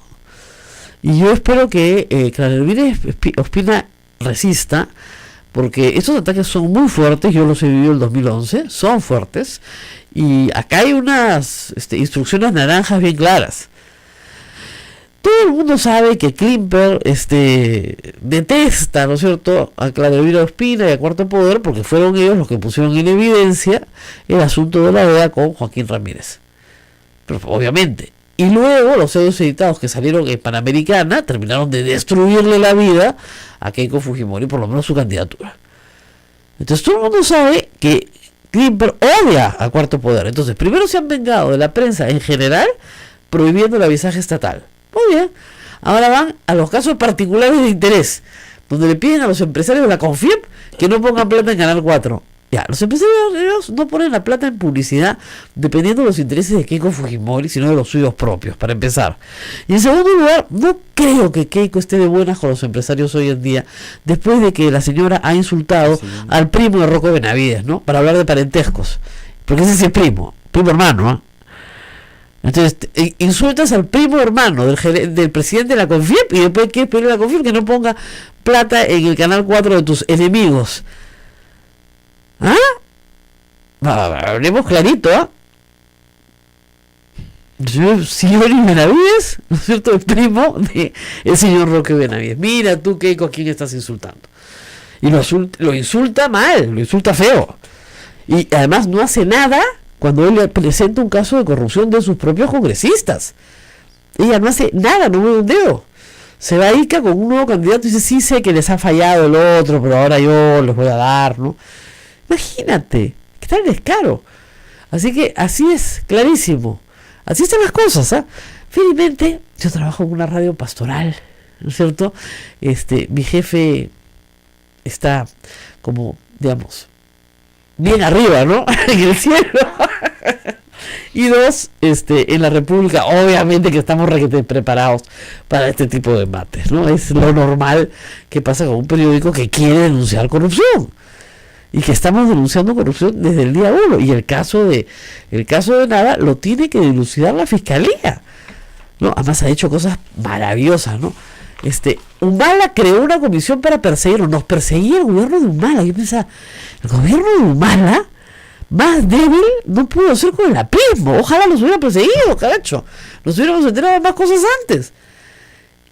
Y yo espero que Clara Elvira Ospina resista, porque estos ataques son muy fuertes. Yo los he vivido en el 2011, son fuertes, y acá hay unas instrucciones naranjas bien claras. Todo el mundo sabe que Klimper detesta, ¿no es cierto?, a Clara Elvira Ospina y a Cuarto Poder, porque fueron ellos los que pusieron en evidencia el asunto de la DEA con Joaquín Ramírez. Pero obviamente. Y luego los pseudos editados que salieron en Panamericana terminaron de destruirle la vida a Keiko Fujimori, por lo menos su candidatura. Entonces todo el mundo sabe que Klimper odia a Cuarto Poder. Entonces primero se han vengado de la prensa en general, prohibiendo el avisaje estatal. Muy bien. Ahora van a los casos particulares de interés, donde le piden a los empresarios de la CONFIEP que no pongan plata en Canal 4. Ya, los empresarios no ponen la plata en publicidad dependiendo de los intereses de Keiko Fujimori, sino de los suyos propios, para empezar. Y en segundo lugar, no creo que Keiko esté de buenas con los empresarios hoy en día, después de que la señora ha insultado al primo de Rocco Benavides, ¿no? Para hablar de parentescos. Porque ese sí es primo hermano, ¿eh? Entonces, insultas al primo hermano del presidente de la CONFIEP y después quieres pedirle a la CONFIEP que no ponga plata en el Canal 4 de tus enemigos. ¿Ah? Hablemos clarito, ¿ah? Señor Benavides, ¿no es cierto? El primo del señor Roque Benavides. Mira tú, Keiko, a quién estás insultando. Y lo insulta mal, lo insulta feo. Y además no hace nada cuando él le presenta un caso de corrupción de sus propios congresistas. Ella no hace nada, no mueve un dedo. Se va a Ica con un nuevo candidato y dice, sí sé que les ha fallado el otro, pero ahora yo les voy a dar, ¿no? Imagínate, que tal descaro. Así que así es, clarísimo. Así están las cosas, ¿eh? Felizmente, yo trabajo en una radio pastoral, ¿no es cierto? Mi jefe está como, digamos, bien arriba, ¿no? En el cielo. Y dos, en la República, obviamente que estamos preparados para este tipo de debates, ¿no? Es lo normal que pasa con un periódico que quiere denunciar corrupción. Y que estamos denunciando corrupción desde el día 1. Y el caso de Nava lo tiene que dilucidar la fiscalía, ¿no? Además ha hecho cosas maravillosas, ¿no? Humala creó una comisión para perseguirlo. Nos perseguía el gobierno de Humala. Yo pensaba, el gobierno de Humala, más débil no pudo ser con el apismo. Ojalá los hubiera perseguido, caracho. Nos hubiéramos enterado de más cosas antes.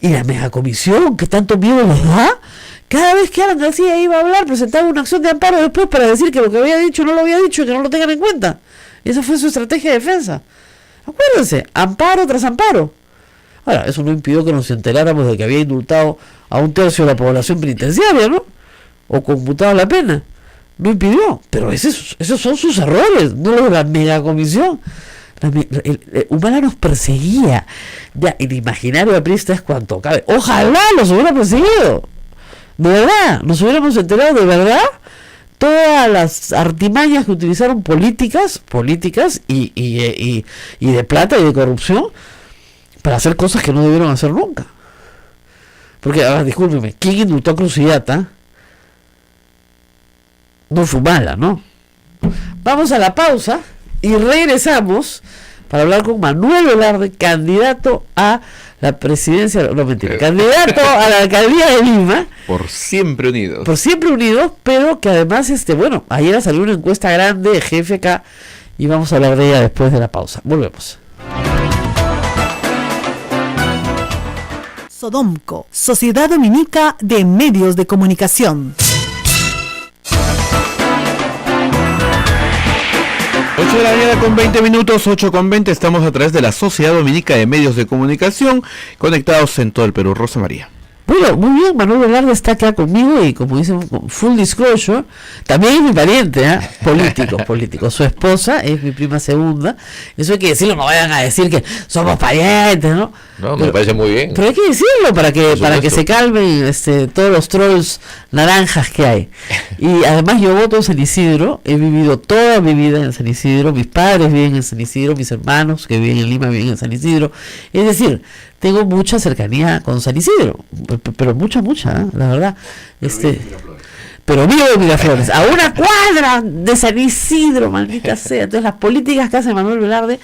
Y la megacomisión que tanto miedo les da. Cada vez que Alan García iba a hablar, presentaba una acción de amparo después para decir que lo que había dicho no lo había dicho y que no lo tengan en cuenta. Esa fue su estrategia de defensa. Acuérdense, amparo tras amparo. Ahora, eso no impidió que nos enteráramos de que había indultado a 1/3 de la población penitenciaria, ¿no? O conmutado la pena. No impidió. Pero esos son sus errores, no los de la megacomisión. Humala nos perseguía. Ya, el imaginario aprista es cuanto cabe. Ojalá los hubiera perseguido. De verdad, nos hubiéramos enterado de verdad todas las artimañas que utilizaron políticas y de plata y de corrupción para hacer cosas que no debieron hacer nunca. Porque, ahora discúlpeme, ¿quién indultó a Cruciata? No fue mala, ¿no? Vamos a la pausa y regresamos para hablar con Manuel Velarde, candidato a la presidencia, no mentira, candidato a la alcaldía de Lima. Por Siempre Unidos. Por Siempre Unidos, pero que además, bueno, ayer salió una encuesta grande de GFK y vamos a hablar de ella después de la pausa. Volvemos. Sodomco, Sociedad Dominica de Medios de Comunicación. 8 de la mañana con 20 minutos, 8 con 20, estamos a través de la Sociedad Dominica de Medios de Comunicación, conectados en todo el Perú. Rosa María. Bueno, muy bien, Manuel Velarde está acá conmigo y como dicen, full disclosure, también es mi pariente, político. Su esposa es mi prima segunda. Eso hay que decirlo, no vayan a decir que somos parientes, ¿no? No, me parece muy bien. Pero hay que decirlo para que se calmen todos los trolls naranjas que hay. Y además yo voto en San Isidro, he vivido toda mi vida en San Isidro, mis padres viven en San Isidro, mis hermanos que viven en Lima viven en San Isidro. Es decir, tengo mucha cercanía con San Isidro, pero mucha, la verdad. Pero vivo de Miraflores, a una cuadra de San Isidro, maldita sea. Entonces las políticas que hace Manuel Velarde